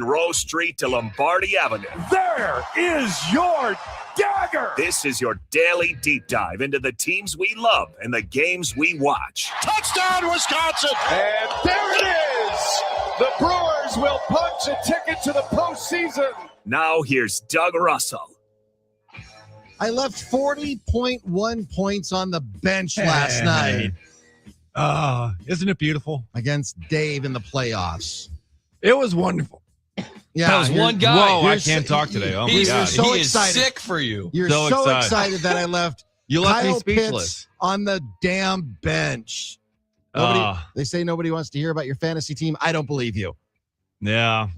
Rose Street to Lombardi Avenue. There is your dagger. This is your daily deep dive into the teams we love and the games we watch. Touchdown, Wisconsin. And there it is. The Brewers will punch a ticket to the postseason. Now here's Doug Russell. I left 40.1 points on the bench last night. Isn't it beautiful? Against Dave in the playoffs. It was wonderful. Yeah, that was one guy. Whoa, I can't talk today. Oh my God. So he excited. is sick for you. You're so excited that I left You left Kyle me speechless. Pitts on the damn bench. They say nobody wants to hear about your fantasy team. I don't believe you. Yeah.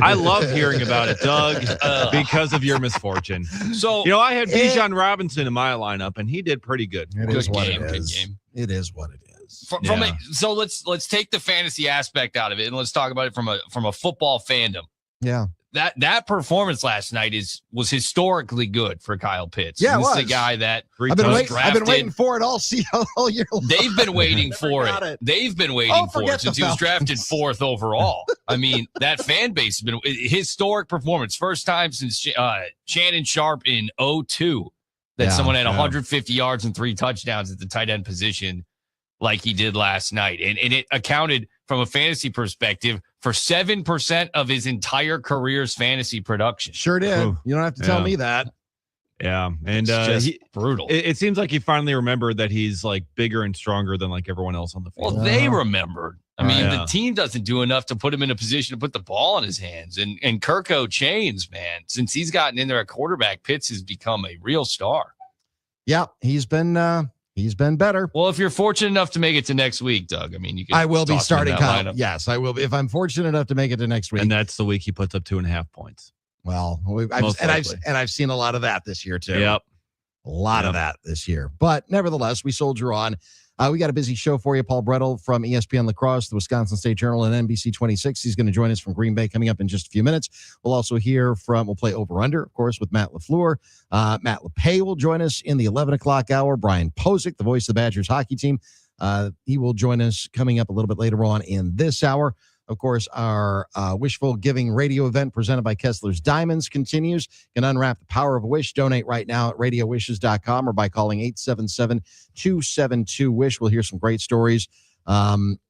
I love hearing about it, Doug, because of your misfortune. So, I had Bijan Robinson in my lineup, and he did pretty good. It good is what game, it good is. game. It is what it is. So let's take the fantasy aspect out of it and let's talk about it from a football fandom. Yeah. That performance last night was historically good for Kyle Pitts. Yeah, This it is was. a guy that I've been waiting for it all year long. They've been waiting for it. They've been waiting for it since he was drafted 4th overall. I mean, that fan base has been historic performance. First time since Shannon Sharp in 2002 that someone had 150 yards and 3 touchdowns at the tight end position like he did last night. And it accounted from a fantasy perspective for 7% of his entire career's fantasy production. Sure did. Ooh. You don't have to tell me that. Yeah. And it's just brutal. It seems like he finally remembered that he's like bigger and stronger than like everyone else on the field. Well, they remembered. I mean, the team doesn't do enough to put him in a position to put the ball in his hands. And Kirko Chains, man, since he's gotten in there at quarterback, Pitts has become a real star. Yeah, he's been better. Well, if you're fortunate enough to make it to next week, Doug, I mean, you can. I will be toss him in starting that Kyle. lineup. Yes, I will. If I'm fortunate enough to make it to next week. And that's the week he puts up 2.5 points. Well, Most likely. I've seen a lot of that this year too. Yep. A lot of that this year. But nevertheless, we soldier on. We got a busy show for you. Paul Brettel from ESPN Lacrosse, the Wisconsin State Journal, and NBC 26. He's going to join us from Green Bay coming up in just a few minutes. We'll also we'll play Over-Under, of course, with Matt LaFleur. Matt LePay will join us in the 11 o'clock hour. Brian Posick, the voice of the Badgers hockey team, he will join us coming up a little bit later on in this hour. Of course, our Wishful Giving Radio Event presented by Kessler's Diamonds continues. You can unwrap the power of a wish. Donate right now at radiowishes.com or by calling 877-272-WISH. We'll hear some great stories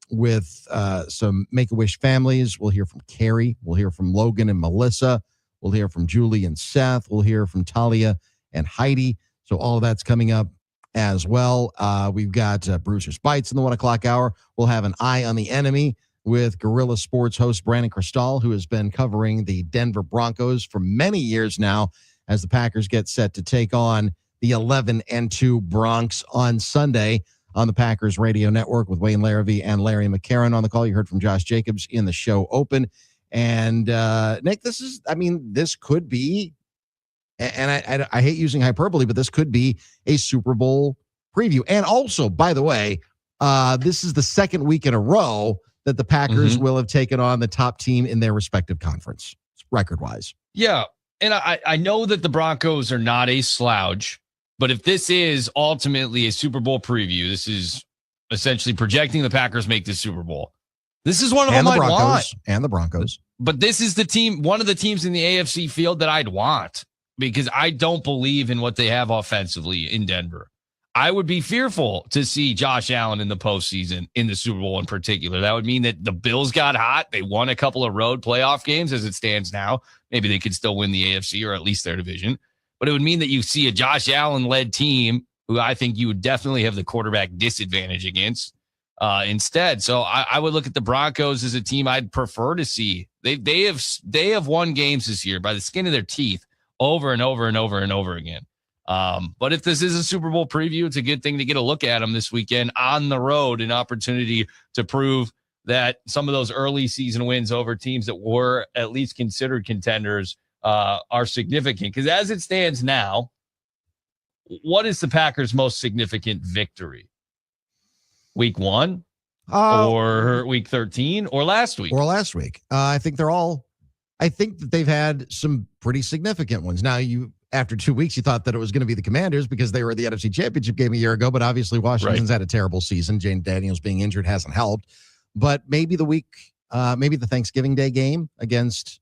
with some Make-A-Wish families. We'll hear from Carrie. We'll hear from Logan and Melissa. We'll hear from Julie and Seth. We'll hear from Talia and Heidi. So all of that's coming up as well. We've got Bruiser's Bites in the 1 o'clock hour. We'll have an Eye on the Enemy with Guerrilla Sports host Brandon Cristal, who has been covering the Denver Broncos for many years now as the Packers get set to take on the 11-2 Bronx on Sunday on the Packers radio network with Wayne Larrivee and Larry McCarron on the call. You heard from Josh Jacobs in the show open. And Nick, this could be, and I hate using hyperbole, but this could be a Super Bowl preview. And also, by the way, this is the second week in a row that the Packers will have taken on the top team in their respective conference, record-wise. Yeah, and I know that the Broncos are not a slouch, but if this is ultimately a Super Bowl preview, this is essentially projecting the Packers make the Super Bowl. This is one of them I'd want. And the Broncos. But this is the team, one of the teams in the AFC field that I'd want because I don't believe in what they have offensively in Denver. I would be fearful to see Josh Allen in the postseason in the Super Bowl in particular. That would mean that the Bills got hot. They won a couple of road playoff games as it stands now. Maybe they could still win the AFC or at least their division. But it would mean that you see a Josh Allen-led team who I think you would definitely have the quarterback disadvantage against instead. So I would look at the Broncos as a team I'd prefer to see. They have won games this year by the skin of their teeth over and over and over and over again. But if this is a Super Bowl preview, it's a good thing to get a look at them this weekend on the road, an opportunity to prove that some of those early season wins over teams that were at least considered contenders are significant. Because as it stands now, what is the Packers' most significant victory? Week 1 or week 13 or last week? I think that they've had some pretty significant ones. Now, after 2 weeks, you thought that it was going to be the Commanders because they were at the NFC Championship game a year ago, but obviously Washington's had a terrible season. Jane Daniels being injured hasn't helped. But maybe the week maybe the Thanksgiving Day game against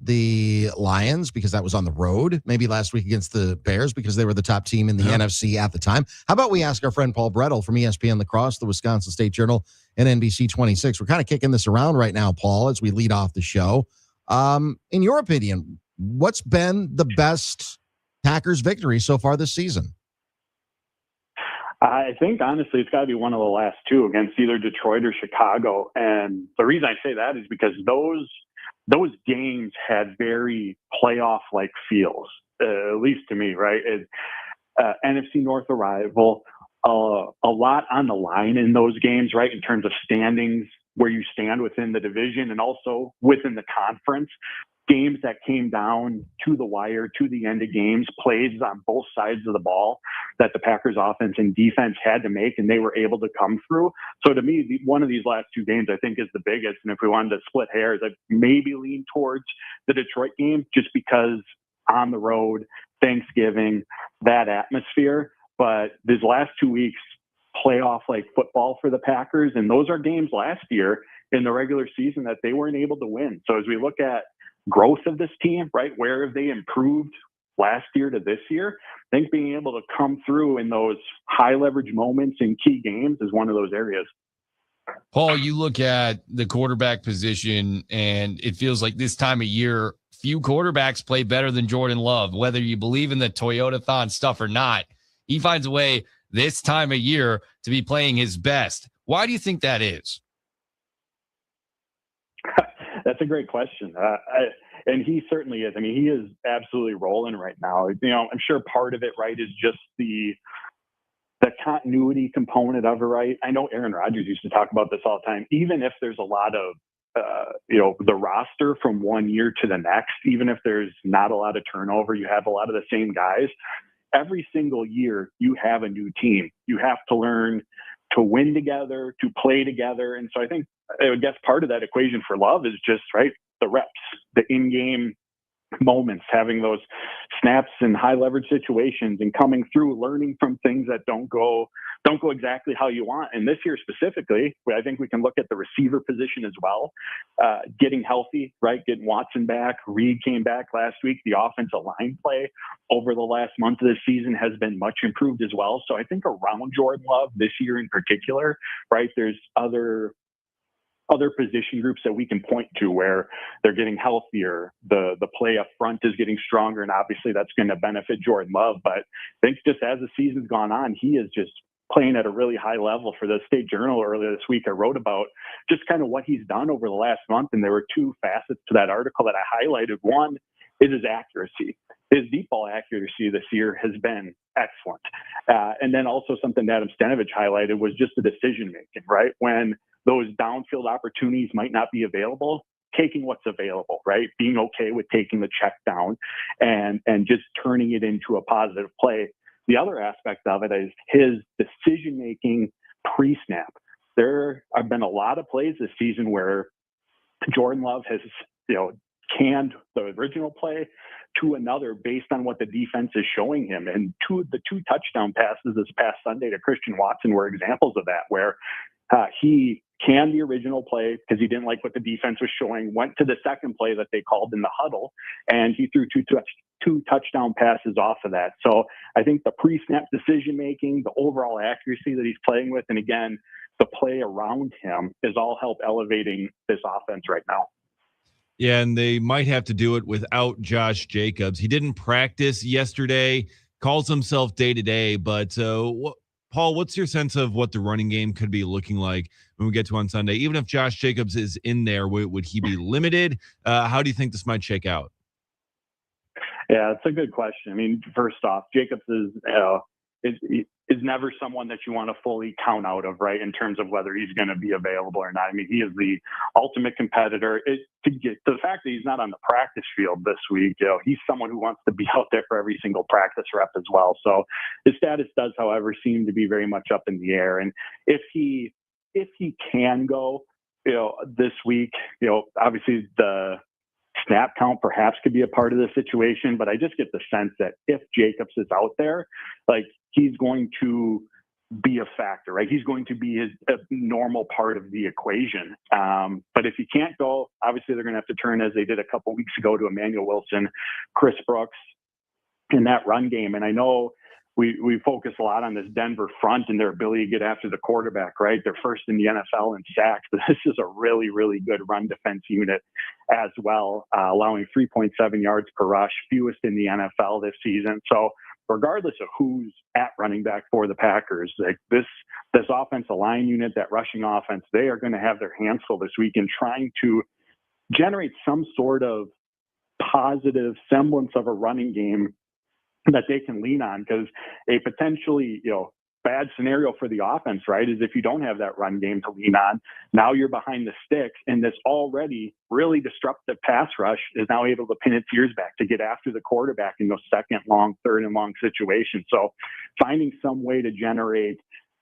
the Lions because that was on the road. Maybe last week against the Bears because they were the top team in the NFC at the time. How about we ask our friend Paul Brettel from ESPN Lacrosse, the Wisconsin State Journal, and NBC 26. We're kind of kicking this around right now, Paul, as we lead off the show. In your opinion, what's been the best Packers victory so far this season? I think, honestly, it's got to be one of the last two against either Detroit or Chicago. And the reason I say that is because those games had very playoff-like feels, at least to me, right? NFC North arrival, a lot on the line in those games, right, in terms of standings, where you stand within the division and also within the conference. Games that came down to the wire, to the end of games, plays on both sides of the ball that the Packers offense and defense had to make, and they were able to come through. So to me, one of these last two games, I think, is the biggest. And if we wanted to split hairs, I'd maybe lean towards the Detroit game just because on the road, Thanksgiving, that atmosphere. But these last 2 weeks, playoff-like football for the Packers, and those are games last year in the regular season that they weren't able to win. So as we look at growth of this team, right? Where have they improved last year to this year? I think being able to come through in those high leverage moments in key games is one of those areas. Paul, you look at the quarterback position, and it feels like this time of year, few quarterbacks play better than Jordan Love. Whether you believe in the Toyota-thon stuff or not, he finds a way this time of year to be playing his best. Why do you think that is? That's a great question. And he certainly is. I mean, he is absolutely rolling right now. You know, I'm sure part of it, right, is just the continuity component of it, right? I know Aaron Rodgers used to talk about this all the time. Even if there's a lot of, the roster from one year to the next, even if there's not a lot of turnover, you have a lot of the same guys. Every single year, you have a new team. You have to learn to win together, to play together. And so I think, I guess part of that equation for Love is just, right, the reps, the in-game moments, having those snaps in high leverage situations and coming through, learning from things that don't go exactly how you want. And this year specifically, I think we can look at the receiver position as well, getting healthy, right? Getting Watson back. Reed came back last week. The offensive line play over the last month of the season has been much improved as well. So I think around Jordan Love this year in particular, right, there's other position groups that we can point to where they're getting healthier. The play up front is getting stronger, and obviously that's going to benefit Jordan Love. But I think just as the season's gone on, he is just playing at a really high level. For the State Journal earlier this week, I wrote about just kind of what he's done over the last month, and there were two facets to that article that I highlighted. One is his accuracy. His deep ball accuracy this year has been excellent. And then also something that Adam Stenavich highlighted was just the decision making, right? When those downfield opportunities might not be available, taking what's available, right? Being okay with taking the check down and just turning it into a positive play. The other aspect of it is his decision-making pre-snap. There have been a lot of plays this season where Jordan Love has, canned the original play to another based on what the defense is showing him. And the two touchdown passes this past Sunday to Christian Watson were examples of that, where he canned the original play because he didn't like what the defense was showing, went to the second play that they called in the huddle, and he threw two touchdown passes off of that. So I think the pre-snap decision-making, the overall accuracy that he's playing with, and again, the play around him is all help elevating this offense right now. Yeah, and they might have to do it without Josh Jacobs. He didn't practice yesterday, calls himself day-to-day, but Paul, what's your sense of what the running game could be looking like when we get to on Sunday? Even if Josh Jacobs is in there, would he be limited? How do you think this might shake out? Yeah, it's a good question. I mean, first off, Jacobs is never someone that you want to fully count out of, right, in terms of whether he's going to be available or not. I mean, he is the ultimate competitor. To the fact that he's not on the practice field this week, he's someone who wants to be out there for every single practice rep as well. So his status does, however, seem to be very much up in the air. And if he can go, this week, obviously the snap count perhaps could be a part of the situation, but I just get the sense that if Jacobs is out there, like, he's going to be a factor, right? He's going to be a normal part of the equation. But if he can't go, obviously they're going to have to turn, as they did a couple weeks ago, to Emmanuel Wilson, Chris Brooks in that run game. And I know we focus a lot on this Denver front and their ability to get after the quarterback, right? They're first in the NFL in sacks, but this is a really, really good run defense unit as well, allowing 3.7 yards per rush, fewest in the NFL this season. So regardless of who's at running back for the Packers, like this offensive line unit, that rushing offense, they are going to have their hands full this week in trying to generate some sort of positive semblance of a running game that they can lean on, because a potentially, bad scenario for the offense, right, is if you don't have that run game to lean on, now you're behind the sticks, and this already really disruptive pass rush is now able to pin its ears back to get after the quarterback in those second long, third and long situations. So finding some way to generate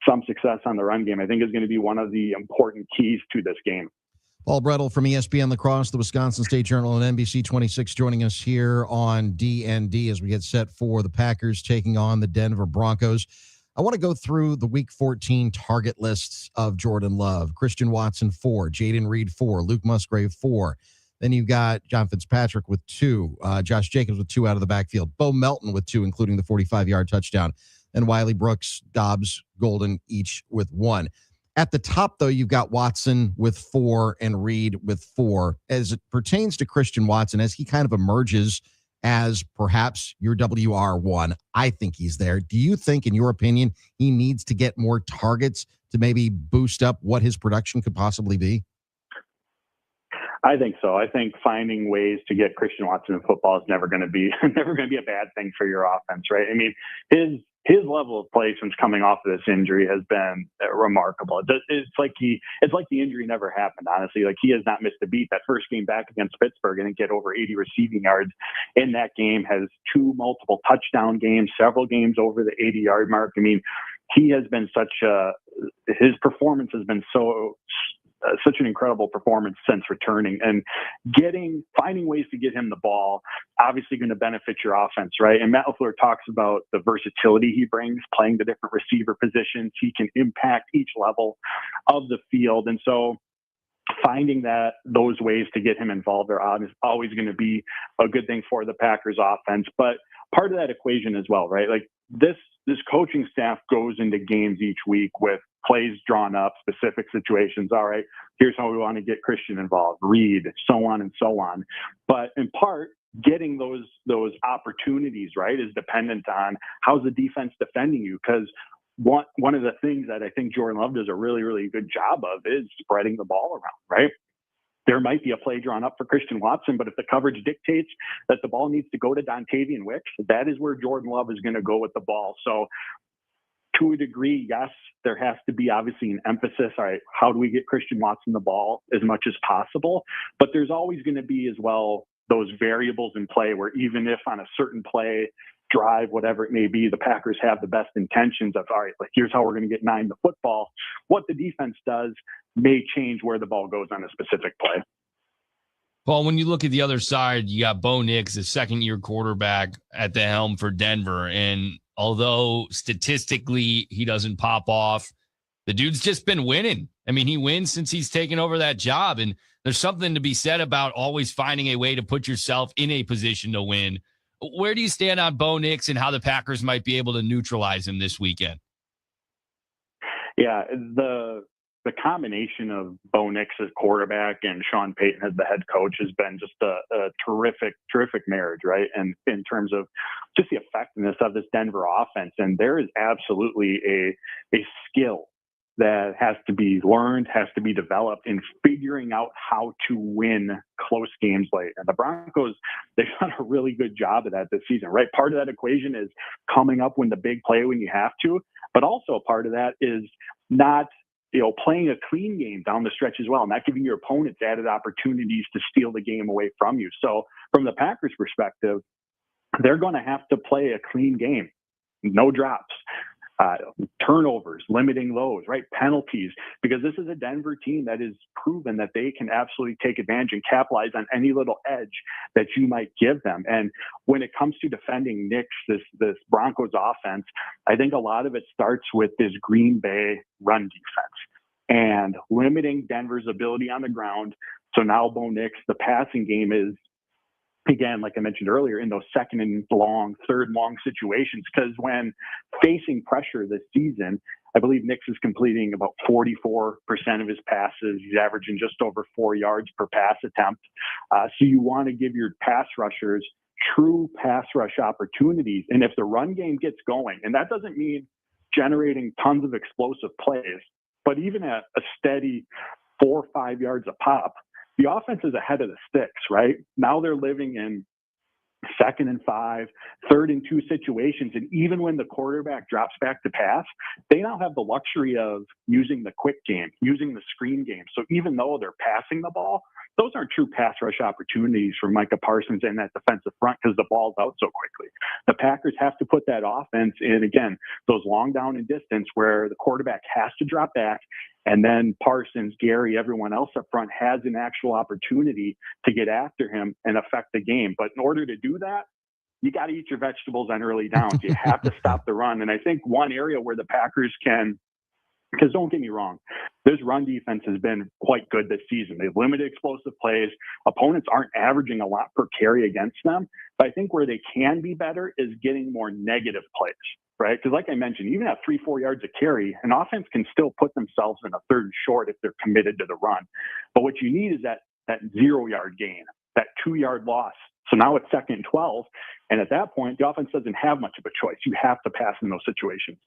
some success on the run game, I think, is going to be one of the important keys to this game. Paul Brettel from ESPN Lacrosse, the Wisconsin State Journal, and NBC 26 joining us here on D.N.D. as we get set for the Packers taking on the Denver Broncos. I want to go through the Week 14 target lists of Jordan Love. Christian Watson, 4. Jaden Reed, 4. Luke Musgrave, 4. Then you've got John Fitzpatrick with 2. Josh Jacobs with 2 out of the backfield. Bo Melton with 2, including the 45-yard touchdown. And Wiley Brooks, Dobbs, Golden, each with 1. At the top, though, you've got Watson with 4 and Reed with 4. As it pertains to Christian Watson, as he kind of emerges as perhaps your WR1, I think he's there. Do you think, in your opinion, he needs to get more targets to maybe boost up what his production could possibly be? I think so. I think finding ways to get Christian Watson in football is never going to be a bad thing for your offense, right? I mean, his level of play since coming off of this injury has been remarkable. It's like the injury never happened, honestly. Like, he has not missed a beat. That first game back against Pittsburgh, and get over 80 receiving yards in that game, has 2 multiple touchdown games, several games over the 80-yard mark. I mean, he has been his performance has been such an incredible performance since returning, and finding ways to get him the ball, obviously going to benefit your offense, right? And Matt LaFleur talks about the versatility he brings, playing the different receiver positions. He can impact each level of the field. And so finding those ways to get him involved are always going to be a good thing for the Packers offense. But part of that equation as well, right? Like, this coaching staff goes into games each week with plays drawn up, specific situations. All right, here's how we want to get Christian involved, Reed, so on and so on. But in part, getting those opportunities, right, is dependent on how's the defense defending you. Because one of the things that I think Jordan Love does a really, really good job of is spreading the ball around, right? There might be a play drawn up for Christian Watson, but if the coverage dictates that the ball needs to go to Dontavian Wicks, that is where Jordan Love is going to go with the ball. So to a degree, yes, there has to be obviously an emphasis. All right, how do we get Christian Watson the ball as much as possible? But there's always going to be as well those variables in play where, even if on a certain play, drive, whatever it may be, the Packers have the best intentions of, all right, like, here's how we're going to get 9 the football. What the defense does may change where the ball goes on a specific play. Paul, when you look at the other side, you got Bo Nix, a second-year quarterback at the helm for Denver. And although statistically he doesn't pop off, the dude's just been winning. I mean, he wins since he's taken over that job. And there's something to be said about always finding a way to put yourself in a position to win. Where do you stand on Bo Nix and how the Packers might be able to neutralize him this weekend? Yeah, the combination of Bo Nix as quarterback and Sean Payton as the head coach has been just a terrific marriage, right? And in terms of just the effectiveness of this Denver offense, and there is absolutely a skill that has to be learned, has to be developed in figuring out how to win close games late. And the Broncos, they've done a really good job of that this season, right? Part of that equation is coming up when the big play when you have to, but also a part of that is not, playing a clean game down the stretch as well, not giving your opponents added opportunities to steal the game away from you. So from the Packers' perspective, they're going to have to play a clean game, no drops. turnovers, limiting those, right? Penalties, because this is a Denver team that is proven that they can absolutely take advantage and capitalize on any little edge that you might give them. And when it comes to defending Knicks, this Broncos offense, I think a lot of it starts with this Green Bay run defense and limiting Denver's ability on the ground. So now Bo Nix, the passing game is, again, like I mentioned earlier, in those second and long, third long situations, because when facing pressure this season, I believe Nix is completing about 44% of his passes. He's averaging just over 4 yards per pass attempt. So you want to give your pass rushers true pass rush opportunities. And if the run game gets going, and that doesn't mean generating tons of explosive plays, but even at a steady 4 or 5 yards a pop, the offense is ahead of the sticks, right? Now they're living in 2nd and 5, 3rd and 2 situations. And even when the quarterback drops back to pass, they now have the luxury of using the quick game, using the screen game. So even though they're passing the ball, those aren't true pass rush opportunities for Micah Parsons and that defensive front because the ball's out so quickly. The Packers have to put that offense in, again, those long down and distance where the quarterback has to drop back, and then Parsons, Gary, everyone else up front has an actual opportunity to get after him and affect the game. But in order to do that, you got to eat your vegetables on early downs. You have to stop the run. And I think one area where the Packers can, because don't get me wrong, this run defense has been quite good this season. They've limited explosive plays. Opponents aren't averaging a lot per carry against them. But I think where they can be better is getting more negative plays, right? Because like I mentioned, even at 3-4 yards a carry, an offense can still put themselves in a 3rd and short if they're committed to the run. But what you need is that 0-yard gain, that 2-yard loss. So now it's 2nd and 12. And at that point, the offense doesn't have much of a choice. You have to pass in those situations.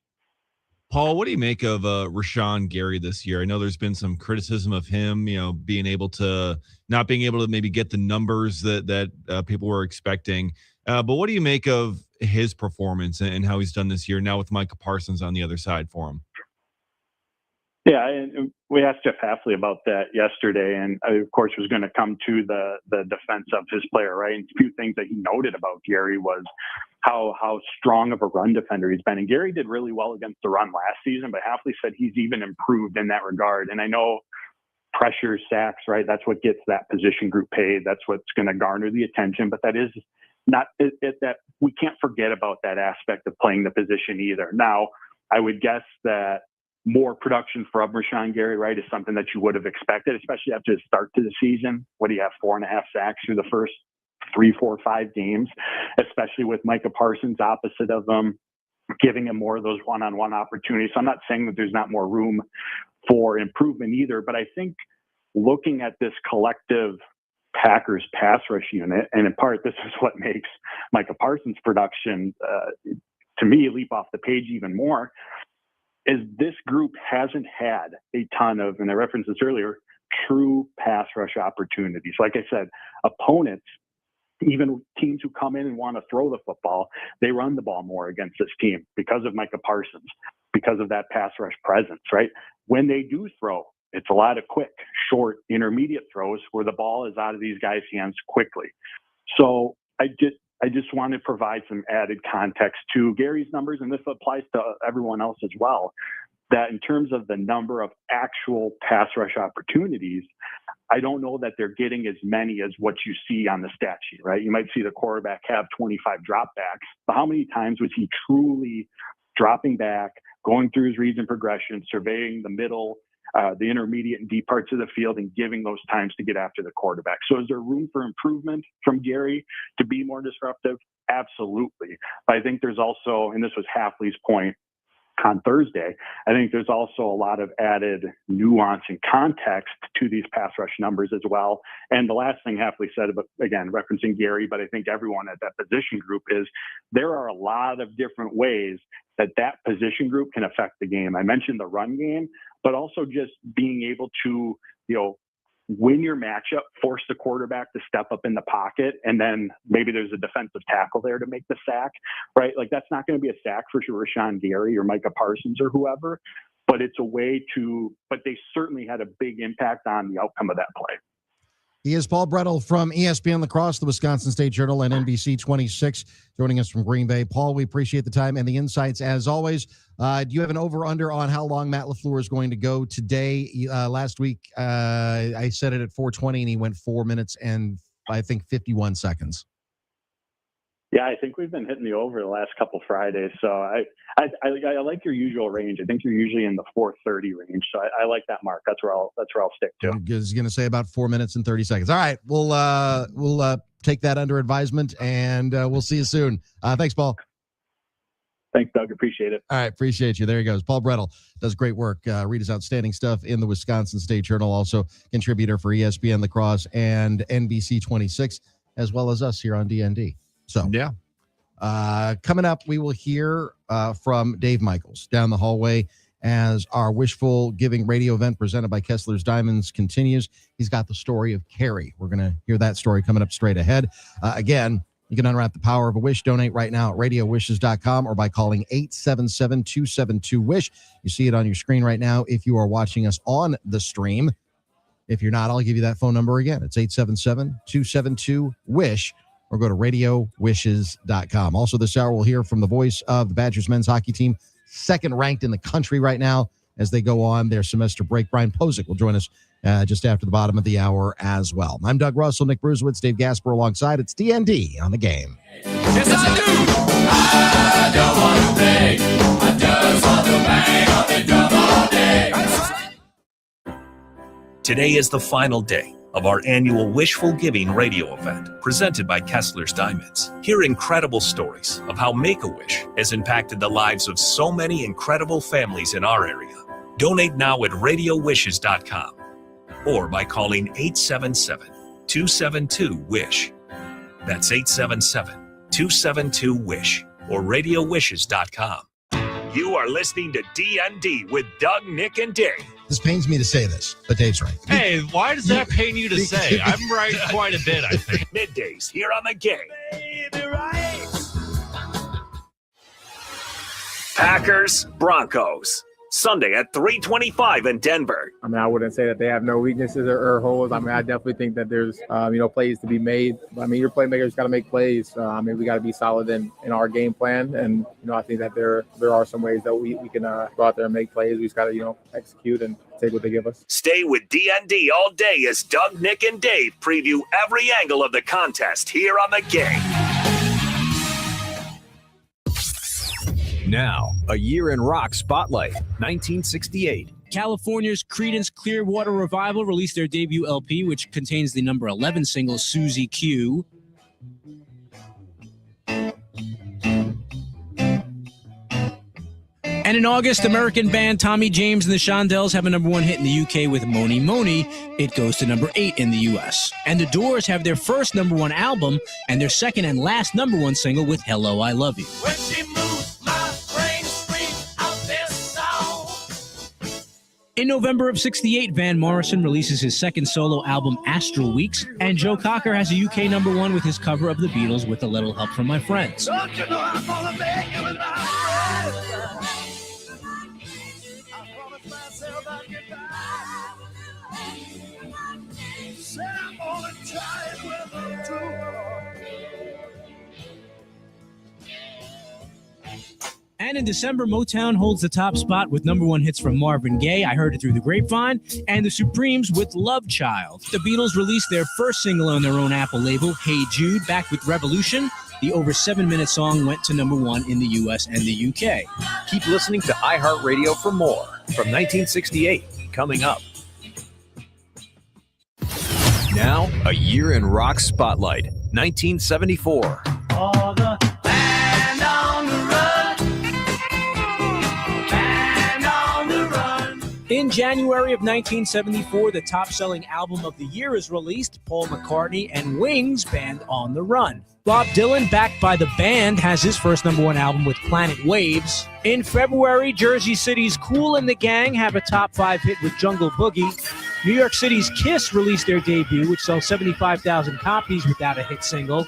Paul, what do you make of Rashawn Gary this year? I know there's been some criticism of him, not being able to maybe get the numbers that people were expecting. But what do you make of his performance and how he's done this year now with Micah Parsons on the other side for him? Yeah, and we asked Jeff Hafley about that yesterday, and I, of course, was going to come to the defense of his player, right? And a few things that he noted about Gary was how strong of a run defender he's been. And Gary did really well against the run last season, but Hafley said he's even improved in that regard. And I know pressure, sacks, right? That's what gets that position group paid. That's what's going to garner the attention. But that is not that we can't forget about that aspect of playing the position either. Now, I would guess that more production from Rashawn Gary, right, is something that you would have expected, especially after the start to the season. What do you have, 4.5 sacks through the first 3, 4, 5 games, especially with Micah Parsons opposite of them, giving him more of those one-on-one opportunities. So I'm not saying that there's not more room for improvement either, but I think looking at this collective Packers pass rush unit, and in part, this is what makes Micah Parsons' production, to me, leap off the page even more, is this group hasn't had a ton of, and I referenced this earlier, true pass rush opportunities. Like I said, opponents, even teams who come in and want to throw the football, they run the ball more against this team because of Micah Parsons, because of that pass rush presence, right? When they do throw, it's a lot of quick, short, intermediate throws where the ball is out of these guys' hands quickly. So I just want to provide some added context to Gary's numbers, and this applies to everyone else as well, that in terms of the number of actual pass rush opportunities, I don't know that they're getting as many as what you see on the stat sheet, right? You might see the quarterback have 25 dropbacks, but how many times was he truly dropping back, going through his reads and progression, surveying the middle, the intermediate and deep parts of the field, and giving those times to get after the quarterback? So is there room for improvement from Gary to be more disruptive? Absolutely. But I think there's also, and this was Hafley's point on Thursday, I think there's also a lot of added nuance and context to these pass rush numbers as well. And the last thing Hafley said about, again, referencing Gary, but I think everyone at that position group, is there are a lot of different ways that position group can affect the game. I mentioned the run game, but also just being able to, win your matchup, force the quarterback to step up in the pocket, and then maybe there's a defensive tackle there to make the sack, right? Like, that's not going to be a sack for Rashawn Gary or Micah Parsons or whoever, but it's a way to, but they certainly had a big impact on the outcome of that play. He is Paul Brettel from ESPN Lacrosse, the Wisconsin State Journal, and NBC 26, joining us from Green Bay. Paul, we appreciate the time and the insights as always. Do you have an over-under on how long Matt LaFleur is going to go today? Last week, I said it at 4:20, and he went 4 minutes and I think 51 seconds. Yeah, I think we've been hitting the over the last couple Fridays. So I like your usual range. I think you're usually in the 4:30 range. So I like that mark. That's where I'll stick to. I was going to say about 4 minutes and 30 seconds. All right, we'll take that under advisement, and we'll see you soon. Thanks, Paul. Thanks, Doug. Appreciate it. All right, appreciate you. There he goes. Paul Brettel does great work. Read his outstanding stuff in the Wisconsin State Journal, also contributor for ESPN Lacrosse and NBC 26, as well as us here on D.N.D. So, yeah. Coming up, we will hear from Dave Michaels down the hallway as our Wishful Giving Radio Event presented by Kessler's Diamonds continues. He's got the story of Carrie. We're going to hear that story coming up straight ahead. Again, you can unwrap the power of a wish. Donate right now at radiowishes.com or by calling 877-272-WISH. You see it on your screen right now if you are watching us on the stream. If you're not, I'll give you that phone number again. It's 877-272-WISH. Or go to radiowishes.com. Also this hour, we'll hear from the voice of the Badgers men's hockey team, second ranked in the country right now as they go on their semester break. Brian Posick will join us just after the bottom of the hour as well. I'm Doug Russell, Nick Brusewitz, Dave Gasper alongside. It's D.N.D. on the game. Yes, I do. I don't want to beg. I just want to bang on the drum all day. Today is the final day of our annual Wishful Giving Radio Event presented by Kessler's Diamonds. Hear incredible stories of how Make-A-Wish has impacted the lives of so many incredible families in our area. Donate now at radiowishes.com or by calling 877-272-WISH. That's 877-272-WISH or radiowishes.com. You are listening to D.N.D. with Doug, Nick, and Dave. This pains me to say this, but Dave's right. Hey, why does that pain you to say? I'm right quite a bit, I think. Middays here on the game. Packers, Broncos. Sunday at 3:25 in Denver. I mean, I wouldn't say that they have no weaknesses or holes. I mean, I definitely think that there's, plays to be made. I mean, your playmakers got to make plays. I mean, we got to be solid in our game plan. And, I think that there are some ways that we can go out there and make plays. We just got to, execute and take what they give us. Stay with D.N.D. all day as Doug, Nick, and Dave preview every angle of the contest here on the game. Now, a year in rock spotlight, 1968. California's Creedence Clearwater Revival released their debut LP, which contains the number 11 single, Susie Q. And in August, American band Tommy James and the Shondells have a number 1 hit in the UK with Moni Moni. It goes to number 8 in the US. And the Doors have their first number 1 album and their second and last number 1 single with Hello, I Love You. When she moves, my brain screams out this song. In November of 68, Van Morrison releases his second solo album, Astral Weeks, and Joe Cocker has a UK number 1 with his cover of the Beatles with a little help from my friends. Don't you know I'm gonna make you my friend? And in December, Motown holds the top spot with number 1 hits from Marvin Gaye, I Heard It Through the Grapevine, and the Supremes with Love Child. The Beatles released their first single on their own Apple label, Hey Jude, back with Revolution. The over 7-minute song went to number 1 in the US and the UK. Keep listening to iHeartRadio for more from 1968 coming up. Now, a year in rock spotlight, 1974. All the land on the run. Land on the run. In January of 1974, the top-selling album of the year is released, Paul McCartney and Wings' Band on the Run. Bob Dylan, backed by the band, has his first number 1 album with Planet Waves. In February, Jersey City's Kool and the Gang have a top 5 hit with Jungle Boogie. New York City's Kiss released their debut, which sells 75,000 copies without a hit single.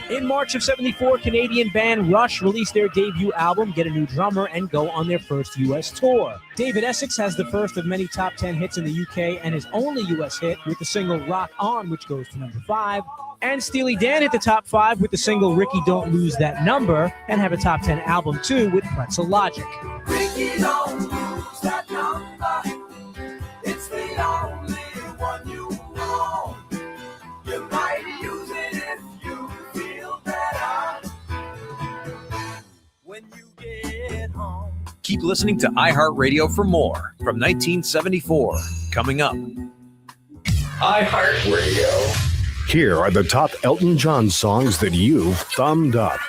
In In March of 74, Canadian band Rush released their debut album, get a new drummer, and go on their first U.S. tour. David Essex has the first of many top 10 hits in the UK and his only U.S. hit with the single Rock On, which goes to number 5. And Steely Dan hit the top 5 with the single Ricky Don't Lose That Number and have a top 10 album too with Pretzel Logic. Ricky, don't lose that number. It's the only one you know. You might use it if you feel better when you get home. Keep listening to iHeartRadio for more from 1974. Coming up. iHeartRadio. Here are the top Elton John songs that you thumbed up.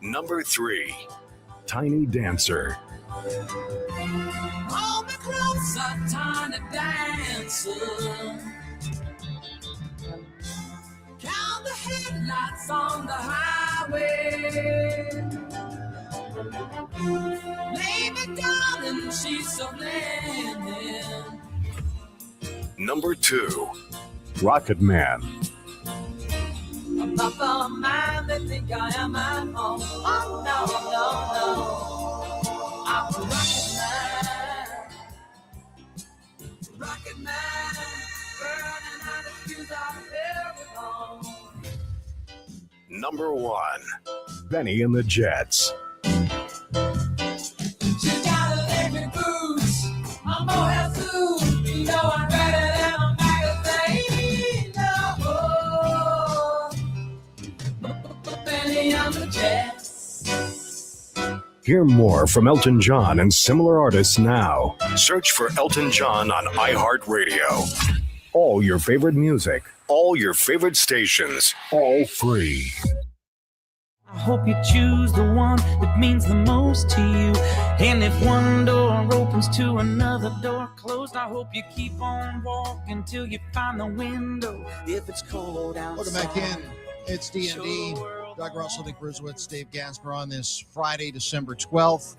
Number 3, Tiny Dancer. Hold me closer, tiny dancer. Count the headlights on the highway. Baby darling, she's so blending. Number 2, Rocket Man. I'm not the man they think I am at home. Oh, no, no, no. I'm a rocket man, burning out the fuse out of every home. Number 1, Benny and the Jets. She got electric boots, I'm more than suit. You know I'm better than a magazine. No, Benny and the Jets. Hear more from Elton John and similar artists now. Search for Elton John on iHeartRadio. All your favorite music, all your favorite stations, all free. I hope you choose the one that means the most to you. And if one door opens to another door closed, I hope you keep on walking till you find the window. If it's cold outside. Welcome back in. It's D.N.D. Doug Russell, Nick Bruzewitz, Dave Gasper on this Friday, December 12th.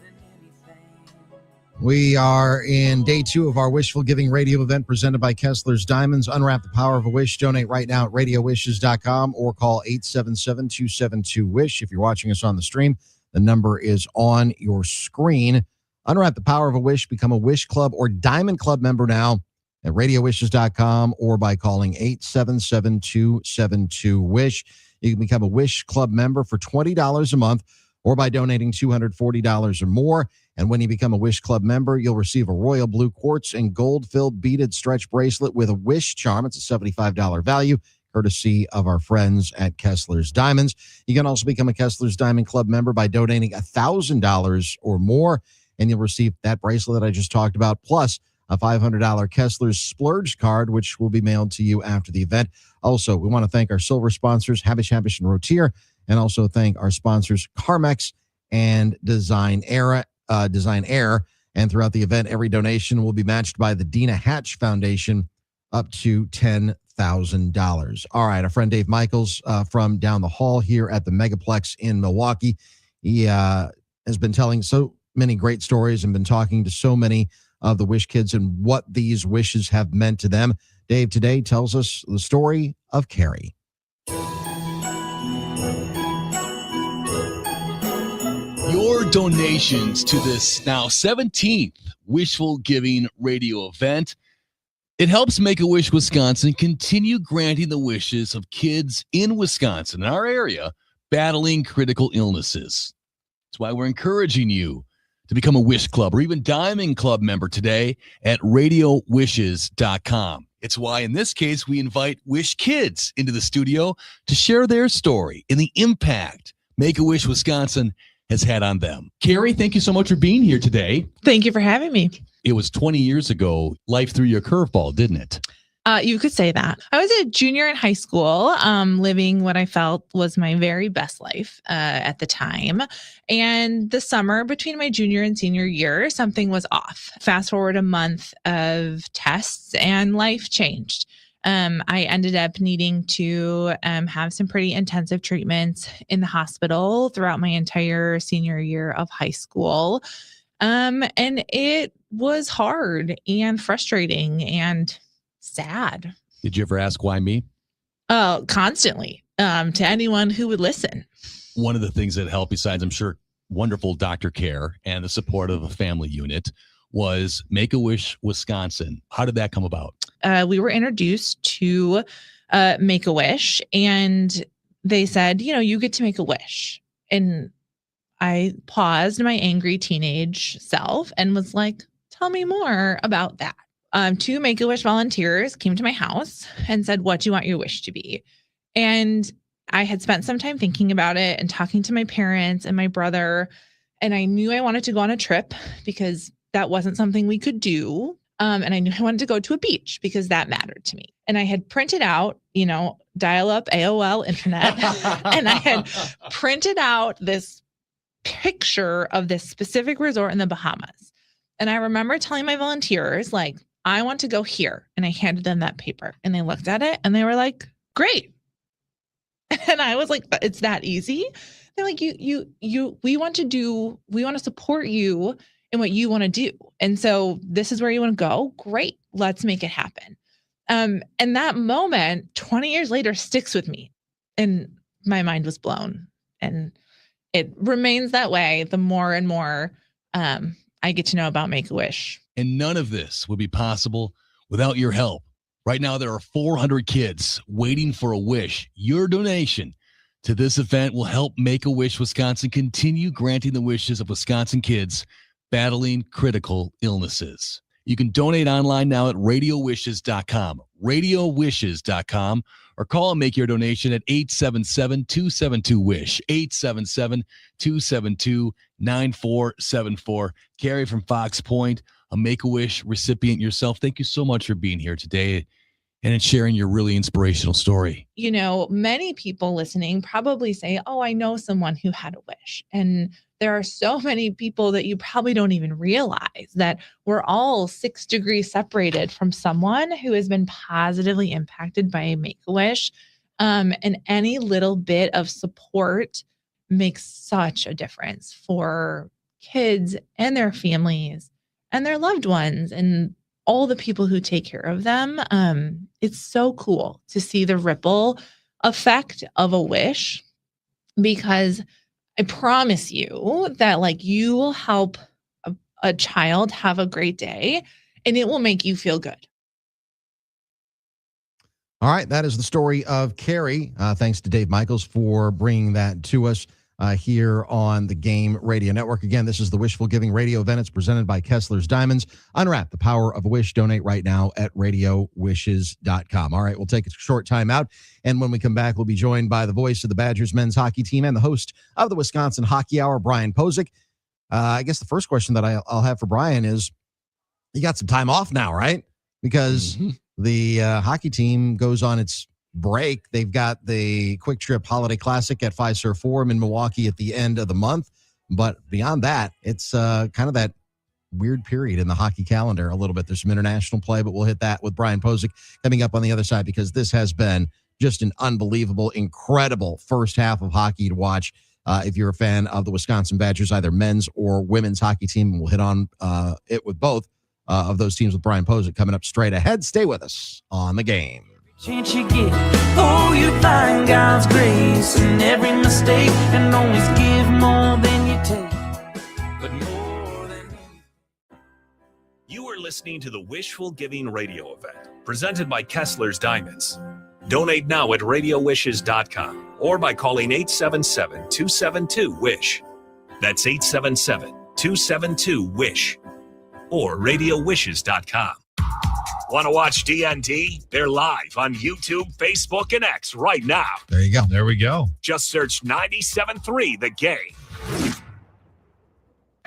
We are in day 2 of our Wishful Giving Radio event presented by Kessler's Diamonds. Unwrap the power of a wish. Donate right now at radiowishes.com or call 877-272-WISH. If you're watching us on the stream, the number is on your screen. Unwrap the power of a wish. Become a Wish Club or Diamond Club member now at radiowishes.com or by calling 877-272-WISH. You can become a Wish Club member for $20 a month or by donating $240 or more. And when you become a Wish Club member, you'll receive a royal blue quartz and gold-filled beaded stretch bracelet with a Wish charm. It's a $75 value, courtesy of our friends at Kessler's Diamonds. You can also become a Kessler's Diamond Club member by donating $1,000 or more, and you'll receive that bracelet that I just talked about, plus a $500 Kessler's Splurge card, which will be mailed to you after the event. Also, we want to thank our silver sponsors, Habish, and Rotier, and also thank our sponsors, Carmex and Design Air. And throughout the event, every donation will be matched by the Dina Hatch Foundation up to $10,000. All right, our friend Dave Michaels from down the hall here at the Megaplex in Milwaukee. He has been telling so many great stories and been talking to so many of the Wish kids and what these wishes have meant to them. Dave today tells us the story of Carrie. Your donations to this now 17th Wishful Giving Radio event, it helps Make-A-Wish Wisconsin continue granting the wishes of kids in Wisconsin, in our area, battling critical illnesses. That's why we're encouraging you to become a Wish Club or even Diamond Club member today at radiowishes.com. It's why, in this case, we invite Wish kids into the studio to share their story and the impact Make-A-Wish Wisconsin has had on them. Carrie, thank you so much for being here today. Thank you for having me. It was 20 years ago, life threw you a curveball, didn't it? You could say that. I was a junior in high school, living what I felt was my very best life at the time. And the summer between my junior and senior year, something was off. Fast forward a month of tests and life changed. I ended up needing to have some pretty intensive treatments in the hospital throughout my entire senior year of high school. And it was hard and frustrating and sad. Did you ever ask why me? Oh, constantly. to anyone who would listen. One of the things that helped, besides I'm sure wonderful doctor care and the support of a family unit, was Make-A-Wish Wisconsin. How did that come about? We were introduced to Make-A-Wish, and they said, you get to make a wish. And I paused my angry teenage self and was like, tell me more about that. 2 Make-A-Wish volunteers came to my house and said, what do you want your wish to be? And I had spent some time thinking about it and talking to my parents and my brother. And I knew I wanted to go on a trip because that wasn't something we could do. And I knew I wanted to go to a beach because that mattered to me. And I had printed out, dial-up AOL internet. And I had printed out this picture of this specific resort in the Bahamas. And I remember telling my volunteers, like, I want to go here. And I handed them that paper. And they looked at it and they were like, great. And I was like, it's that easy. They're like, we want to support you in what you want to do. And so this is where you want to go. Great. Let's make it happen. And that moment 20 years later sticks with me, and my mind was blown, and it remains that way. The more and more I get to know about Make-A-Wish. And none of this would be possible without your help. Right now, there are 400 kids waiting for a wish. Your donation to this event will help Make-A-Wish Wisconsin continue granting the wishes of Wisconsin kids battling critical illnesses. You can donate online now at radiowishes.com, radiowishes.com, or call and make your donation at 877-272-WISH, 877-272-9474. Carrie from Fox Point, a Make-A-Wish recipient yourself, thank you so much for being here today and sharing your really inspirational story. Many people listening probably say, oh, I know someone who had a wish. And there are so many people that you probably don't even realize that we're all 6 degrees separated from someone who has been positively impacted by Make-A-Wish. And any little bit of support makes such a difference for kids and their families and their loved ones and all the people who take care of them. It's so cool to see the ripple effect of a wish, because I promise you that you will help a child have a great day, and it will make you feel good. All right. That is the story of Carrie. Thanks to Dave Michaels for bringing that to us here on the Game Radio Network. Again, this is the Wishful Giving Radio Event. It's presented by Kessler's Diamonds. Unwrap the power of a wish. Donate right now at radiowishes.com. All right, we'll take a short time out, and when we come back, we'll be joined by the voice of the Badgers men's hockey team and the host of the Wisconsin Hockey Hour, Brian Posick. I guess the first question that I'll have for Brian is, you got some time off now, right? Because the hockey team goes on its break. They've got the Quick Trip Holiday Classic at Fiserv Forum in Milwaukee at the end of the month. But beyond that, it's kind of that weird period in the hockey calendar a little bit. There's some international play, but we'll hit that with Brian Posick coming up on the other side, because this has been just an unbelievable, incredible first half of hockey to watch. If you're a fan of the Wisconsin Badgers, either men's or women's hockey team, and we'll hit on it with both of those teams with Brian Posick coming up straight ahead. Stay with us on The Game. Chance you get, oh, you find God's grace in every mistake, and always give more than you take, but more than You are listening to the Wishful Giving Radio Event, presented by Kessler's Diamonds. Donate now at radiowishes.com or by calling 877-272-WISH. That's 877-272-WISH or radiowishes.com. Want to watch D.N.D? They're live on YouTube, Facebook, and X right now. There you go. There we go. Just search 97.3 The Game.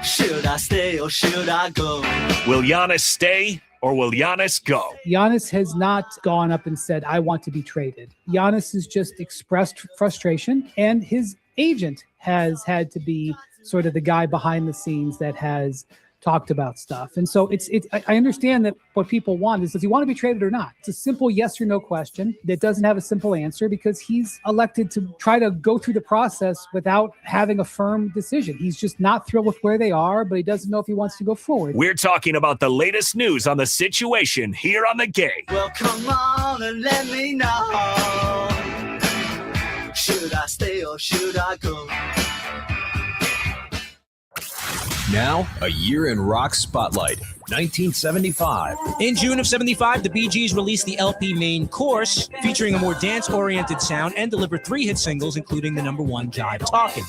Should I stay or should I go? Will Giannis stay or will Giannis go? Giannis has not gone up and said, I want to be traded. Giannis has just expressed frustration, and his agent has had to be sort of the guy behind the scenes that has talked about stuff. And so I understand that what people want is, does he want to be traded or not? It's a simple yes or no question that doesn't have a simple answer, because he's elected to try to go through the process without having a firm decision. He's just not thrilled with where they are, but he doesn't know if he wants to go forward. We're talking about the latest news on the situation here on The Game. Well, come on and let me know. Should I stay or should I go? Now, a year in rock spotlight. 1975. In June of 75, the Bee Gees released the LP Main Course, featuring a more dance-oriented sound, and delivered 3 hit singles, including the number 1 Jive Talkin'.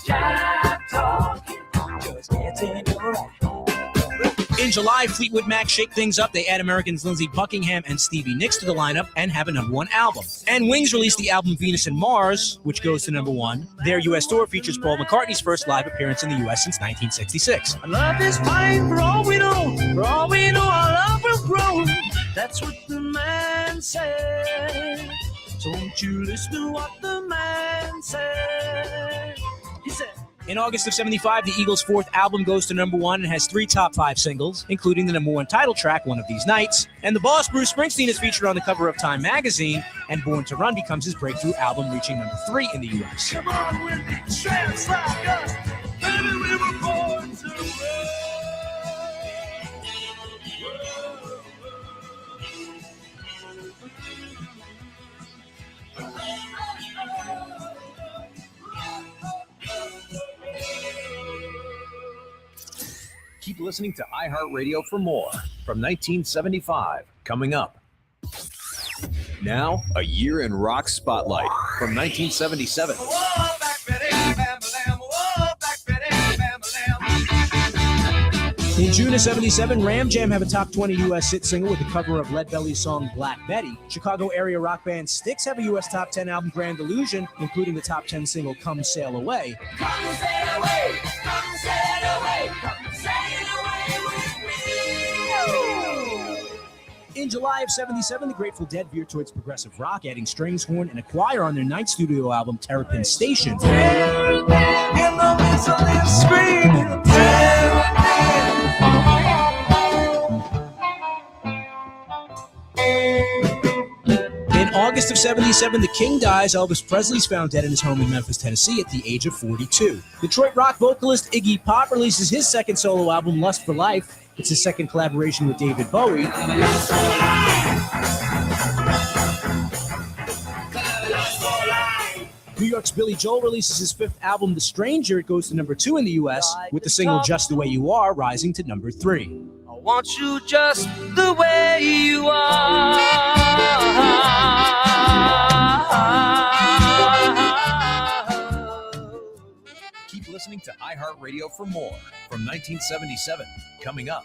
In July, Fleetwood Mac shake things up. They add Americans Lindsey Buckingham and Stevie Nicks to the lineup and have a number 1 album. And Wings released the album Venus and Mars, which goes to number 1. Their U.S. tour features Paul McCartney's first live appearance in the U.S. since 1966. Love is fine for all we know. For all we know, our love will grow. That's what the man said. Don't you listen to what the man said. He said. In August of 75, the Eagles' 4th album goes to number 1 and has 3 top 5 singles, including the number 1 title track, One of These Nights. And the boss, Bruce Springsteen, is featured on the cover of Time magazine, and Born to Run becomes his breakthrough album, reaching number 3 in the U.S. Come on with me, chance like us. Baby, we were born to run. Keep listening to iHeartRadio for more from 1975. Coming up. Now, a year in rock spotlight from 1977. In June of 77, Ram Jam have a top 20 U.S. hit single with the cover of Lead Belly's song Black Betty. Chicago area rock band Styx have a U.S. top 10 album, Grand Illusion, including the top 10 single Come Sail Away. Come sail away, come sail away, come sail away with me. In July of 77, the Grateful Dead veered towards progressive rock, adding strings, horn, and a choir on their 9th studio album, Terrapin Station. And the whistle is screaming, In August of 77, the King dies. Elvis Presley's found dead in his home in Memphis, Tennessee at the age of 42. Detroit rock vocalist Iggy Pop releases his 2nd solo album, Lust for Life. It's his 2nd collaboration with David Bowie. New York's Billy Joel releases his 5th album, The Stranger. It goes to number 2 in the U.S., with the single Just the Way You Are rising to number 3. I want you just the way you are. Keep listening to iHeartRadio for more from 1977. Coming up.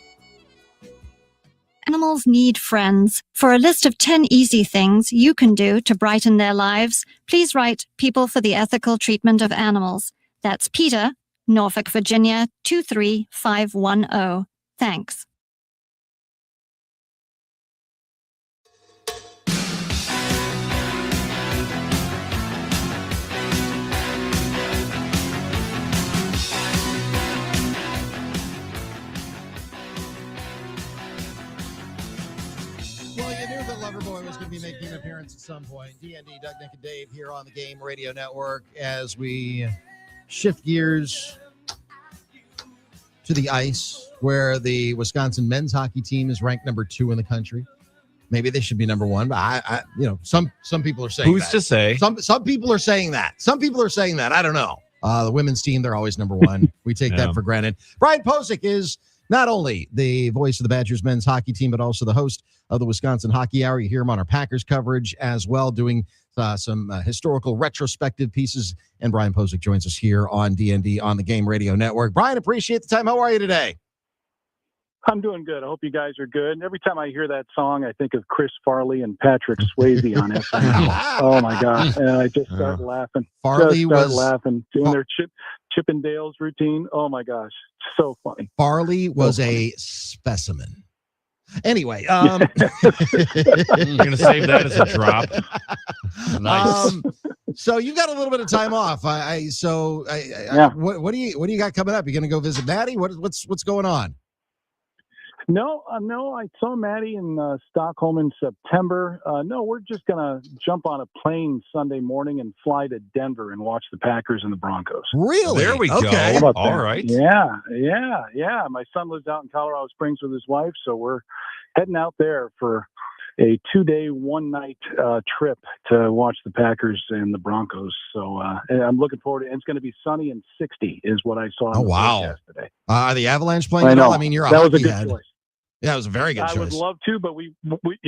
Animals need friends. For a list of 10 easy things you can do to brighten their lives, please write People for the Ethical Treatment of Animals. That's PETA, Norfolk, Virginia, 23510. Thanks. Well, you knew that Loverboy was going to be making an appearance at some point. D.N.D, Doug, Nick, and Dave here on the Game Radio Network as we shift gears to the ice, where the Wisconsin men's hockey team is ranked number 2 in the country. Maybe they should be number 1, but I some people are saying Who's to say? Some people are saying that. Some people are saying that. I don't know. The women's team, they're always number 1. We take that for granted. Brian Posick is not only the voice of the Badgers men's hockey team, but also the host of the Wisconsin Hockey Hour. You hear him on our Packers coverage as well, doing some historical retrospective pieces. And Brian Posick joins us here on D&D on the Game Radio Network. Brian, appreciate the time. How are you today? I'm doing good. I hope you guys are good. And every time I hear that song, I think of Chris Farley and Patrick Swayze on it. Oh my gosh! And I just start laughing. Farley was laughing, doing their Chippendales routine. Oh my gosh, so funny. Farley was a specimen. Anyway, you're gonna save that as a drop. Nice. So you've got a little bit of time off. What do you got coming up? You gonna go visit Maddie? What's going on? No. I saw Maddie in Stockholm in September. No, we're just gonna jump on a plane Sunday morning and fly to Denver and watch the Packers and the Broncos. Really? There we go. All right. Yeah. My son lives out in Colorado Springs with his wife, so we're heading out there for a 2-day, 1-night trip to watch the Packers and the Broncos. So I'm looking forward to it. It's going to be sunny and 60 is what I saw in the forecast today. Are the Avalanche playing I at all? know. I mean, you're a that was a hockey good head. choice. Yeah, it was a very good choice. I would love to, but we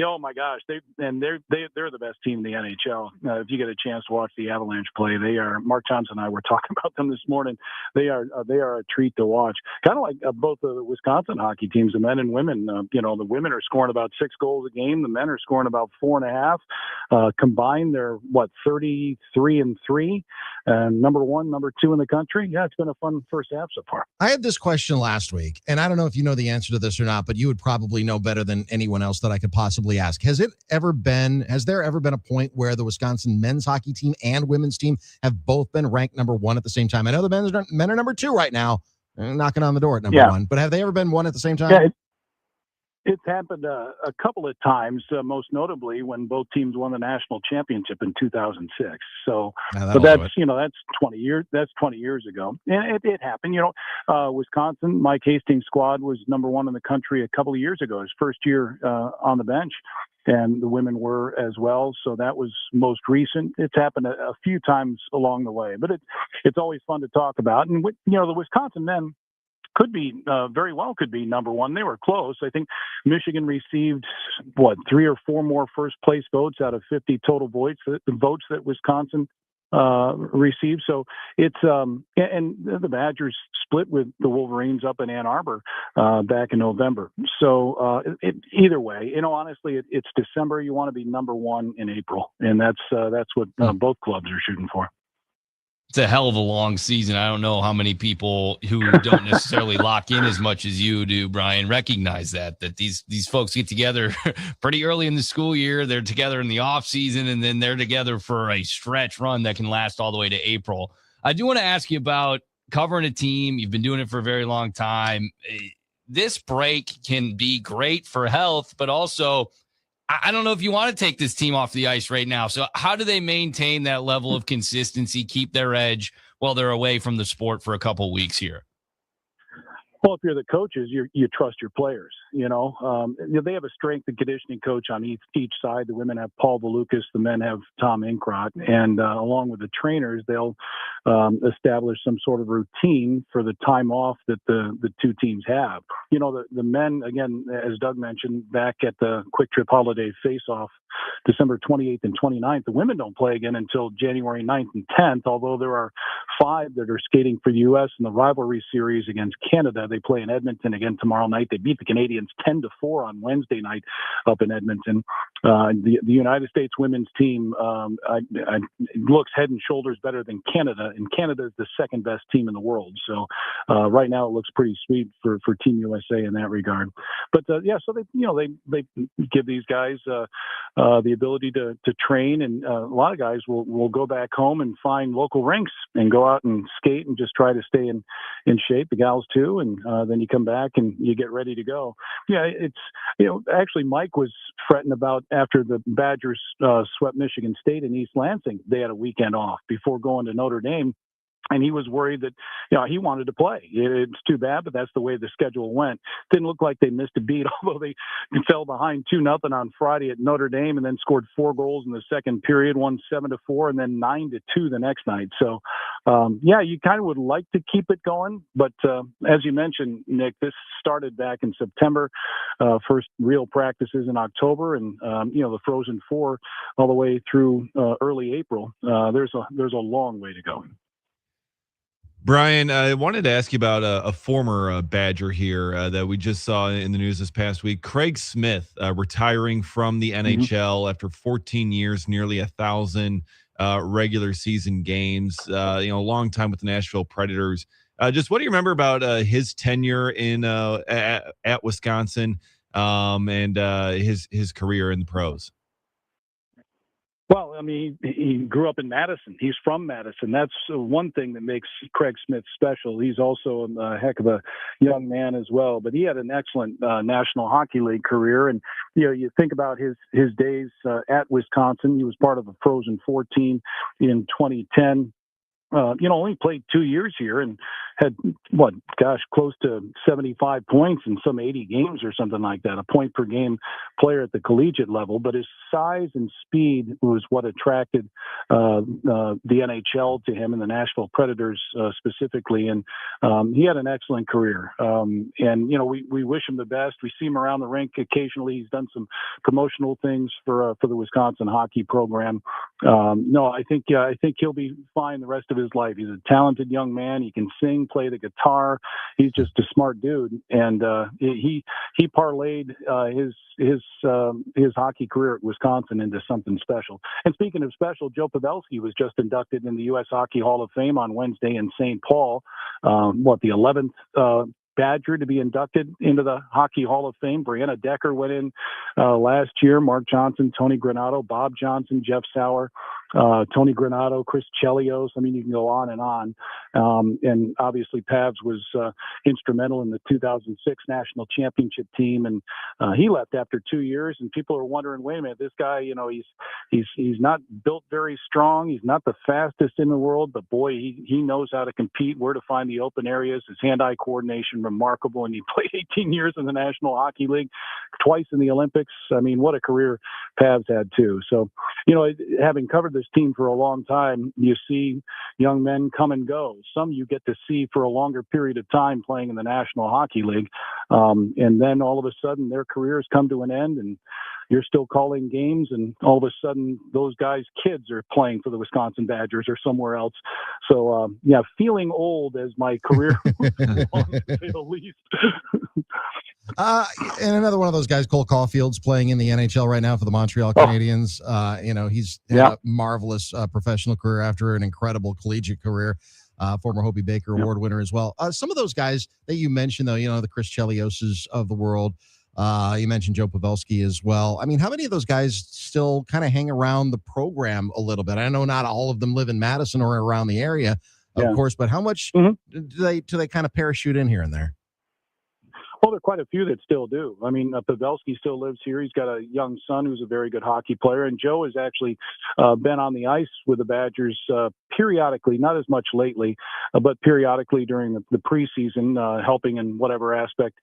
oh my gosh, they're the best team in the NHL. If you get a chance to watch the Avalanche play, they are. Mark Johnson and I were talking about them this morning. They are a treat to watch. Kind of like both the Wisconsin hockey teams, the men and women. The women are scoring about 6 goals a game. The men are scoring about 4.5. Combined, they're 33-3, and number 1, number 2 in the country. Yeah, it's been a fun first half so far. I had this question last week, and I don't know if you know the answer to this or not, but you would probably know better than anyone else that I could possibly ask. Has there ever been a point where the Wisconsin men's hockey team and women's team have both been ranked number 1 at the same time? I know the men are number 2 right now, knocking on the door at number 1, but have they ever been 1 at the same time? Yeah, it's happened a couple of times, most notably when both teams won the national championship in 2006. So, but that's 20 years. That's 20 years ago, and it happened. Wisconsin, Mike Hastings' squad was number 1 in the country a couple of years ago, his first year on the bench, and the women were as well. So that was most recent. It's happened a few times along the way, but it's always fun to talk about. And the Wisconsin men could be very well could be number 1. They were close. I think Michigan received 3 or 4 more first place votes out of 50 total votes that Wisconsin received. So it's and the Badgers split with the Wolverines up in Ann Arbor back in November. So either way, honestly, it's December. You want to be number 1 in April, and that's what both clubs are shooting for. It's a hell of a long season. I don't know how many people who don't necessarily lock in as much as you do, Brian, recognize that these folks get together pretty early in the school year. They're together in the off season, and then they're together for a stretch run that can last all the way to April. I do want to ask you about covering a team. You've been doing it for a very long time. This break can be great for health, but also I don't know if you want to take this team off the ice right now. So how do they maintain that level of consistency, keep their edge while they're away from the sport for a couple of weeks here? Well, if you're the coaches, you trust your players. They have a strength and conditioning coach on each side. The women have Paul Valukas, the men have Tom Inkrot, and along with the trainers, they'll establish some sort of routine for the time off that the two teams have. The men, again, as Doug mentioned, back at the Quick Trip Holiday Face-Off, December 28th and 29th. The women don't play again until January 9th and 10th, although there are 5 that are skating for the U.S. in the rivalry series against Canada. They play in Edmonton again tomorrow night. They beat the Canadians 10-4 on Wednesday night up in Edmonton. The United States women's team looks head and shoulders better than Canada, and Canada is the second best team in the world. So right now it looks pretty sweet for Team USA in that regard. But so they give these guys the ability to train, and a lot of guys will go back home and find local rinks and go out and skate and just try to stay in shape. The gals too, and then you come back and you get ready to go. Yeah, it's actually Mike was fretting about after the Badgers swept Michigan State in East Lansing. They had a weekend off before going to Notre Dame. And he was worried that, he wanted to play. It's too bad, but that's the way the schedule went. Didn't look like they missed a beat, although they fell behind 2-0 on Friday at Notre Dame and then scored 4 goals in the second period, won 7-4, and then 9-2 the next night. So, you kind of would like to keep it going. But as you mentioned, Nick, this started back in September, first real practices in October, and, the Frozen Four all the way through early April. There's a long way to go. Brian, I wanted to ask you about a former Badger here that we just saw in the news this past week. Craig Smith retiring from the NHL after 14 years, nearly 1,000 regular season games. A long time with the Nashville Predators. Just what do you remember about his tenure in at Wisconsin and his career in the pros? Well, I mean, he grew up in Madison. He's from Madison. That's one thing that makes Craig Smith special. He's also a heck of a young man as well. But he had an excellent National Hockey League career. And, you think about his days at Wisconsin. He was part of the Frozen Four team in 2010. only played 2 years here and had close to 75 points in some 80 games or something like that, a point per game player at the collegiate level. But his size and speed was what attracted the NHL to him and the Nashville Predators specifically. And he had an excellent career. We wish him the best. We see him around the rink occasionally. He's done some promotional things for the Wisconsin hockey program. I think he'll be fine the rest of his life. He's a talented young man. He can sing, play the guitar. He's just a smart dude, and he parlayed his hockey career at Wisconsin into something special. And speaking of special, Joe Pavelski was just inducted in the U.S. Hockey Hall of Fame on Wednesday in St. Paul. The 11th Badger to be inducted into the Hockey Hall of Fame. Brianna Decker went in last year. Mark Johnson, Tony Granato, Bob Johnson, Jeff Sauer, Tony Granato, Chris Chelios. I mean, you can go on. And obviously Pavs was instrumental in the 2006 national championship team. And he left after 2 years, and people are wondering, wait a minute, this guy, he's not built very strong. He's not the fastest in the world, but boy, he knows how to compete, where to find the open areas. His hand-eye coordination, remarkable. And he played 18 years in the National Hockey League, twice in the Olympics. I mean, what a career Pavs had too. So, having covered this team for a long time, you see young men come and go. Some you get to see for a longer period of time playing in the National Hockey League. And then all of a sudden their careers come to an end, and you're still calling games, and all of a sudden those guys' kids are playing for the Wisconsin Badgers or somewhere else. So, feeling old as my career moves along, to say the least. And another one of those guys, Cole Caulfield's playing in the NHL right now for the Montreal Canadiens. He's had a marvelous professional career after an incredible collegiate career. Former Hobie Baker Award winner as well. Some of those guys that you mentioned, though, the Chris Chelioses of the world. You mentioned Joe Pavelski as well. I mean, how many of those guys still kind of hang around the program a little bit? I know not all of them live in Madison or around the area, of course, but how much do they kind of parachute in here and there? Well, there are quite a few that still do. I mean, Pavelski still lives here. He's got a young son who's a very good hockey player. And Joe has actually been on the ice with the Badgers periodically, not as much lately, but periodically during the preseason, helping in whatever aspect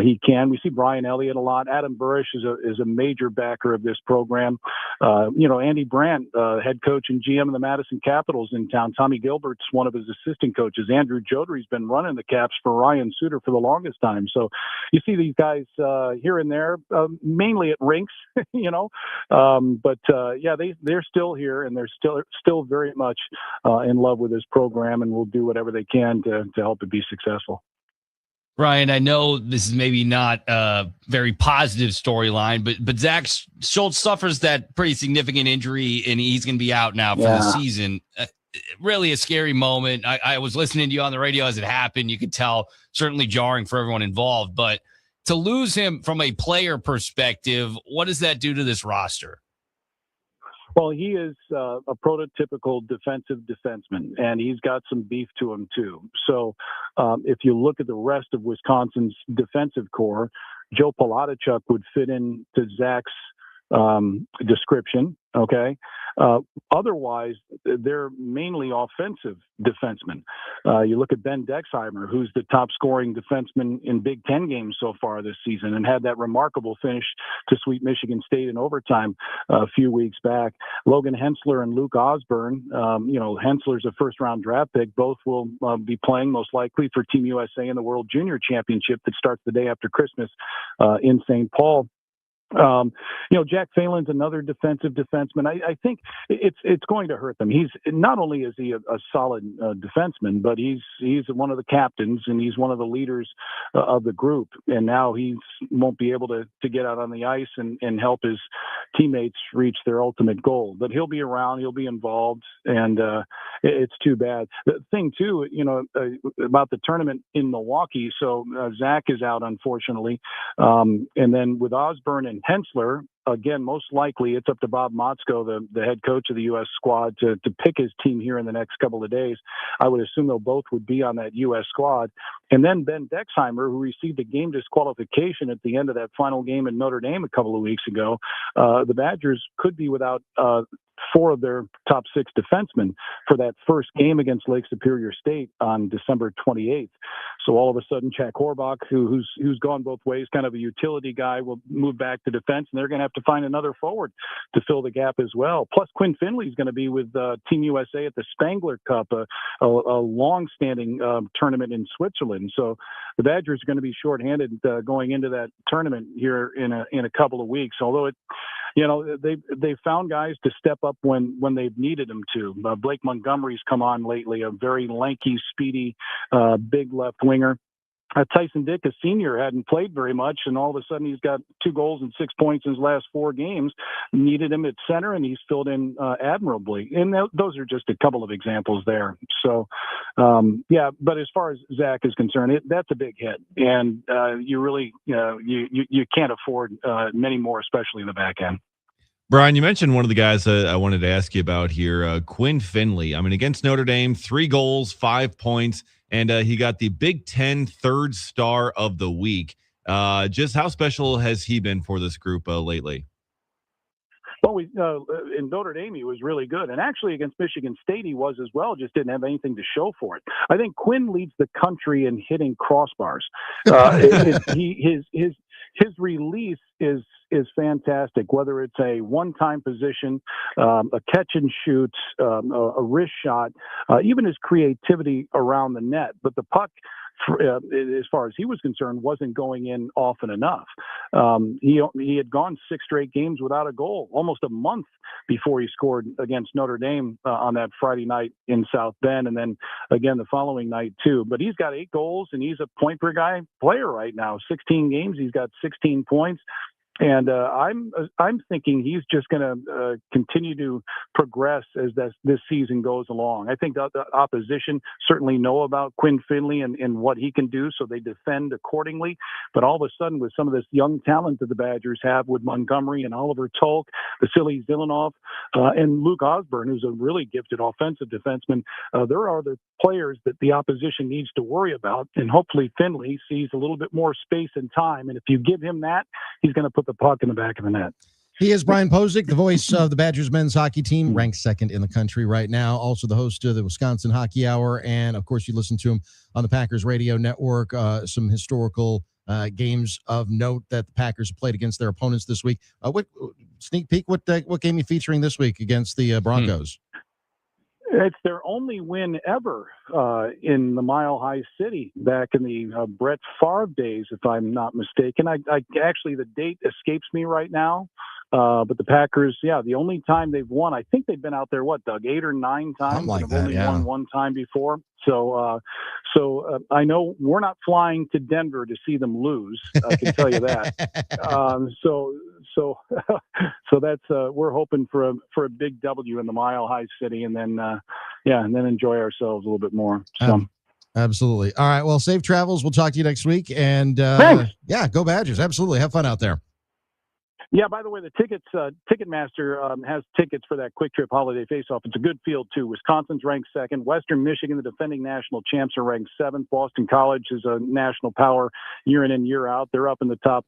he can. We see Brian Elliott a lot. Adam Burish is a major backer of this program. Andy Brandt, head coach and GM of the Madison Capitals in town. Tommy Gilbert's one of his assistant coaches. Andrew Jodery's been running the Caps for Ryan Suter for the longest time. So you see these guys here and there, mainly at rinks, but they're still here, and they're still very much in love with this program, and will do whatever they can to help it be successful. Ryan, I know this is maybe not a very positive storyline, but Zach Schultz suffers that pretty significant injury, and he's going to be out now for the season. Really a scary moment. I was listening to you on the radio as it happened. You could tell, certainly jarring for everyone involved. But to lose him from a player perspective, what does that do to this roster? Well, he is a prototypical defensive defenseman, and he's got some beef to him too. So if you look at the rest of Wisconsin's defensive core, Joe Palatichuk would fit into Zach's description. Okay. Otherwise, they're mainly offensive defensemen. You look at Ben Dexheimer, who's the top scoring defenseman in Big Ten games so far this season, and had that remarkable finish to sweep Michigan State in overtime a few weeks back. Logan Hensler and Luke Osborne, Hensler's a first-round draft pick. Both will be playing most likely for Team USA in the World Junior Championship that starts the day after Christmas in St. Paul. Jack Phelan's another defensive defenseman. I think it's going to hurt them. He's not only is he a solid defenseman, but he's one of the captains, and he's one of the leaders of the group. And now he won't be able to get out on the ice and help his teammates reach their ultimate goal. But he'll be around, he'll be involved, and it's too bad. The thing too, about the tournament in Milwaukee. So Zach is out, unfortunately, and then with Osborne and Hensler, again, most likely it's up to Bob Motzko, the head coach of the U.S. squad, to pick his team here in the next couple of days. I would assume they'll both would be on that U.S. squad. And then Ben Dexheimer, who received a game disqualification at the end of that final game in Notre Dame a couple of weeks ago. The Badgers could be without 4 of their top 6 defensemen for that first game against Lake Superior State on December 28th. So all of a sudden, Jack Horbach, who's gone both ways, kind of a utility guy, will move back to defense, and they're going to have to find another forward to fill the gap as well. Plus, Quinn Finley's going to be with Team USA at the Spangler Cup, a long-standing tournament in Switzerland. So the Badgers are going to be shorthanded going into that tournament here in a couple of weeks. Although they found guys to step up when they've needed them to. Blake Montgomery's come on lately, a very lanky, speedy, big left winger. Tyson Dick, a senior, hadn't played very much, and all of a sudden he's got 2 goals and 6 points in his last 4 games. Needed him at center, and he's filled in admirably. And those are just a couple of examples there. So, but as far as Zach is concerned, that's a big hit, and you really you can't afford many more, especially in the back end. Brian, you mentioned one of the guys I wanted to ask you about here, Quinn Finley. I mean, against Notre Dame, 3 goals, 5 points, and he got the Big Ten third star of the week. Just how special has he been for this group lately? Well, in Notre Dame, he was really good. And actually against Michigan State, he was as well, just didn't have anything to show for it. I think Quinn leads the country in hitting crossbars. His release is fantastic, whether it's a one-time position, a catch and shoot, a wrist shot, even his creativity around the net. But the puck, as far as he was concerned, wasn't going in often enough. He had gone 6 straight games without a goal, almost a month before he scored against Notre Dame on that Friday night in South Bend, and then again the following night too. But he's got 8 goals, and he's a point per guy player right now. 16 games, he's got 16 points. And I'm thinking he's just going to continue to progress as this season goes along. I think the opposition certainly know about Quinn Finley and what he can do, so they defend accordingly. But all of a sudden, with some of this young talent that the Badgers have with Montgomery and Oliver Tolk, Vasily Zilanov, and Luke Osborne, who's a really gifted offensive defenseman, there are other players that the opposition needs to worry about. And hopefully Finley sees a little bit more space and time. And if you give him that, he's going to put the puck in the back of the net. He is Brian Posick, the voice of the Badgers men's hockey team, ranked 2nd in the country right now. Also the host of the Wisconsin Hockey Hour. And, of course, you listen to him on the Packers Radio Network. Some historical games of note that the Packers played against their opponents this week. What sneak peek, what game are you featuring this week against the Broncos? It's their only win ever in the Mile High City back in the Brett Favre days, if I'm not mistaken. I actually, the date escapes me right now. But the Packers, the only time they've won, I think they've been out there, what, Doug, 8 or 9 times? Something like they've that, only won one time before. So I know we're not flying to Denver to see them lose. I can tell you that. So that's we're hoping for a big W in the Mile High City, and then enjoy ourselves a little bit more. So. Absolutely. All right. Well, safe travels. We'll talk to you next week. And go Badgers. Absolutely. Have fun out there. Yeah, by the way, the tickets, Ticketmaster has tickets for that Quick Trip Holiday Face-Off. It's a good field, too. Wisconsin's ranked 2nd. Western Michigan, the defending national champs, are ranked 7th. Boston College is a national power year in and year out. They're up in the top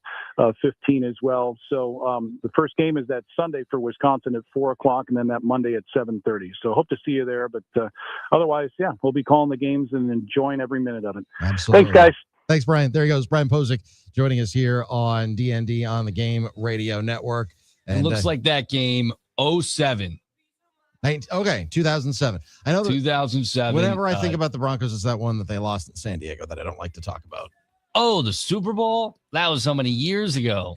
15 as well. So the first game is that Sunday for Wisconsin at 4 o'clock, and then that Monday at 7:30. So hope to see you there. But otherwise, we'll be calling the games and enjoying every minute of it. Absolutely. Thanks, guys. Thanks, Brian. There he goes. Brian Posick joining us here on D.N.D. on the Game Radio Network. And it looks like that game 07. 2007. I know 2007. Whenever I think about the Broncos, it's that one that they lost in San Diego that I don't like to talk about. Oh, the Super Bowl? That was so many years ago.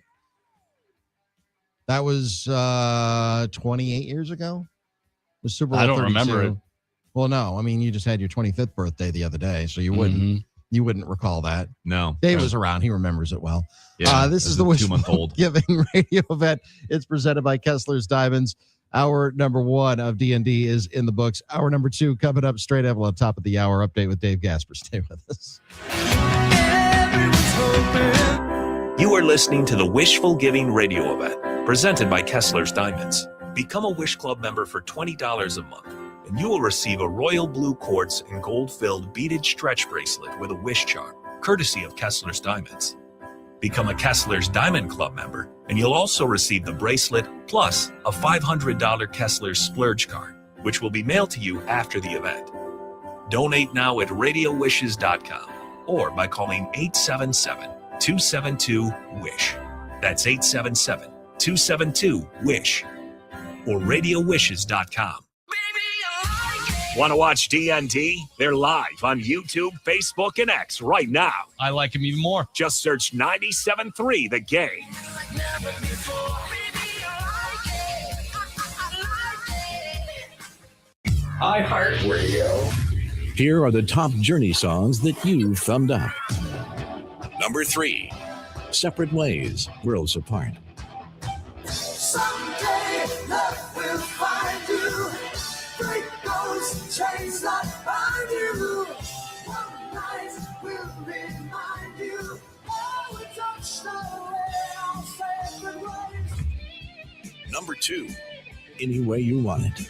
That was 28 years ago. The Super Bowl I don't 32. remember it. Well, no. I mean, you just had your 25th birthday the other day, so you wouldn't. Mm-hmm. You wouldn't recall that. No. Dave was around. He remembers it well. Yeah, this is the Wishful 2-month-old Giving Radio Event. It's presented by Kessler's Diamonds. Hour number 1 of D&D is in the books. Hour number 2 coming up straight up on top of the hour. Update with Dave Gasper. Stay with us. You are listening to the Wishful Giving Radio Event, presented by Kessler's Diamonds. Become a Wish Club member for $20 a month, and you will receive a royal blue quartz and gold-filled beaded stretch bracelet with a wish charm, courtesy of Kessler's Diamonds. Become a Kessler's Diamond Club member, and you'll also receive the bracelet plus a $500 Kessler's Splurge card, which will be mailed to you after the event. Donate now at radiowishes.com or by calling 877-272-WISH. That's 877-272-WISH or radiowishes.com. Want to watch D.N.D? They're live on YouTube, Facebook, and X right now. I like him even more. Just search 97.3 The Game. iHeartRadio. Here are the top Journey songs that you thumbed up. Number 3, Separate Ways, Worlds Apart. Someday love will find you. Break those chains that bind you. One night will remind you. Oh, we touched away our separate ways. Number 2, Any Way You Want It.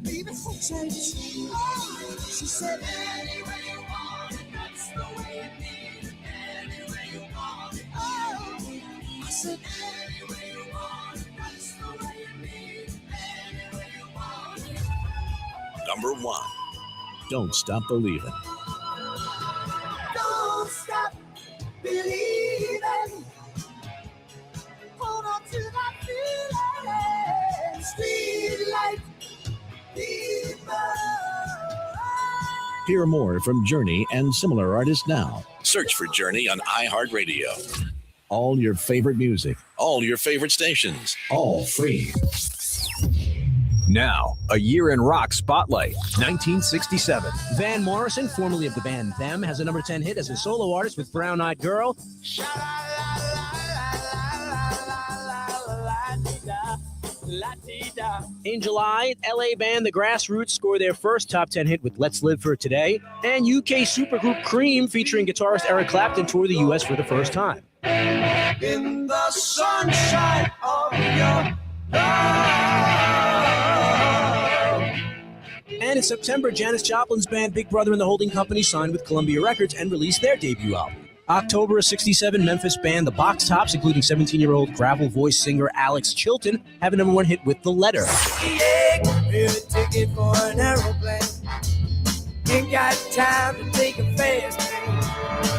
Baby, for change. Oh, she said, any way you want it, that's the way you need it. Any way you want it. Oh, I said, any way you want it, that's the way you need it. Any way you want it. Number 1, Don't Stop Believing. Don't stop believing. Hold on to that feeling. Street light, people. Hear more from Journey and similar artists now. Search for Journey on iHeartRadio. All your favorite music, all your favorite stations, all free. Now, a year in rock spotlight, 1967. Van Morrison, formerly of the band Them, has a number 10 hit as a solo artist with Brown Eyed Girl. In July, LA band The Grassroots scored their first top 10 hit with Let's Live for Today. And UK supergroup Cream, featuring guitarist Eric Clapton, toured the US for the first time. In the sunshine of your And in September, Janis Joplin's band Big Brother and the Holding Company signed with Columbia Records and released their debut album. October of '67, Memphis band The Box Tops, including 17-year-old gravel voice singer Alex Chilton, have a number 1 hit with The Letter. ticket for an aeroplane. Ain't got time to take a fast train.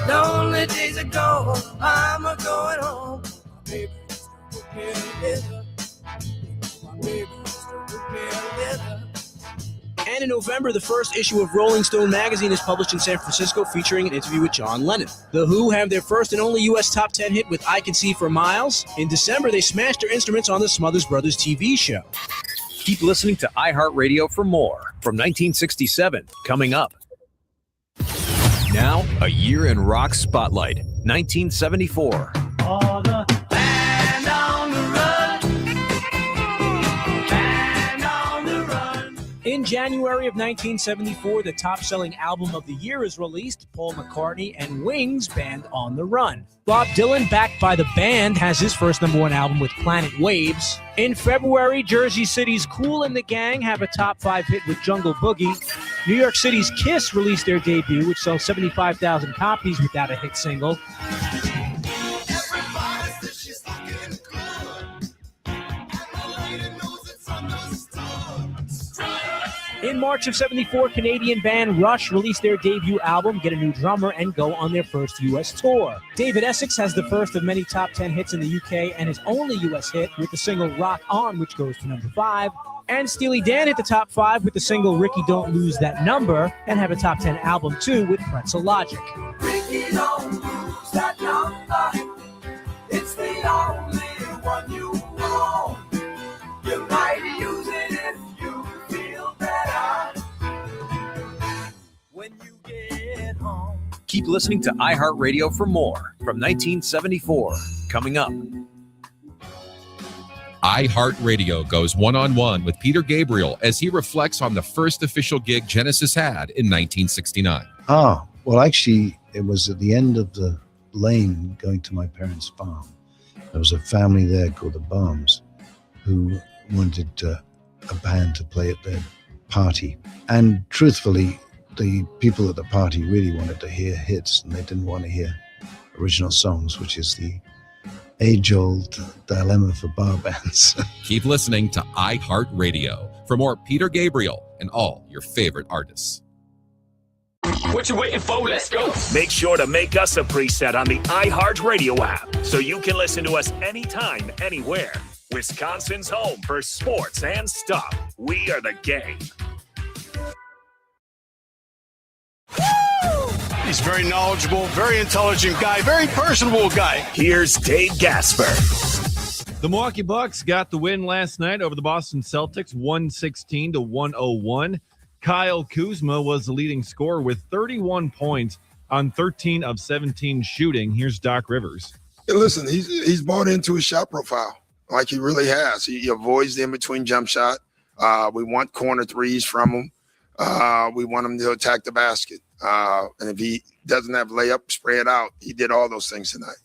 Lonely days are gone, I'm a going home. My baby used to put me together. My baby used to put me together. And in November, the first issue of Rolling Stone magazine is published in San Francisco, featuring an interview with John Lennon. The Who have their first and only U.S. top 10 hit with I Can See for Miles. In December, they smashed their instruments on the Smothers Brothers TV show. Keep listening to iHeartRadio for more from 1967, coming up. Now, a year in rock spotlight, 1974. All the band on the run. Band on the run. In January of 1974, the top-selling album of the year is released, Paul McCartney and Wings' Band on the Run. Bob Dylan, backed by the band, has his first number 1 album with Planet Waves. In February, Jersey City's Kool and the Gang have a top 5 hit with Jungle Boogie. New York City's Kiss released their debut, which sold 75,000 copies without a hit single. In March of '74, Canadian band Rush released their debut album, Get a New Drummer, and go on their first U.S. tour. David Essex has the first of many top 10 hits in the UK and his only U.S. hit with the single Rock On, which goes to number 5. And Steely Dan hit the top 5 with the single Ricky Don't Lose That Number, and have a top 10 album too with Pretzel Logic. Ricky, don't lose that number. It's the only one you want. You might use it if you feel better when you get home. Keep listening to iHeartRadio for more from 1974, coming up. iHeartRadio goes one-on-one with Peter Gabriel as he reflects on the first official gig Genesis had in 1969. Oh, well, actually, it was at the end of the lane going to my parents' farm. There was a family there called the Barnes who wanted a band to play at their party. And truthfully, the people at the party really wanted to hear hits, and they didn't want to hear original songs, which is the age-old dilemma for bar bands. Keep listening to iHeartRadio for more Peter Gabriel and all your favorite artists. What you waiting for? Let's go. Make sure to make us a preset on the iHeartRadio app so you can listen to us anytime, anywhere. Wisconsin's home for sports and stuff. We are the game. He's very knowledgeable, very intelligent guy, very personable guy. Here's Dave Gasper. The Milwaukee Bucks got the win last night over the Boston Celtics, 116-101. Kyle Kuzma was the leading scorer with 31 points on 13 of 17 shooting. Here's Doc Rivers. Hey, listen, he's bought into his shot profile like he really has. He avoids the in-between jump shot. We want corner threes from him. We want him to attack the basket. And if he doesn't have layup, spray it out. He did all those things tonight.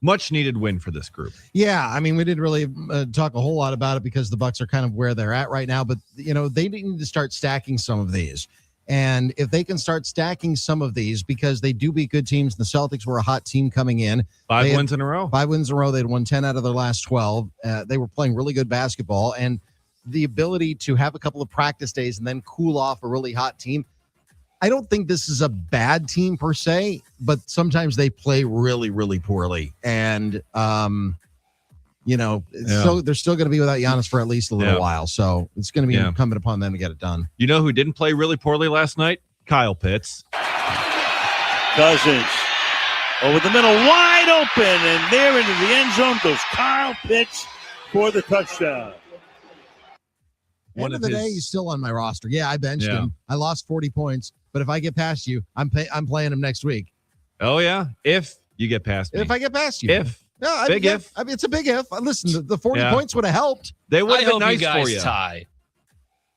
Much needed win for this group. Yeah, I mean, we didn't really talk a whole lot about it because the Bucks are kind of where they're at right now. But, they need to start stacking some of these. And if they can start stacking some of these, because they do beat good teams. The Celtics were a hot team coming in. 5 wins in a row. 5 wins in a row. They'd won 10 out of their last 12. They were playing really good basketball. And the ability to have a couple of practice days and then cool off a really hot team. I don't think this is a bad team per se, but sometimes they play really, really poorly. And, so they're still going to be without Giannis for at least a little while. So it's going to be incumbent upon them to get it done. You know who didn't play really poorly last night? Kyle Pitts. Cousins over the middle, wide open, and there into the end zone goes Kyle Pitts for the touchdown. End of the day, he's still on my roster. Yeah, I benched him. I lost 40 points, but if I get past you, I'm playing him next week. Oh yeah, if you get past me. If I get past you, if big if. I mean, it's a big if. Listen, the 40 points would have helped. They would have been nice you guys for you. Tie.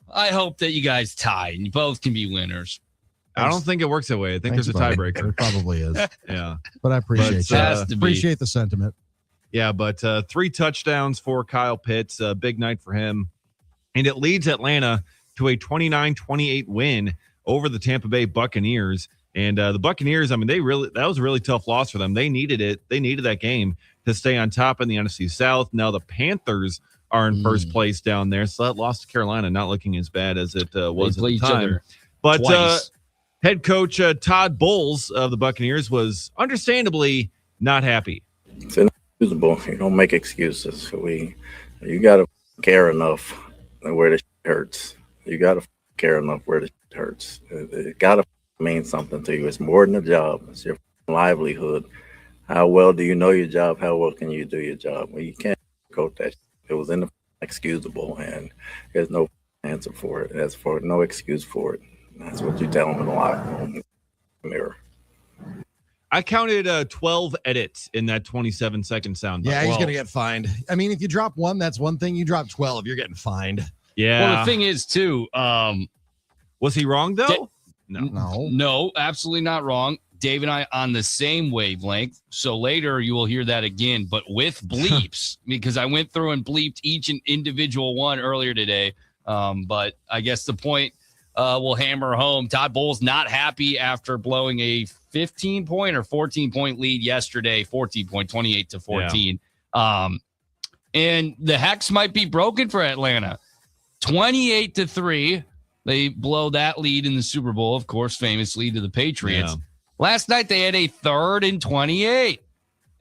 I hope that you guys tie and you both can be winners. I don't think it works that way. I think there's a tiebreaker. It probably is. Yeah, but I appreciate appreciate the sentiment. Yeah, but 3 touchdowns for Kyle Pitts. A big night for him. And it leads Atlanta to a 29-28 win over the Tampa Bay Buccaneers. And the Buccaneers, I mean, that was a really tough loss for them. They needed it. They needed that game to stay on top in the NFC South. Now the Panthers are in first place down there. So that loss to Carolina not looking as bad as it was at the time. But head coach Todd Bowles of the Buccaneers was understandably not happy. It's inexcusable. You don't make excuses. You got to care enough where the shit hurts. You got to care enough where the shit hurts. It got to mean something to you. It's more than a job. It's your livelihood. How well do you know your job? How well can you do your job? Well, you can't coach that. It was inexcusable, and there's no answer for it. There's no excuse for it. That's what you tell them in the locker room mirror. I counted 12 edits in that 27-second sound. Yeah, he's going to get fined. I mean, if you drop one, that's one thing. You drop 12, you're getting fined. Yeah. Well, the thing is, too, was he wrong, though? No, absolutely not wrong. Dave and I on the same wavelength. So later you will hear that again, but with bleeps, because I went through and bleeped each and individual one earlier today. But I guess the point will hammer home. Todd Bowles not happy after blowing a 15-point or 14-point lead yesterday, 14-point, 28-14. Yeah. And the hex might be broken for Atlanta. 28-3. They blow that lead in the Super Bowl, of course, famously to the Patriots. Yeah. Last night they had a 3rd and 28,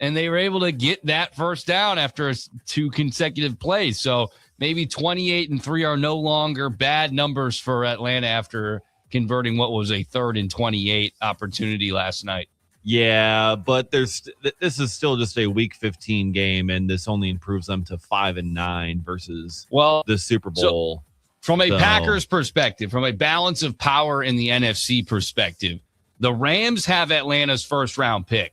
and they were able to get that first down after 2 consecutive plays. So maybe 28-3 are no longer bad numbers for Atlanta after converting what was a 3rd and 28 opportunity last night. Yeah, but this is still just a Week 15 game, and this only improves them to 5-9 versus the Super Bowl. From a Packers perspective, from a balance of power in the NFC perspective, the Rams have Atlanta's first-round pick.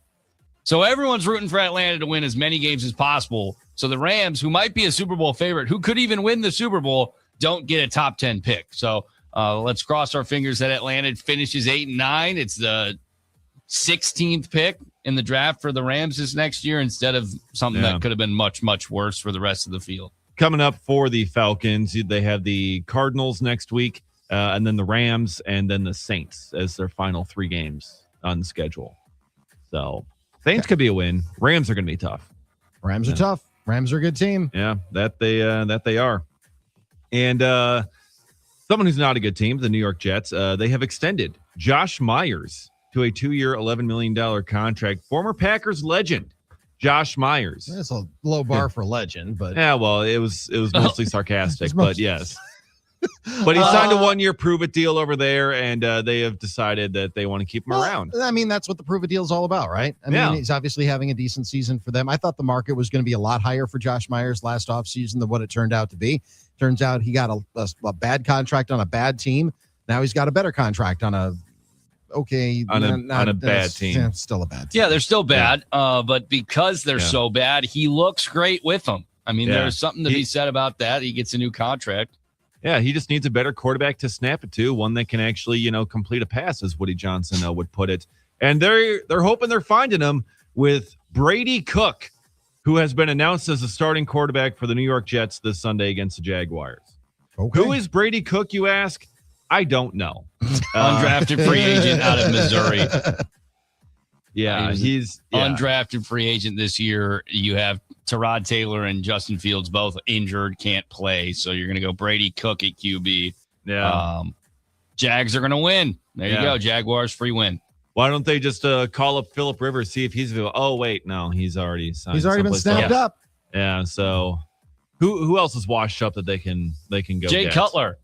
So everyone's rooting for Atlanta to win as many games as possible. So the Rams, who might be a Super Bowl favorite, who could even win the Super Bowl, don't get a top 10 pick. So let's cross our fingers that Atlanta finishes 8-9. It's the 16th pick in the draft for the Rams this next year instead of something that could have been much, much worse for the rest of the field. Coming up for the Falcons, they have the Cardinals next week, and then the Rams, and then the Saints as their final 3 games on the schedule. So Saints could be a win. Rams are going to be tough. Rams are tough. Rams are a good team. Yeah, that they are. And someone who's not a good team, the New York Jets, they have extended Josh Myers to a 2-year, $11 million contract. Former Packers legend, Josh Myers. That's a low bar for legend, but yeah, well, it was mostly sarcastic, but yes. But he signed a 1-year prove-it deal over there, and they have decided that they want to keep him around. I mean, that's what the prove-it deal is all about, right? I mean, he's obviously having a decent season for them. I thought the market was going to be a lot higher for Josh Myers last offseason than what it turned out to be. Turns out he got a bad contract on a bad team. Now he's got a better contract on a bad team. Yeah, still a bad team. Yeah, they're still bad, but because they're so bad, he looks great with them. I mean, there's something to be said about that. He gets a new contract. Yeah, he just needs a better quarterback to snap it to, one that can actually, complete a pass, as Woody Johnson would put it. And they're hoping they're finding him with Brady Cook, who has been announced as the starting quarterback for the New York Jets this Sunday against the Jaguars. Okay. Who is Brady Cook, you ask? I don't know. Undrafted free agent out of Missouri. Yeah, he's undrafted free agent this year. You have Tyrod Taylor and Justin Fields both injured, can't play. So you're going to go Brady Cook at QB. Yeah. Jags are going to win. There you go. Jaguars free win. Why don't they just call up Phillip Rivers, see if he's available? Oh, wait, no, he's already signed. He's already been snapped up. Yeah, so who else is washed up that they can go Jay get? Cutler.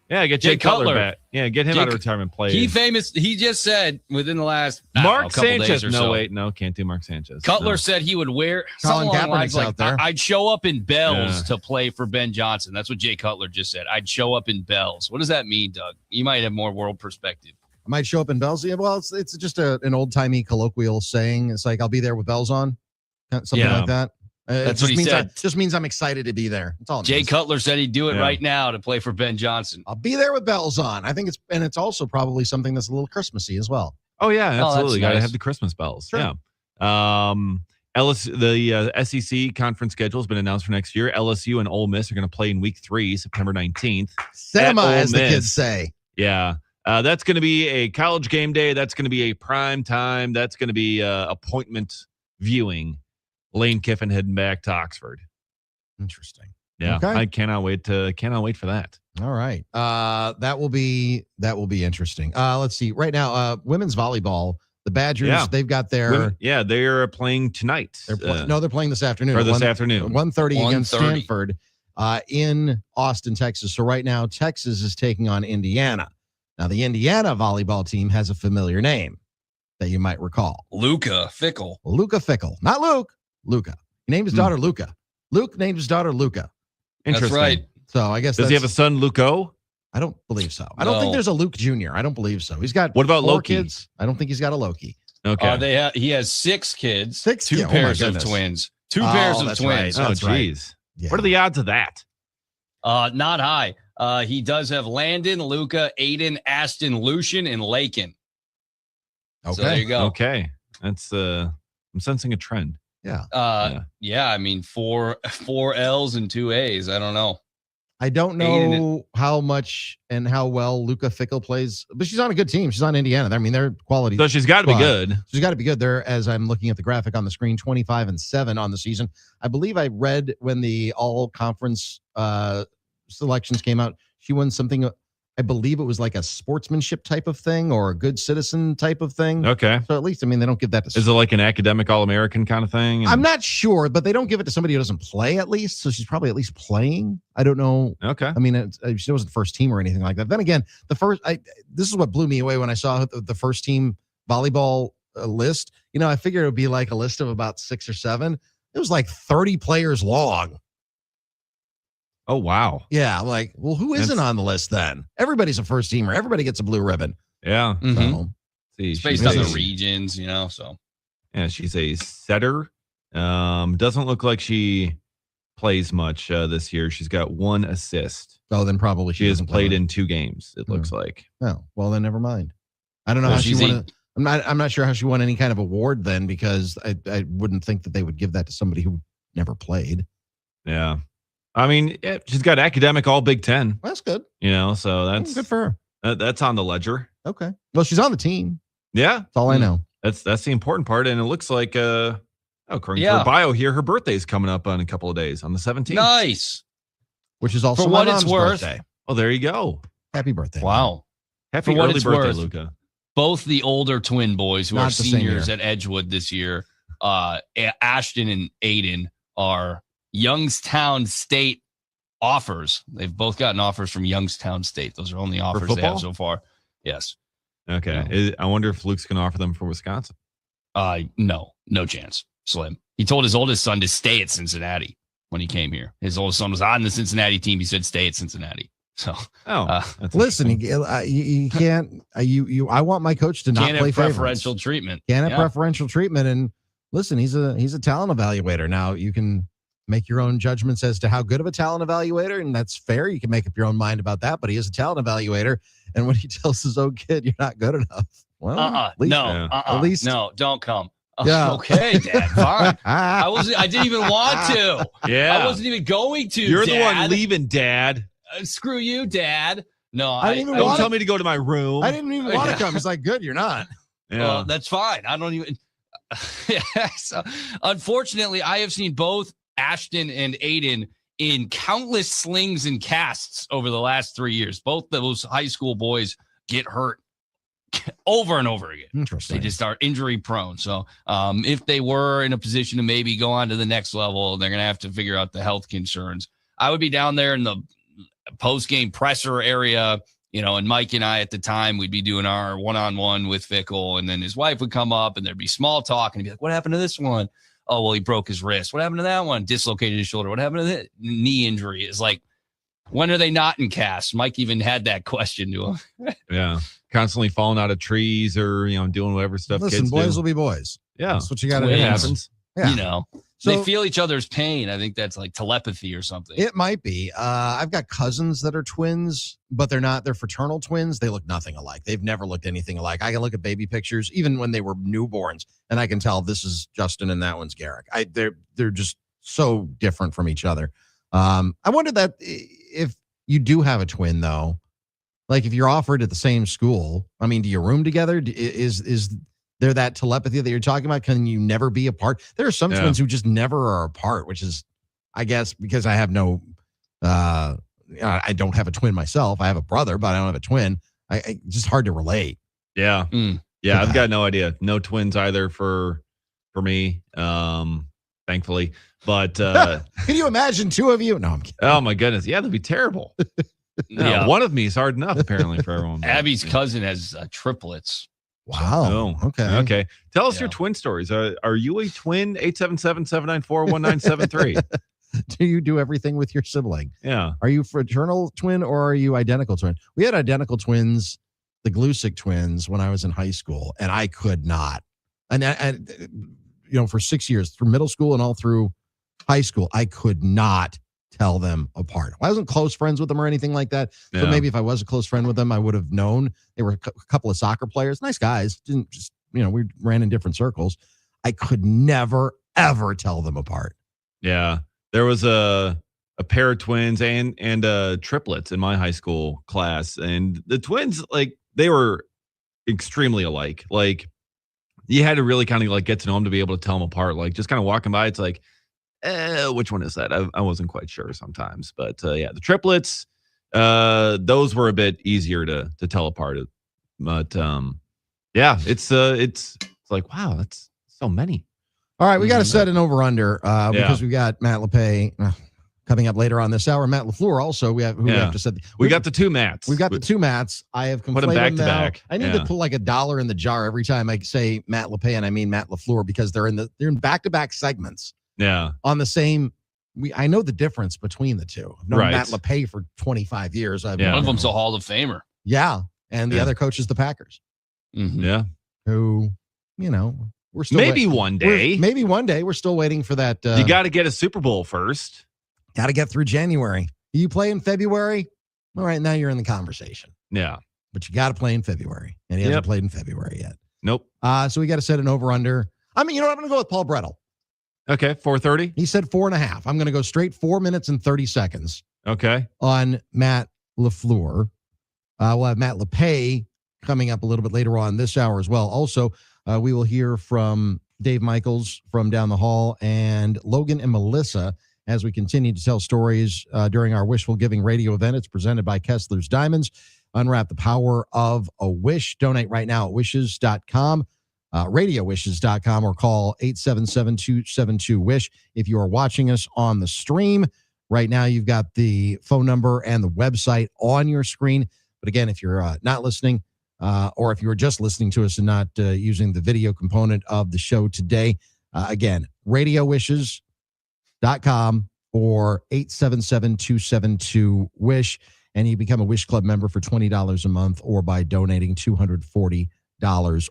Yeah, get Jay Cutler back. Yeah, get him out of retirement play. He just said within the last Mark Sanchez. Days or so. No, can't do Mark Sanchez. Cutler said he would wear Colin something along the Kaepernick's lines out there. I'd show up in bells to play for Ben Johnson. That's what Jay Cutler just said. I'd show up in bells. What does that mean, Doug? You might have more world perspective. I might show up in bells. Yeah, well, it's just an old-timey colloquial saying. It's like, I'll be there with bells on, something like that. That's what he said. Just means I'm excited to be there. That's all. Jay Cutler said he'd do it right now to play for Ben Johnson. I'll be there with bells on. I think it's also probably something that's a little Christmassy as well. Oh yeah, absolutely. Got to nice. have the Christmas bells. Sure. Yeah. The SEC conference schedule has been announced for next year. LSU and Ole Miss are going to play in Week 3, September 19th. Sema, as the kids say. Yeah. That's going to be a college game day. That's going to be a prime time. That's going to be appointment viewing. Lane Kiffin heading back to Oxford. Interesting. Yeah, okay. I cannot wait for that. All right. That will be interesting. Let's see. Right now, women's volleyball, the Badgers, they've got their they're playing tonight. They're playing this afternoon. Or this afternoon. 1:30 against Stanford in Austin, Texas. So right now, Texas is taking on Indiana. Now, the Indiana volleyball team has a familiar name that you might recall. Luca Fickle. Not Luke. Luca. He named his daughter Luca. Luke named his daughter Luca. Interesting. That's right. So I guess does he have a son, Luco? I don't believe so. I don't think there's a Luke Jr. I don't believe so. He's got what about 4 Loki? kids. I don't think he's got a Loki. Okay. He has 6 kids. 6 2 pairs of twins. 2 pairs of twins. Right. Oh, geez. Yeah. What are the odds of that? Not high. He does have Landon, Luca, Aiden, Aston, Lucian, and Lakin. Okay. So there you go. Okay. That's I'm sensing a trend. Yeah. Yeah. I mean, 4 L's and 2 A's. I don't know. I don't know how much and how well Luca Fickle plays, but she's on a good team. She's on Indiana. I mean, they're quality. So she's got to be good. She's got to be good. There, as I'm looking at the graphic on the screen, 25-7 on the season. I believe I read when the all conference selections came out, she won something. I believe it was like a sportsmanship type of thing or a good citizen type of thing. Okay. So at least, I mean, they don't give that to. Is it like an academic All-American kind of thing? I'm not sure, but they don't give it to somebody who doesn't play at least. So she's probably at least playing. I don't know. Okay. I mean, she wasn't first team or anything like that. Then again, this is what blew me away when I saw the first team volleyball list. You know, I figured it would be like a list of about 6 or 7. It was like 30 players long. Oh, wow. Yeah. I'm like, well, who isn't on the list then? Everybody's a first teamer. Everybody gets a blue ribbon. Yeah. So, It's based on the regions, you know, so. Yeah, she's a setter. Doesn't look like she plays much this year. She's got 1 assist. Oh, then probably she has played in 2 games, it looks like. Oh, well, then never mind. I don't know how she won. I'm not sure how she won any kind of award then, because I wouldn't think that they would give that to somebody who never played. Yeah. I mean, she's got academic all Big Ten. That's good. You know, so that's good for her. That's on the ledger. Okay. Well, she's on the team. Yeah. That's all I know. That's the important part. And it looks like, according to her bio here, her birthday's coming up in a couple of days on the 17th. Nice. Which is also For my what it's mom's worth. birthday. Oh, there you go. Happy birthday. Wow. Happy For what early it's birthday, worth, Luca. Both the older twin boys who Not are the same seniors year. at Edgewood this year, Ashton and Aiden, are Youngstown State offers. They've both gotten offers from Youngstown State. Those are only offers they football? have so far. Yes. Okay. I wonder if Luke's going to offer them for Wisconsin. No chance. Slim. He told his oldest son to stay at Cincinnati when he came here. His oldest son was on the Cincinnati team. He said, stay at Cincinnati. So, listen, you can't. I want my coach to not can't play have preferential treatment. Can't have preferential treatment. And listen, he's a talent evaluator. Now you can make your own judgments as to how good of a talent evaluator, and that's fair. You can make up your own mind about that. But he is a talent evaluator, and when he tells his own kid you're not good enough, well, at least no, don't come. Yeah. Okay, Dad. Fine. I didn't even want to. Yeah. I wasn't even going to. You're the one Dad. leaving, Dad. Screw you, Dad. No, I didn't even Don't want tell me to go to my room. I didn't even want to come. It's like, good, you're not. Yeah. Well, that's fine. I don't even. So, unfortunately, I have seen both Ashton and Aiden in countless slings and casts over the last 3 years. Both those high school boys get hurt over and over again. Interesting. They just are injury prone. So if they were in a position to maybe go on to the next level, they're going to have to figure out the health concerns. I would be down there in the post-game presser area, and Mike and I at the time, we'd be doing our one-on-one with Fickle, and then his wife would come up and there'd be small talk and he'd be like, what happened to this one? Oh, well, he broke his wrist. What happened to that one? Dislocated his shoulder. What happened to that knee injury? It's like, when are they not in cast? Mike even had that question to him. Yeah. Constantly falling out of trees or, doing whatever stuff Listen, kids boys do. will be boys. Yeah. That's what you got to Twins. do. It happens. Yeah. They So- feel each other's pain. I think that's like telepathy or something. It might be. I've got cousins that are twins, but they're not. They're fraternal twins. They look nothing alike. They've never looked anything alike. I can look at baby pictures, even when they were newborns, and I can tell this is Justin and that one's Garrick. They're just so different from each other. I wonder that if you do have a twin, though, like if you're offered at the same school, I mean, do you room together? Is there that telepathy that you're talking about? Can you never be apart? There are some twins who just never are apart, which is, I guess, because I have no, I don't have a twin myself. I have a brother, but I don't have a twin. It's just hard to relate. Yeah. Yeah. I've got no idea. No twins either for me. Thankfully, but can you imagine two of you? No, I'm kidding. Oh my goodness. Yeah. That'd be terrible. Yeah. One of me is hard enough apparently for everyone. Abby's cousin has triplets. Wow. Oh, okay. Okay. Tell us your twin stories. Are you a twin? 877-794-1973. Do you do everything with your sibling? Yeah. Are you fraternal twin or are you identical twin? We had identical twins, the Glusick twins, when I was in high school, and I could not. And for 6 years, through middle school and all through high school, I could not tell them apart. I wasn't close friends with them or anything like that. So Yeah. maybe if I was a close friend with them, I would have known. They were a couple of soccer players, nice guys. Didn't just, we ran in different circles. I could never, ever tell them apart. Yeah. There was a pair of twins and triplets in my high school class. And the twins, like, they were extremely alike. Like, you had to really kind of like get to know them to be able to tell them apart. Like, just kind of walking by, it's like, which one is that? I wasn't quite sure sometimes, but yeah, the triplets, those were a bit easier to tell apart. But yeah, it's like, wow, that's so many. All right, we got to set an over under because we got Matt LePay coming up later on this hour. Matt LaFleur also. We have to set. We got the two Matts. We've got the two Matts. I have put them back to back. I need to put like $1 in the jar every time I say Matt LePay and I mean Matt LaFleur because they're in back to back segments. Yeah. On the same, I know the difference between the two. I've known Right. Matt LePay for 25 years. One of them's a Hall of Famer. Yeah, and the other coach is the Packers. Mm-hmm. Yeah. Who, we're still maybe one day. Maybe one day. We're still waiting for that. You got to get a Super Bowl first. Got to get through January. You play in February. All right, now you're in the conversation. Yeah. But you got to play in February, and he hasn't played in February yet. Nope. So we got to set an over under. I mean, I'm going to go with Paul Brettel. Okay, 4:30. He said 4.5. I'm going to go straight 4 minutes and 30 seconds. Okay. On Matt LaFleur. We'll have Matt LePay coming up a little bit later on this hour as well. Also, We will hear from Dave Michaels from down the hall and Logan and Melissa as we continue to tell stories during our Wishful Giving radio event. It's presented by Kessler's Diamonds. Unwrap the power of a wish. Donate right now at wishes.com, radiowishes.com, or call 877-272-WISH. If you are watching us on the stream right now, you've got the phone number and the website on your screen. But again, if you're not listening, or if you were just listening to us and not using the video component of the show today, again, radiowishes.com or 877-272-WISH, and you become a Wish Club member for $20 a month or by donating $240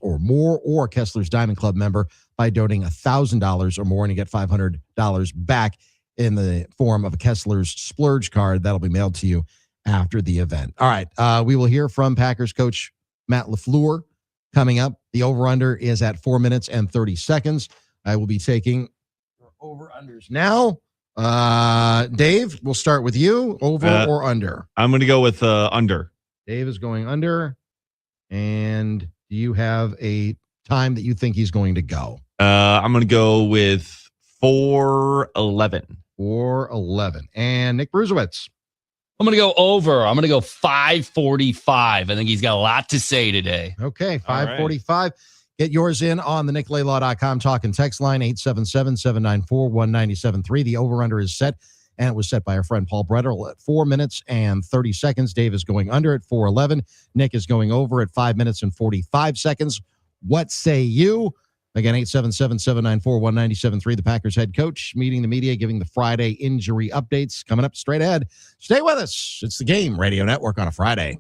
or more, or Kessler's Diamond Club member by donating $1,000 or more, and you get $500 back in the form of a Kessler's Splurge card that'll be mailed to you after the event. All right, we will hear from Packers coach Matt LaFleur coming up. The over-under is at 4 minutes and 30 seconds. I will be taking over-unders now. Dave, we'll start with you. Over or under? I'm going to go with under. Dave is going under. And do you have a time that you think he's going to go? I'm going to go with 4:11. 4:11. And Nick Bruzewitz. I'm going to go over. I'm going to go 5:45. I think he's got a lot to say today. Okay, 5:45. Get yours in on the nicklaylaw.com talk and text line, 877-794-1973. The over-under is set, and it was set by our friend Paul Brettel at 4 minutes and 30 seconds. Dave is going under at 4:11. Nick is going over at 5 minutes and 45 seconds. What say you? Again, 877-794-1973. The Packers head coach meeting the media, giving the Friday injury updates. Coming up straight ahead. Stay with us. It's the Game Radio Network on a Friday.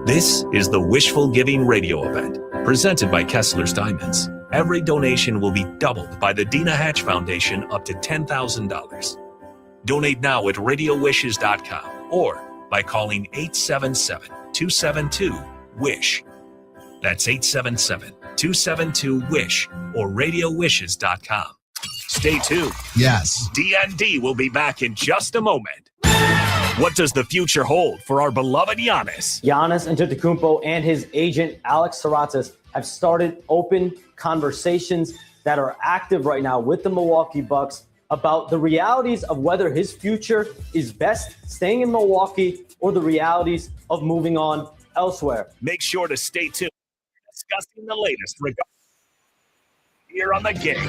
This is the Wishful Giving Radio Event, presented by Kessler's Diamonds. Every donation will be doubled by the Dina Hatch Foundation up to $10,000. Donate now at radiowishes.com or by calling 877-272-WISH. That's 877-272-WISH or radiowishes.com. Stay tuned. Yes. D.N.D. will be back in just a moment. What does the future hold for our beloved Giannis? Giannis Antetokounmpo and his agent, Alex Saratas, have started open conversations that are active right now with the Milwaukee Bucks about the realities of whether his future is best staying in Milwaukee or the realities of moving on elsewhere. Make sure to stay tuned. Discussing the latest here on the Game.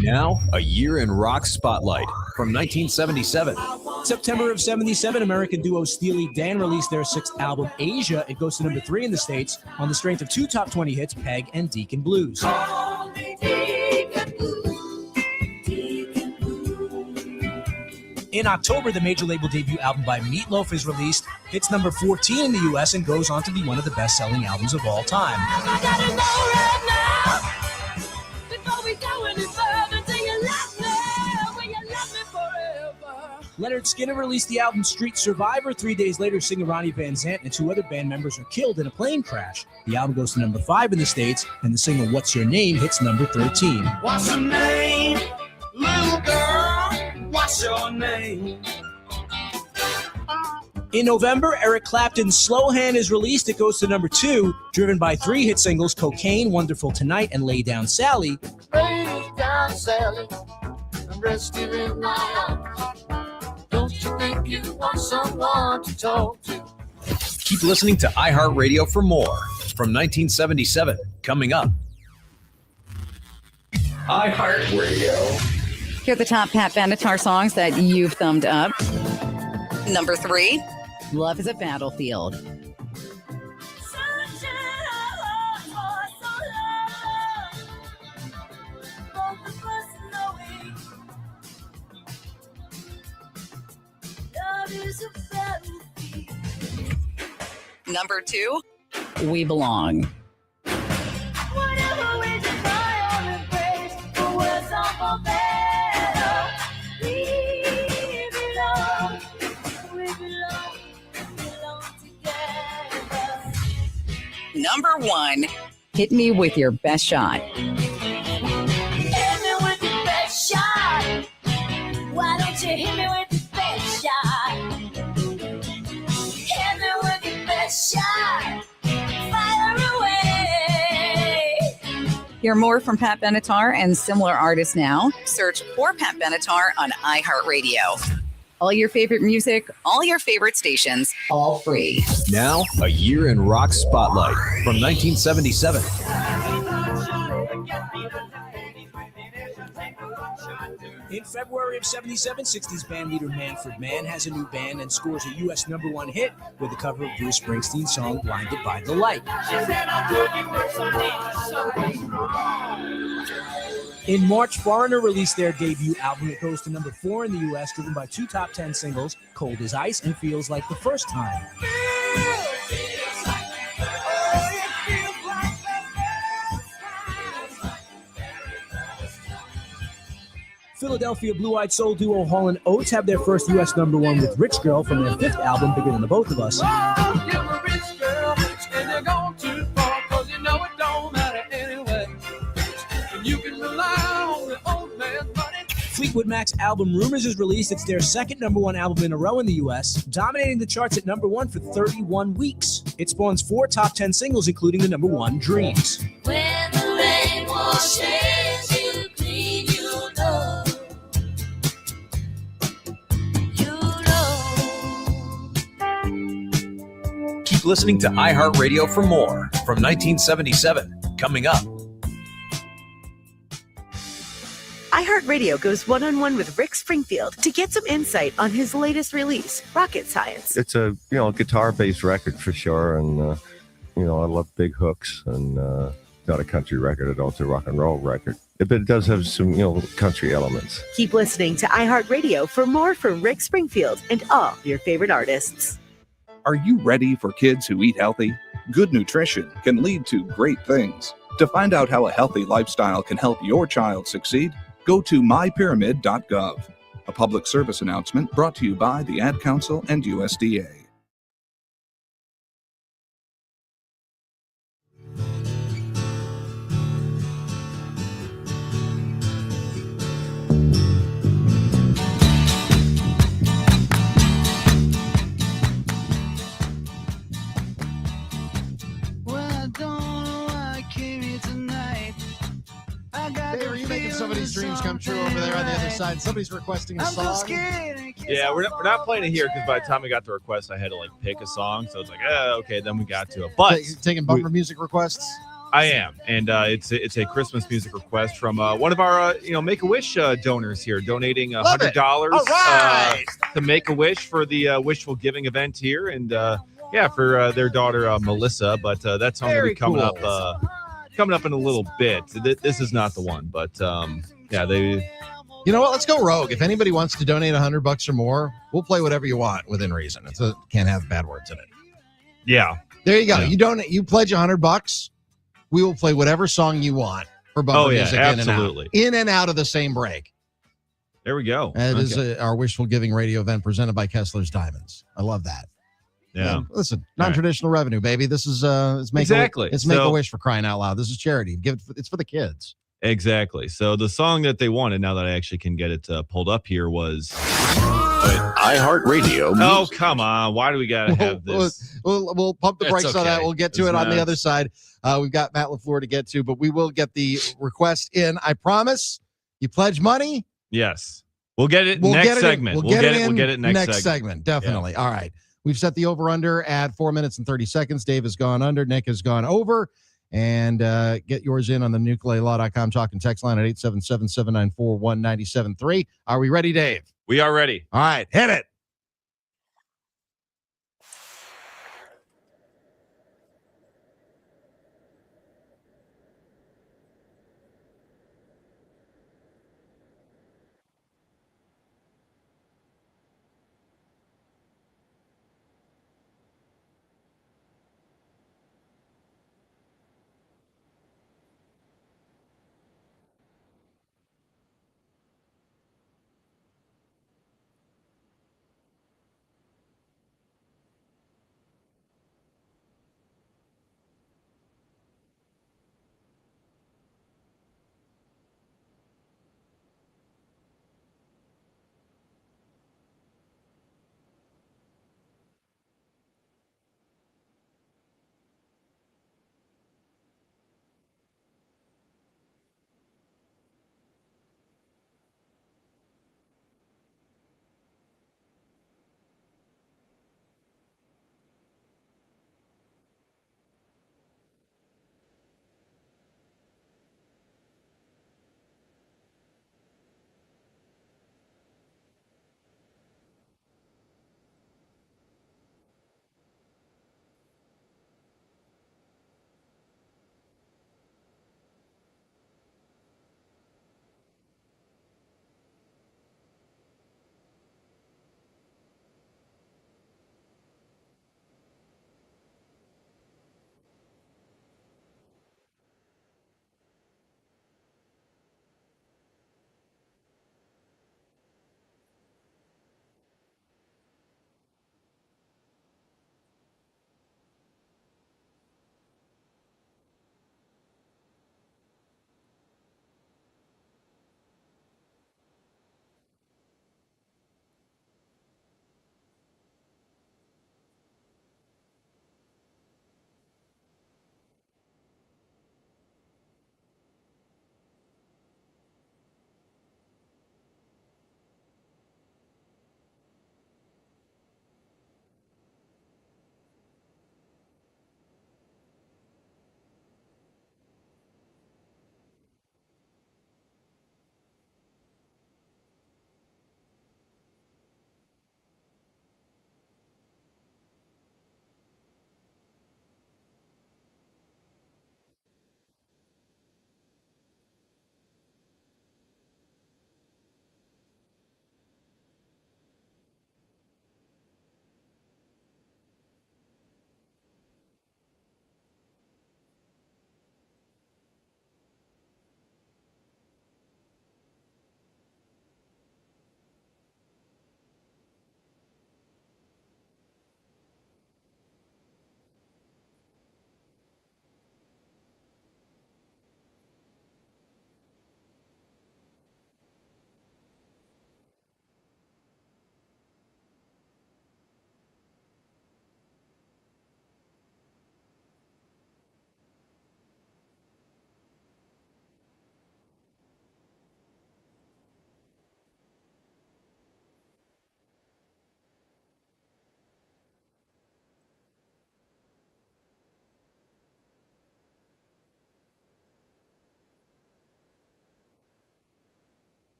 Now, a year in rock spotlight from 1977. September of 77, American duo Steely Dan released their sixth album, Asia. It goes to number 3 in the States on the strength of 2 top 20 hits, Peg and Deacon Blues. In October, the major label debut album by Meatloaf is released. Hits number 14 in the U.S. and goes on to be one of the best-selling albums of all time. Leonard Skinner released the album Street Survivor. 3 days later, singer Ronnie Van Zant and 2 other band members are killed in a plane crash. The album goes to number 5 in the States, and the single What's Your Name hits number 13. What's your name, little girl? What's your name? In November, Eric Clapton's Slow Hand is released. It goes to number 2, driven by 3 hit singles, Cocaine, Wonderful Tonight, and Lay Down Sally. Lay down, Sally, and rest you in my arms. Don't you think you want someone to talk to? Keep listening to iHeartRadio for more from 1977. Coming up. iHeartRadio. Here are the top Pat Benatar songs that you've thumbed up. Number 3, Love is a Battlefield. Number 2, We Belong. Number 1, Hit me with your best shot. Hit me with your best shot. Why don't you hit me with your best shot? Hit me with your best shot. Fire away. Hear more from Pat Benatar and similar artists now. Search for Pat Benatar on iHeartRadio. All your favorite music, all your favorite stations, all free. Now, a year in rock spotlight from 1977. In February of 77, 60s band leader Manfred Mann has a new band and scores a U.S. #1 hit with a cover of Bruce Springsteen's song Blinded by the Light. In March, Foreigner released their debut album. It goes to #4 in the U.S., driven by 2 top 10 singles, Cold as Ice and Feels Like the First Time. Philadelphia blue-eyed soul duo Hall & Oates have their first U.S. #1 with Rich Girl from their 5th album, Bigger Than the Both of Us. Fleetwood Mac's album Rumors is released. It's their second #1 album in a row in the U.S., dominating the charts at #1 for 31 weeks. It spawns 4 top 10 singles, including the #1 Dreams. When the rain washes you clean, you know. Keep listening to iHeartRadio for more from 1977. Coming up. iHeartRadio goes one-on-one with Rick Springfield to get some insight on his latest release, Rocket Science. It's a guitar-based record for sure, and I love big hooks, and not a country record. It's also a rock and roll record, but it does have some country elements. Keep listening to iHeartRadio for more from Rick Springfield and all your favorite artists. Are you ready for kids who eat healthy? Good nutrition can lead to great things. To find out how a healthy lifestyle can help your child succeed, go to mypyramid.gov. A public service announcement brought to you by the Ad Council and USDA. Dave, are you making somebody's dreams come true over there on the other side? Somebody's requesting a song. Yeah, we're not playing it here because by the time we got the request, I had to pick a song. So it's okay, then we got to it. But taking bumper music requests. I am, and it's a Christmas music request from one of our Make-A-Wish donors here, donating $100 to Make-A-Wish for the Wishful Giving event here, and for their daughter Melissa. But that song will be coming up in a little bit. This is not the one, but they. You know what? Let's go rogue. If anybody wants to donate $100 or more, we'll play whatever you want within reason. It can't have bad words in it. Yeah. There you go. Yeah. You pledge $100. We will play whatever song you want for bumper music absolutely. in and out of the same break. There we go. That is our Wishful Giving Radio event presented by Kessler's Diamonds. I love that. Yeah. Listen, non-traditional revenue, baby. This is it's exactly. It's Make-A-Wish for crying out loud. This is charity. It's for the kids. Exactly. So the song that they wanted, now that I actually can get it pulled up here, was iHeartRadio. Oh, come on. Why do we got to have this? We'll pump the brakes on that. We'll get to it on the other side. We've got Matt LaFleur to get to, but we will get the request in. I promise. You pledge money? Yes. We'll get it next segment. We'll get it next segment. Definitely. Yeah. All right. We've set the over-under at 4 minutes and 30 seconds. Dave has gone under. Nick has gone over. And get yours in on the nuclearlaw.com talking text line at 877-794-1973. Are we ready, Dave? We are ready. All right, hit it.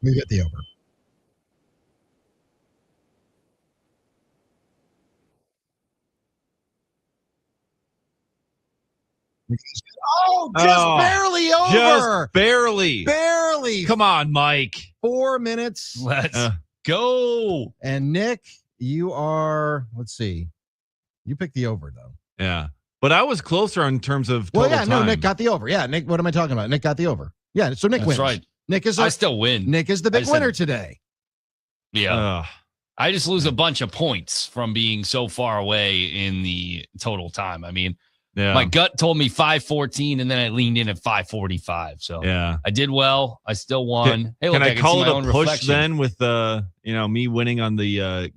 We get the over. Oh, just barely over. Just barely. Barely. Come on, Mike. 4 minutes. Let's go. And Nick, you are, let's see. You picked the over, though. Yeah. But I was closer in terms of total time. No, Nick got the over. Yeah, Nick, what am I talking about? Nick got the over. Yeah, so Nick wins. That's right. Nick is I still win. Nick is the big winner today. Yeah. I just lose a bunch of points from being so far away in the total time. I mean, my gut told me 5:14, and then I leaned in at 5:45. So yeah, I did well. I still won. Can I call it a push then with me winning on the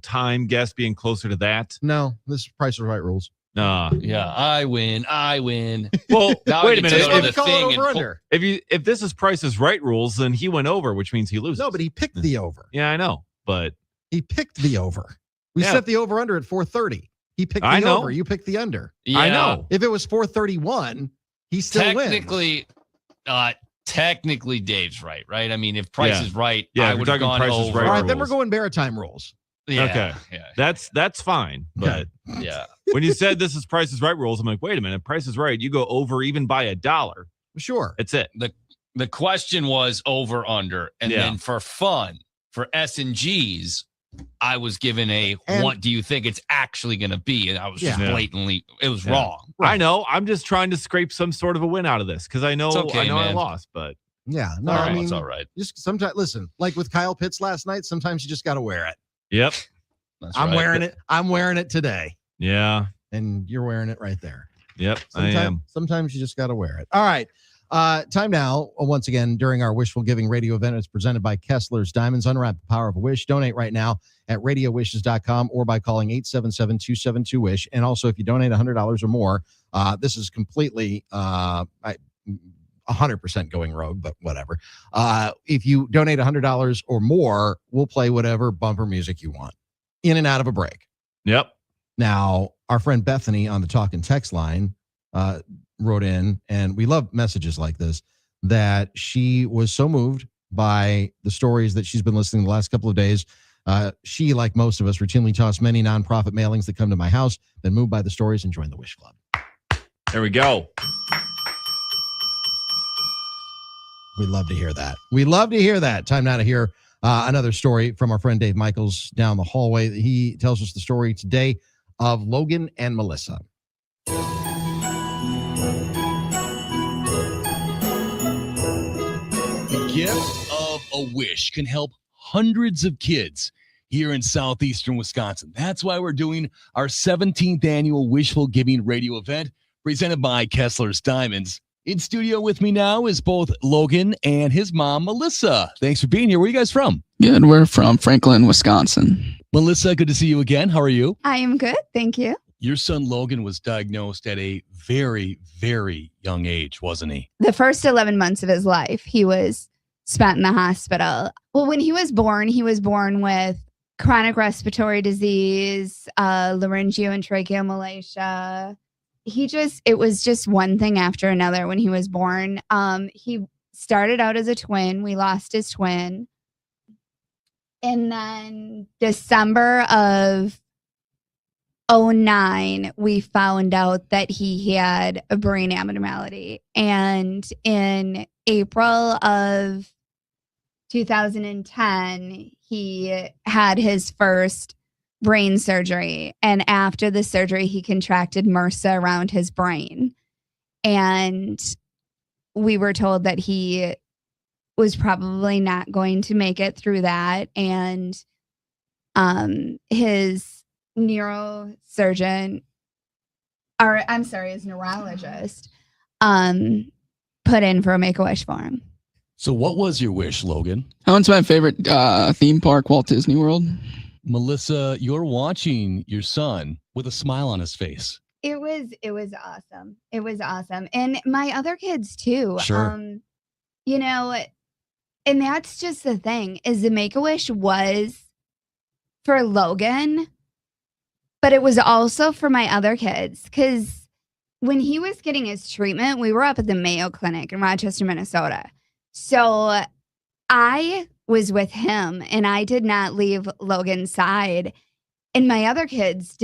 time guess being closer to that? No, this is Price is Right rules. Yeah, I win. Well, wait a minute. If this is Price is Right rules, then he went over, which means he loses. No, but he picked the over. Yeah, I know, but he picked the over. We set the over under at 430. He picked the over. You picked the under. Yeah. I know. If it was 431, he still wins. Technically, Dave's right? I mean, if Price is right, I would would have gone Price over. is Right All right, rules. then we're going Maritime rules. Yeah, okay. Yeah. That's fine. But yeah, when you said this is Price is Right rules, I'm like, wait a minute. Price is Right. You go over even by $1. Sure. That's it. The question was over under, and then for fun, for S&Gs, I was given what do you think it's actually going to be? And I was just blatantly, it was wrong. Right. I know. I'm just trying to scrape some sort of a win out of this because I know, man. I lost, but yeah, no, I mean, it's all right. Just sometimes, listen, like with Kyle Pitts last night, sometimes you just got to wear it. Yep. I'm wearing it. I'm wearing it today. Yeah. And you're wearing it right there. Yep. I am. Sometimes you just got to wear it. All right. Time now, once again, during our Wishful Giving Radio event. It's presented by Kessler's Diamonds. Unwrap the power of a wish. Donate right now at radiowishes.com or by calling 877-272-WISH. And also, if you donate $100 or more, this is completely 100% going rogue, but whatever. If you donate $100 or more, we'll play whatever bumper music you want in and out of a break. Yep. Now, our friend Bethany on the talk and text line wrote in, and we love messages like this, that she was so moved by the stories that she's been listening the last couple of days. She, like most of us, routinely toss many nonprofit mailings that come to my house, then moved by the stories and joined the Wish Club. There we go. We love to hear that. We love to hear that. Time now to hear another story from our friend Dave Michaels down the hallway. He tells us the story today of Logan and Melissa. The gift of a wish can help hundreds of kids here in southeastern Wisconsin. That's why we're doing our 17th annual Wishful Giving Radio event presented by Kessler's Diamonds. In studio with me now is both Logan and his mom, Melissa. Thanks for being here. Where are you guys from? Good. We're from Franklin, Wisconsin. Melissa, good to see you again. How are you? I am good. Thank you. Your son Logan was diagnosed at a very, very young age, wasn't he? The first 11 months of his life, he was spent in the hospital. Well, when he was born with chronic respiratory disease, laryngeo and tracheomalacia. It was just one thing after another when he was born. He started out as a twin. We lost his twin. And then December of 2009, we found out that he had a brain abnormality. And in April of 2010, he had his first brain surgery. And after the surgery, he contracted MRSA around his brain. And we were told that he was probably not going to make it through that. And his neurosurgeon, his neurologist, put in for a Make-A-Wish for him. So what was your wish, Logan? I went to my favorite theme park, Walt Disney World. Melissa, you're watching your son with a smile on his face. It was awesome. It was awesome. And my other kids too. Sure. And that's just the thing, is the Make-A-Wish was for Logan, but it was also for my other kids. Because when he was getting his treatment, we were up at the Mayo Clinic in Rochester, Minnesota. So I was with him and I did not leave Logan's side. And my other kids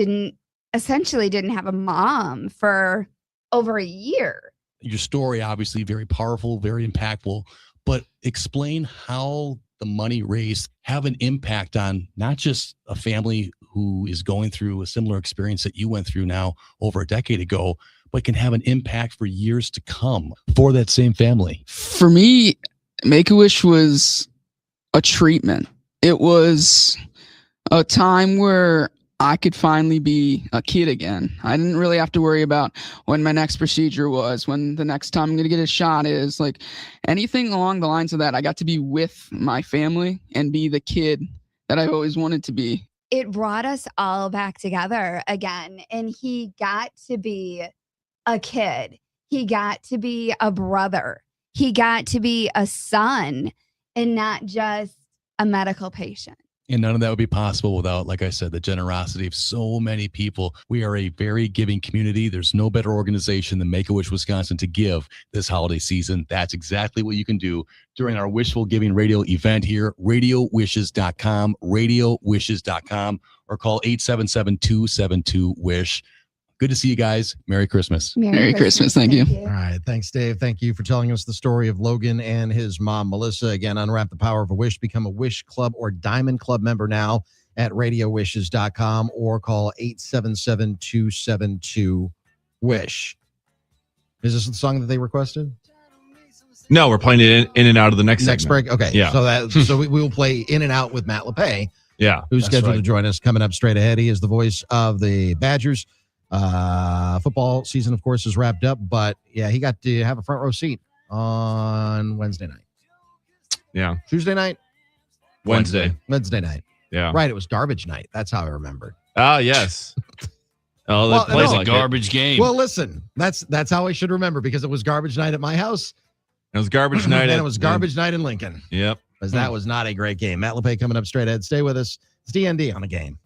essentially didn't have a mom for over a year. Your story, obviously very powerful, very impactful, but explain how the money raised have an impact on not just a family who is going through a similar experience that you went through now over a decade ago, but can have an impact for years to come for that same family. For me, Make-A-Wish was a treatment. It was a time where I could finally be a kid again. I didn't really have to worry about when my next procedure was, when the next time I'm going to get a shot is, like anything along the lines of that. I got to be with my family and be the kid that I've always wanted to be. It brought us all back together again. And he got to be a kid. He got to be a brother. He got to be a son and not just a medical patient. And none of that would be possible without, like I said, the generosity of so many people. We are a very giving community. There's no better organization than Make-A-Wish Wisconsin to give this holiday season. That's exactly what you can do during our Wishful Giving Radio event here, radiowishes.com, radiowishes.com, or call 877-272-WISH. Good to see you guys. Merry Christmas. Merry Christmas. Thank you. All right. Thanks, Dave. Thank you for telling us the story of Logan and his mom, Melissa. Again, unwrap the power of a wish. Become a Wish Club or Diamond Club member now at radiowishes.com or call 877-272-WISH. Is this the song that they requested? No, we're playing it in and out of the next segment. break. Okay. Yeah. So we will play In and Out with Matt LePay. Yeah. Who's scheduled to join us coming up straight ahead. He is the voice of the Badgers. Football season, of course, is wrapped up, but yeah, he got to have a front row seat on Wednesday night. Yeah. Tuesday night? Wednesday night. Yeah. Right. It was garbage night. That's how I remembered. Ah, yes. Oh, that plays a garbage game. Well, listen, that's how I should remember, because it was garbage night at my house. It was garbage night. And it was garbage night in Lincoln. Yep. Because that was not a great game. Matt LePay coming up straight ahead. Stay with us. It's D.N.D. on the game.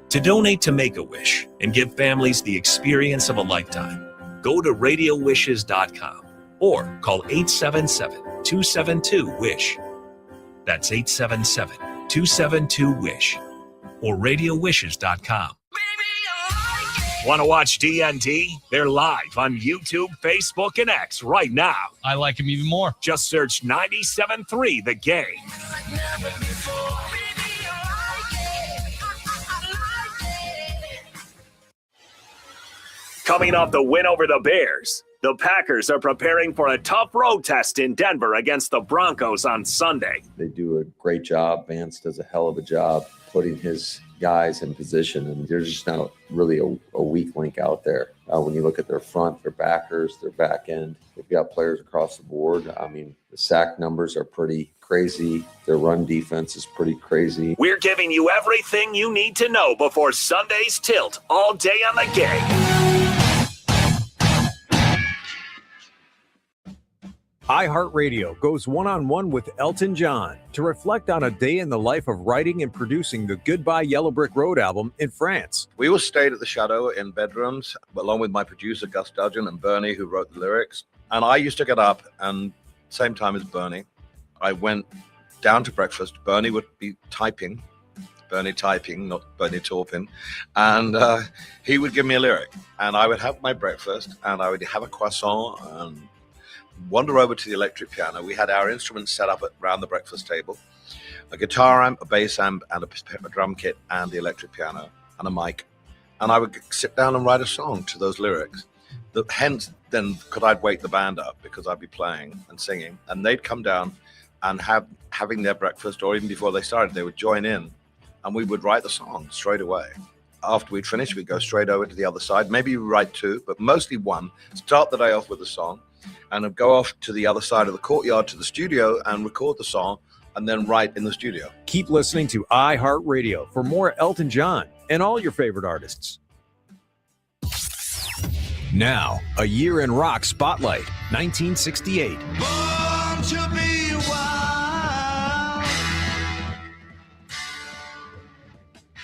To donate to Make-A-Wish and give families the experience of a lifetime, go to radiowishes.com or call 877-272-WISH. That's 877-272-WISH or radiowishes.com. Want to watch D.N.D? They're live on YouTube, Facebook, and X right now. I like him even more. Just search 97.3 The Game. Coming off the win over the Bears, the Packers are preparing for a tough road test in Denver against the Broncos on Sunday. They do a great job. Vance does a hell of a job putting his guys in position, and there's just not really a weak link out there. When you look at their front, their backers, their back end, they've got players across the board. I mean, the sack numbers are pretty crazy. Their run defense is pretty crazy. We're giving you everything you need to know before Sunday's tilt all day on the game. iHeartRadio goes one-on-one with Elton John to reflect on a day in the life of writing and producing the Goodbye Yellow Brick Road album in France. We all stayed at the Chateau in bedrooms, along with my producer, Gus Dudgeon, and Bernie, who wrote the lyrics. And I used to get up, and same time as Bernie, I went down to breakfast. Bernie would be typing, not Bernie Taupin, and he would give me a lyric. And I would have my breakfast, and I would have a croissant, and wander over to the electric piano. We had our instruments set up around the breakfast table, a guitar amp, a bass amp, and a drum kit, and the electric piano, and a mic. And I would sit down and write a song to those lyrics. Hence, then, could I wake the band up, because I'd be playing and singing, and they'd come down and having their breakfast, or even before they started, they would join in, and we would write the song straight away. After we'd finished, we'd go straight over to the other side. Maybe we write two, but mostly one. Start the day off with a song, and I'd go off to the other side of the courtyard to the studio and record the song, and then write in the studio. Keep listening to iHeartRadio for more Elton John and all your favorite artists. Now, a year in rock spotlight, 1968. Born to be wild.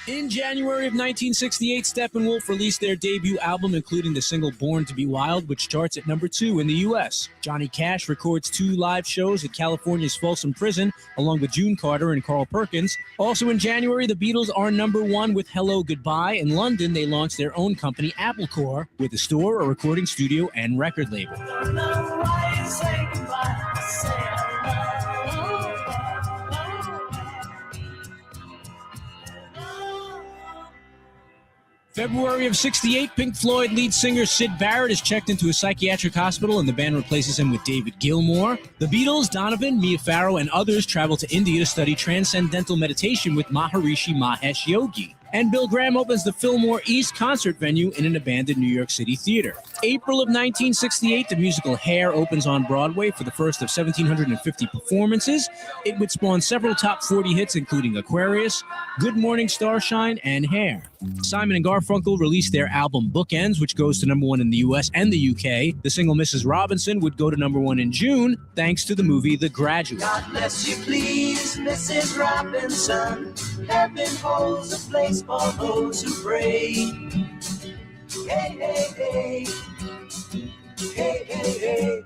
In In January of 1968, Steppenwolf released their debut album, including the single Born to be Wild, which charts at number 2 in the U.S. Johnny Cash records 2 live shows at California's Folsom Prison, along with June Carter and Carl Perkins. Also in January, the Beatles are number 1 with Hello Goodbye. In London, they launched their own company, Applecore, with a store, a recording studio, and record label. February of 68, Pink Floyd lead singer Syd Barrett is checked into a psychiatric hospital and the band replaces him with David Gilmour. The Beatles, Donovan, Mia Farrow, and others travel to India to study transcendental meditation with Maharishi Mahesh Yogi. And Bill Graham opens the Fillmore East concert venue in an abandoned New York City theater. April of 1968, the musical Hair opens on Broadway for the first of 1,750 performances. It would spawn several top 40 hits, including Aquarius, Good Morning Starshine, and Hair. Simon and Garfunkel released their album Bookends, which goes to number 1 in the US and the UK. The single Mrs. Robinson would go to number 1 in June, thanks to the movie The Graduate. God bless you, please, Mrs. Robinson. Heaven holds a place for those who pray. Hey, hey, hey. Hey, hey, hey.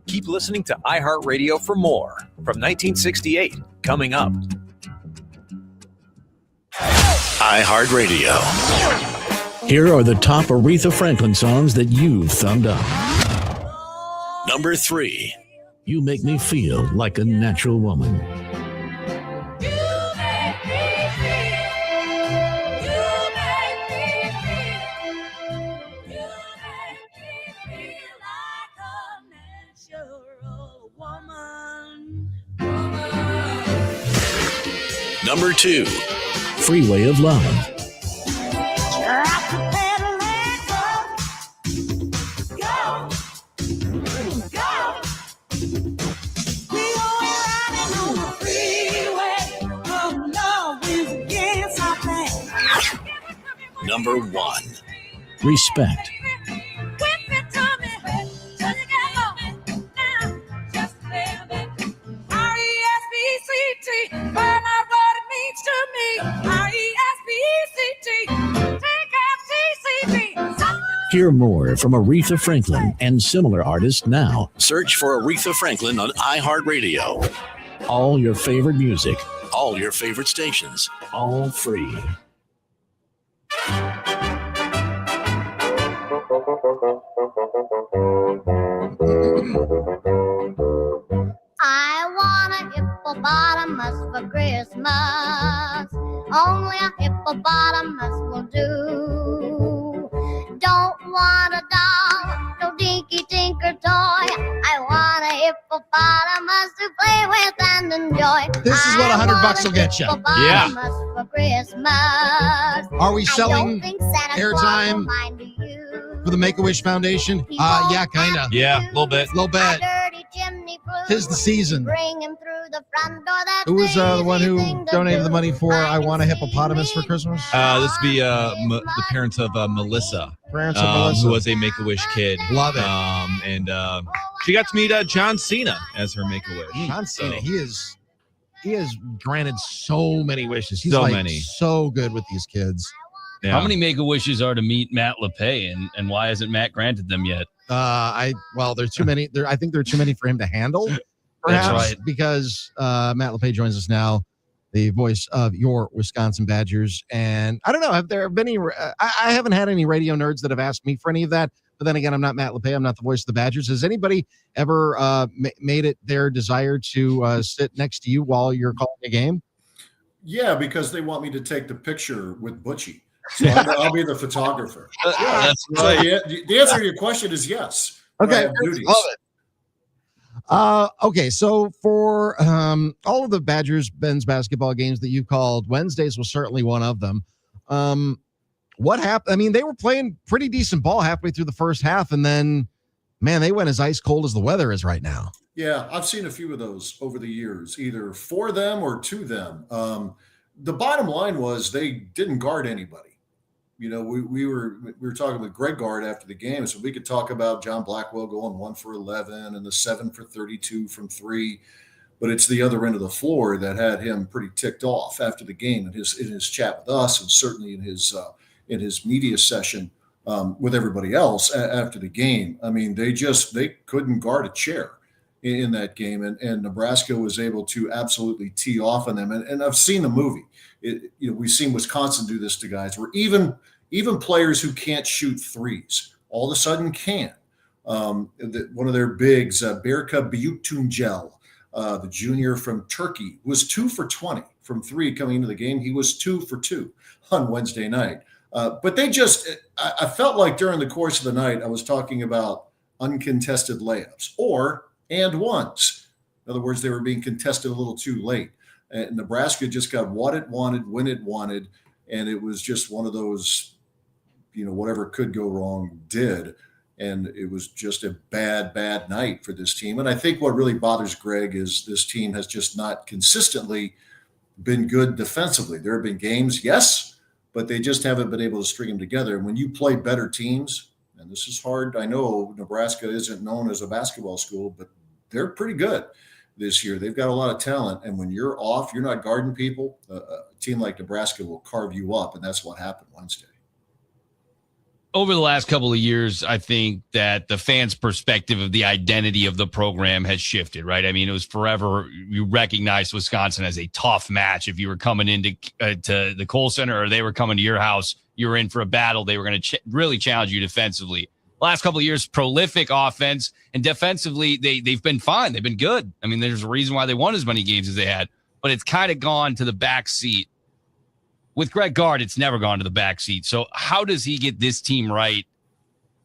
Keep listening to iHeartRadio for more. From 1968, coming up. iHeartRadio. Here are the top Aretha Franklin songs that you've thumbed up. Number 3. You Make Me Feel Like a Natural Woman. Number 2. Freeway of Love. Number 1. Respect. Hear more from Aretha Franklin and similar artists now. Search for Aretha Franklin on iHeartRadio. All your favorite music, all your favorite stations, all free. I want a hippopotamus for Christmas. Only a hippopotamus will do. Don't want a doll, no dinky tinker toy. I want a hippopotamus to play with and enjoy. This is what $100 will get you. Yeah. For Christmas. Are we selling airtime for the Make-A-Wish Foundation? Yeah, kind of. Yeah, a little bit. Tis the season. Bring him through the front door. Who was the one who donated the money for I Want a Hippopotamus for Christmas? This would be the parents of Melissa. Parents of Melissa. Who was a Make-A-Wish kid. Love it. And she got to meet John Cena as her Make-A-Wish. John Cena, he has granted so many wishes. He's So like many. so good with these kids. Yeah. How many Make-A-Wishes are to meet Matt LePay, and why hasn't Matt granted them yet? There's too many. I think there are too many for him to handle. Perhaps, That's right. because Matt LePay joins us now, the voice of your Wisconsin Badgers. And I don't know, have there been any? I haven't had any radio nerds that have asked me for any of that. But then again, I'm not Matt LePay. I'm not the voice of the Badgers. Has anybody ever made it their desire to sit next to you while you're calling a game? Yeah, because they want me to take the picture with Butchie. So I'll be the photographer. That's So right. the answer to your question is yes. Okay, I have duties. love it. Okay, so for all of the Badgers men's basketball games that you called, Wednesdays was certainly one of them. What happened? I mean, they were playing pretty decent ball halfway through the first half, and then, man, they went as ice cold as the weather is right now. Yeah, I've seen a few of those over the years, either for them or to them. The bottom line was they didn't guard anybody. You know, we were talking with Greg Gard after the game, so we could talk about John Blackwell going 1 for 11 and the 7 for 32 from 3. but it's the other end of the floor that had him pretty ticked off after the game in his chat with us, and certainly in his media session with everybody else after the game. I mean, they couldn't guard a chair in that game, and Nebraska was able to absolutely tee off on them. And I've seen the movie. We've seen Wisconsin do this to guys where even players who can't shoot threes all of a sudden can. One of their bigs, Berka Büyüktüncel, the junior from Turkey, was 2 for 20 from three coming into the game. He was 2 for 2 on Wednesday night. But I felt like during the course of the night, I was talking about uncontested layups and ones. In other words, they were being contested a little too late. And Nebraska just got what it wanted, when it wanted. And it was just one of those, whatever could go wrong did. And it was just a bad night for this team. And I think what really bothers Greg is this team has just not consistently been good defensively. There have been games, yes, but they just haven't been able to string them together. And when you play better teams, and this is hard, I know Nebraska isn't known as a basketball school, but they're pretty good this year. They've got a lot of talent. And when you're off, you're not guarding people, a team like Nebraska will carve you up. And that's what happened Wednesday. Over the last couple of years, I think that the fans' perspective of the identity of the program has shifted, right? I mean, it was forever you recognized Wisconsin as a tough match. If you were coming into to the Kohl Center or they were coming to your house, you were in for a battle. They were going to really challenge you defensively. Last couple of years, prolific offense, and defensively, they've been fine. They've been good. I mean, there's a reason why they won as many games as they had, but it's kind of gone to the back seat. With Greg Gard, it's never gone to the back seat. So how does he get this team right?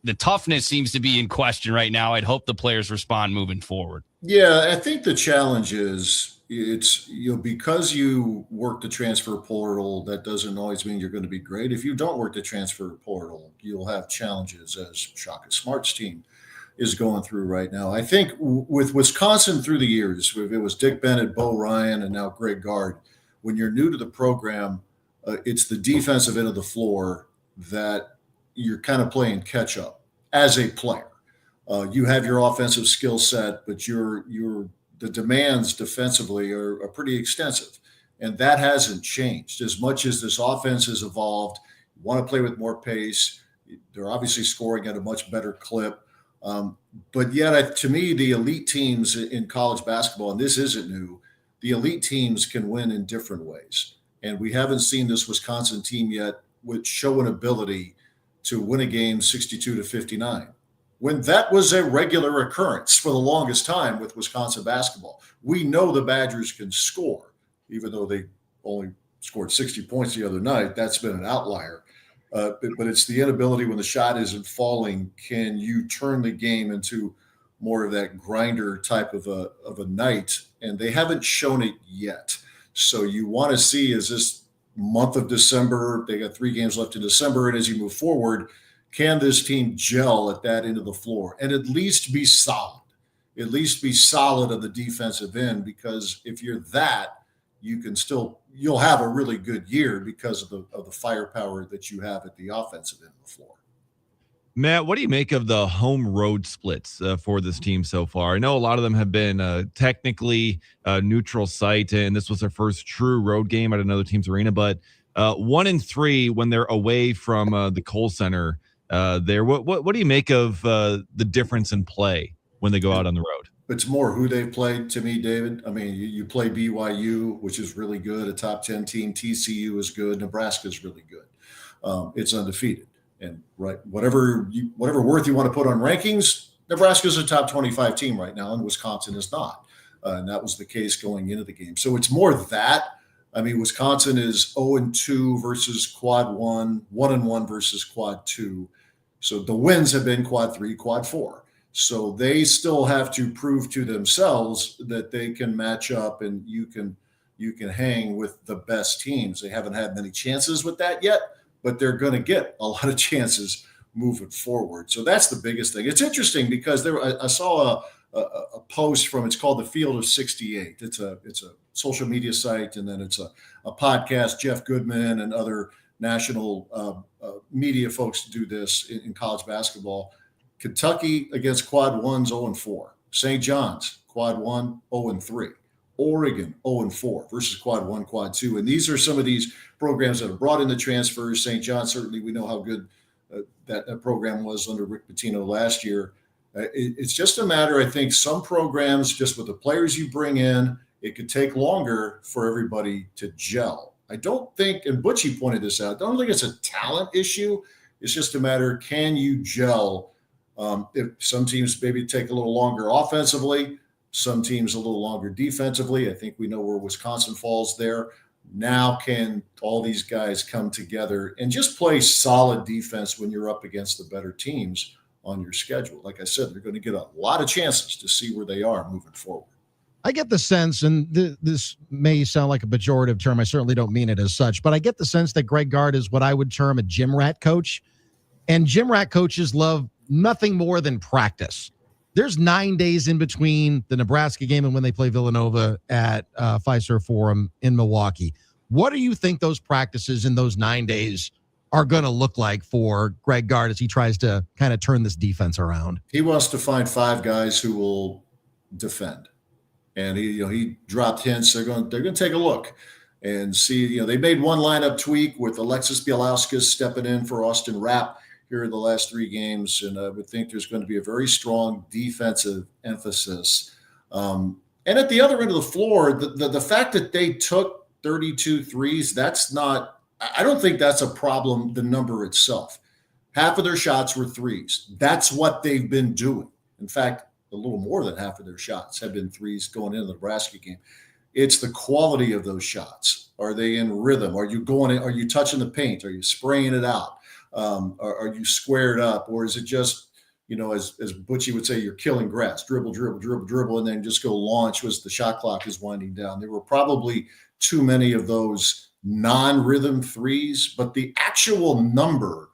The toughness seems to be in question right now. I'd hope the players respond moving forward. Yeah, I think the challenge is it's because you work the transfer portal, that doesn't always mean you're going to be great. If you don't work the transfer portal, you'll have challenges, as Shaka Smart's team is going through right now. I think with Wisconsin through the years, if it was Dick Bennett, Bo Ryan, and now Greg Gard, when you're new to the program, it's the defensive end of the floor that you're kind of playing catch up as a player. You have your offensive skill set, but the demands defensively are pretty extensive, and that hasn't changed. As much as this offense has evolved, you want to play with more pace. They're obviously scoring at a much better clip, but yet, to me, the elite teams in college basketball, and this isn't new, the elite teams can win in different ways. And we haven't seen this Wisconsin team yet show an ability to win a game 62-59. When that was a regular occurrence for the longest time with Wisconsin basketball. We know the Badgers can score, even though they only scored 60 points the other night. That's been an outlier. But it's the inability when the shot isn't falling. Can you turn the game into more of that grinder type of a night? And they haven't shown it yet. So you want to see, is this month of December, they got 3 games left in December, and as you move forward, can this team gel at that end of the floor and at least be solid? At least be solid at the defensive end, because if you're that, you'll have a really good year because of the firepower that you have at the offensive end of the floor. Matt, what do you make of the home road splits for this team so far? I know a lot of them have been technically neutral site, and this was their first true road game at another team's arena. But 1-3 when they're away from the Kohl Center there. What do you make of the difference in play when they go out on the road? It's more who they've played to me, David. I mean, you play BYU, which is really good, a top 10 team. TCU is good. Nebraska is really good. It's undefeated. And right, whatever worth you want to put on rankings, Nebraska is a top 25 team right now, and Wisconsin is not. And that was the case going into the game. So it's more that. I mean, Wisconsin is 0-2 versus quad 1, 1-1 versus quad 2. So the wins have been quad 3, quad 4. So they still have to prove to themselves that they can match up and you can hang with the best teams. They haven't had many chances with that yet, but they're going to get a lot of chances moving forward. So that's the biggest thing. It's interesting because I saw a post from, it's called the Field of 68. It's a social media site, and then it's a podcast. Jeff Goodman and other national media folks do this in college basketball. Kentucky against quad 1's 0-4. St. John's quad 1, 0-3. Oregon 0-4 versus quad 1, quad 2. And these are some of these programs that have brought in the transfers. St. John, certainly we know how good that program was under Rick Pitino last year. It's just a matter, I think, some programs, just with the players you bring in, it could take longer for everybody to gel. I don't think, and Butchie pointed this out, I don't think it's a talent issue. It's just a matter, can you gel? If some teams maybe take a little longer offensively, some teams a little longer defensively. I think we know where Wisconsin falls there. Now can all these guys come together and just play solid defense when you're up against the better teams on your schedule? Like I said, they're going to get a lot of chances to see where they are moving forward. I get the sense, and this may sound like a pejorative term, I certainly don't mean it as such, but I get the sense that Greg Gard is what I would term a gym rat coach. And gym rat coaches love nothing more than practice. There's 9 days in between the Nebraska game and when they play Villanova at Fiserv Forum in Milwaukee. What do you think those practices in those 9 days are going to look like for Greg Gard as he tries to kind of turn this defense around? He wants to find 5 guys who will defend. And he dropped hints. They're going to take a look and see. They made one lineup tweak with Alexis Bielauskas stepping in for Austin Rapp here in the last 3 games, and I would think there's going to be a very strong defensive emphasis. And at the other end of the floor, the fact that they took 32 threes, I don't think that's a problem, the number itself. Half of their shots were threes. That's what they've been doing. In fact, a little more than half of their shots have been threes going into the Nebraska game. It's the quality of those shots. Are they in rhythm? Are you going in? Are you touching the paint? Are you spraying it out? Are you squared up? Or is it just, as Butchie would say, you're killing grass, dribble, and then just go launch as the shot clock is winding down? There were probably too many of those non-rhythm threes, but the actual number,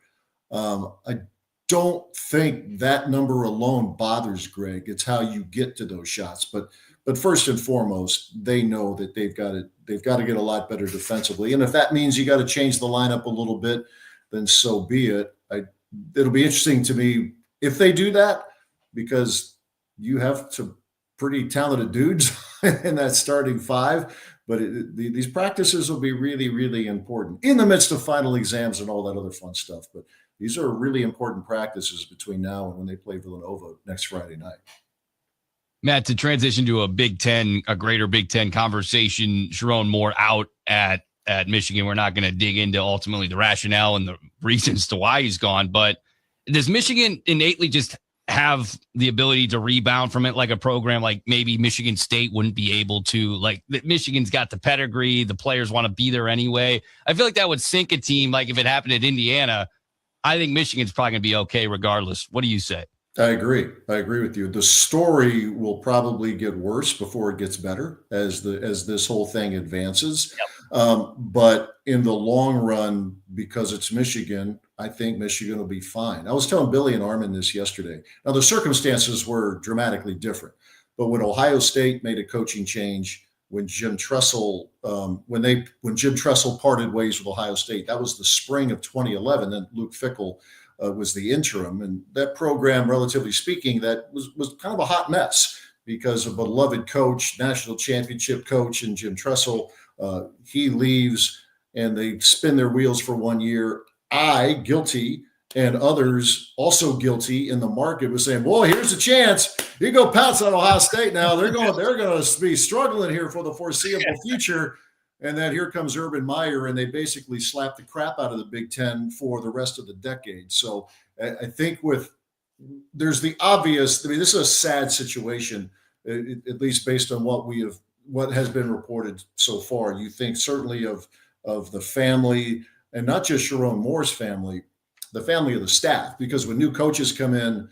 I don't think that number alone bothers Greg. It's how you get to those shots. But first and foremost, they know that they've got to get a lot better defensively. And if that means you got to change the lineup a little bit, then so be it. It'll be interesting to me if they do that, because you have some pretty talented dudes in that starting 5. But these practices will be really, really important in the midst of final exams and all that other fun stuff. But these are really important practices between now and when they play Villanova next Friday night. Matt, to transition to a greater Big Ten conversation, Sharon Moore out at Michigan. We're not going to dig into ultimately the rationale and the reasons to why he's gone, but does Michigan innately just have the ability to rebound from it like a program like maybe Michigan State wouldn't be able to? Like, Michigan's got the pedigree, the players want to be there anyway. I feel like that would sink a team. Like if it happened at Indiana, I think Michigan's probably going to be okay regardless. What do you say? I agree with you. The story will probably get worse before it gets better as this whole thing advances. Yep. But in the long run, because it's Michigan, I think Michigan will be fine. I was telling Billy and Armin this yesterday. Now, the circumstances were dramatically different, but when Ohio State made a coaching change, when Jim Tressel parted ways with Ohio State, that was the spring of 2011. Then Luke Fickell was the interim, and that program, relatively speaking, that was kind of a hot mess because a beloved coach, national championship coach, and Jim Tressel, he leaves, and they spin their wheels for 1 year. I, guilty, and others also guilty in the market was saying, "Boy, here's a chance. You go pounce on Ohio State now. They're going to be struggling here for the foreseeable future." And then here comes Urban Meyer, and they basically slapped the crap out of the Big Ten for the rest of the decade. So I think there's the obvious. I mean, this is a sad situation, at least based on what has been reported so far. You think certainly of the family, and not just Sharon Moore's family, the family of the staff, because when new coaches come in,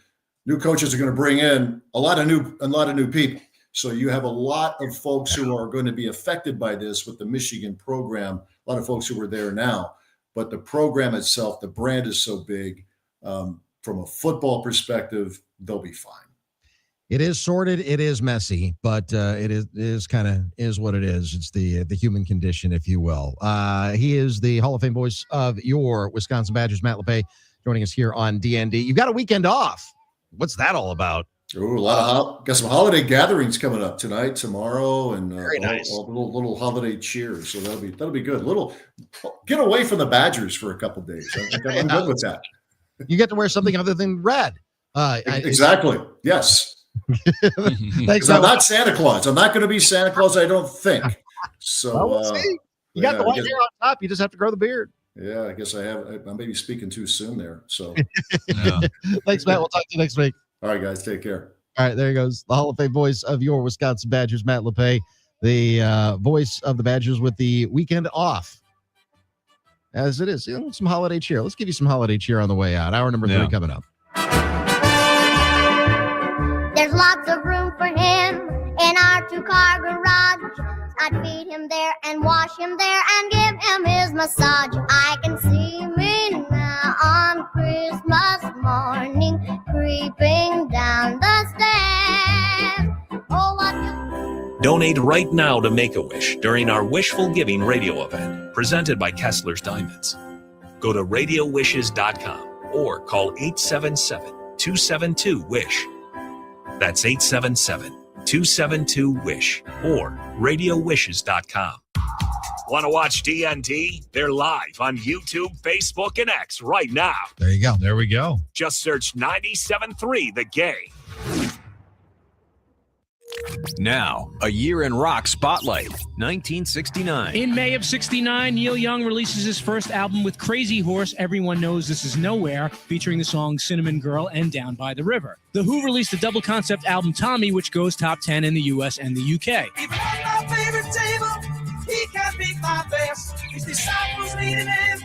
new coaches are going to bring in a lot of new people. So you have a lot of folks who are going to be affected by this with the Michigan program, a lot of folks who are there now. But the program itself, the brand is so big. From a football perspective, they'll be fine. It is sordid, it is messy, but it is kind of what it is. It's the human condition, if you will. He is the Hall of Fame voice of your Wisconsin Badgers, Matt LePay, joining us here on D.N.D. You've got a weekend off. What's that all about? Ooh, got some holiday gatherings coming up tonight, tomorrow, and Very nice. all little holiday cheers. So that'll be good. Get away from the Badgers for a couple days. I'm good with that. You get to wear something other than red. Exactly. Yes. Thanks. I'm not Santa Claus. I'm not going to be Santa Claus, I don't think. So Well, we'll see. You got the white hair on top. You just have to grow the beard. Yeah, I guess I may be speaking too soon there. So Thanks, Matt. We'll talk to you next week. All right, guys. Take care. All right, there he goes. The Hall of Fame voice of your Wisconsin Badgers, Matt LePay, the voice of the Badgers with the weekend off. As it is, some holiday cheer. Let's give you some holiday cheer on the way out. Hour number 3 coming up. There's lots of room for him in our 2-car garage. I'd feed him there and wash him there and give him his massage. I can see me now on Christmas morning creeping down the stairs. Oh, what Donate right now to Make-A-Wish during our Wishful Giving Radio Event, presented by Kessler's Diamonds. Go to radiowishes.com or call 877-272-WISH. That's 877-272-WISH or radiowishes.com. Want to watch D.N.D? They're live on YouTube, Facebook, and X right now. There you go. There we go. Just search 97.3 The Game. Now, a year in rock spotlight, 1969. In May of 69, Neil Young releases his first album with Crazy Horse, Everyone Knows This Is Nowhere, featuring the songs Cinnamon Girl and Down by the River. The Who released the double concept album Tommy, which goes top 10 in the US and the UK. He brought my favorite table, he can't beat my best. His disciples leading him,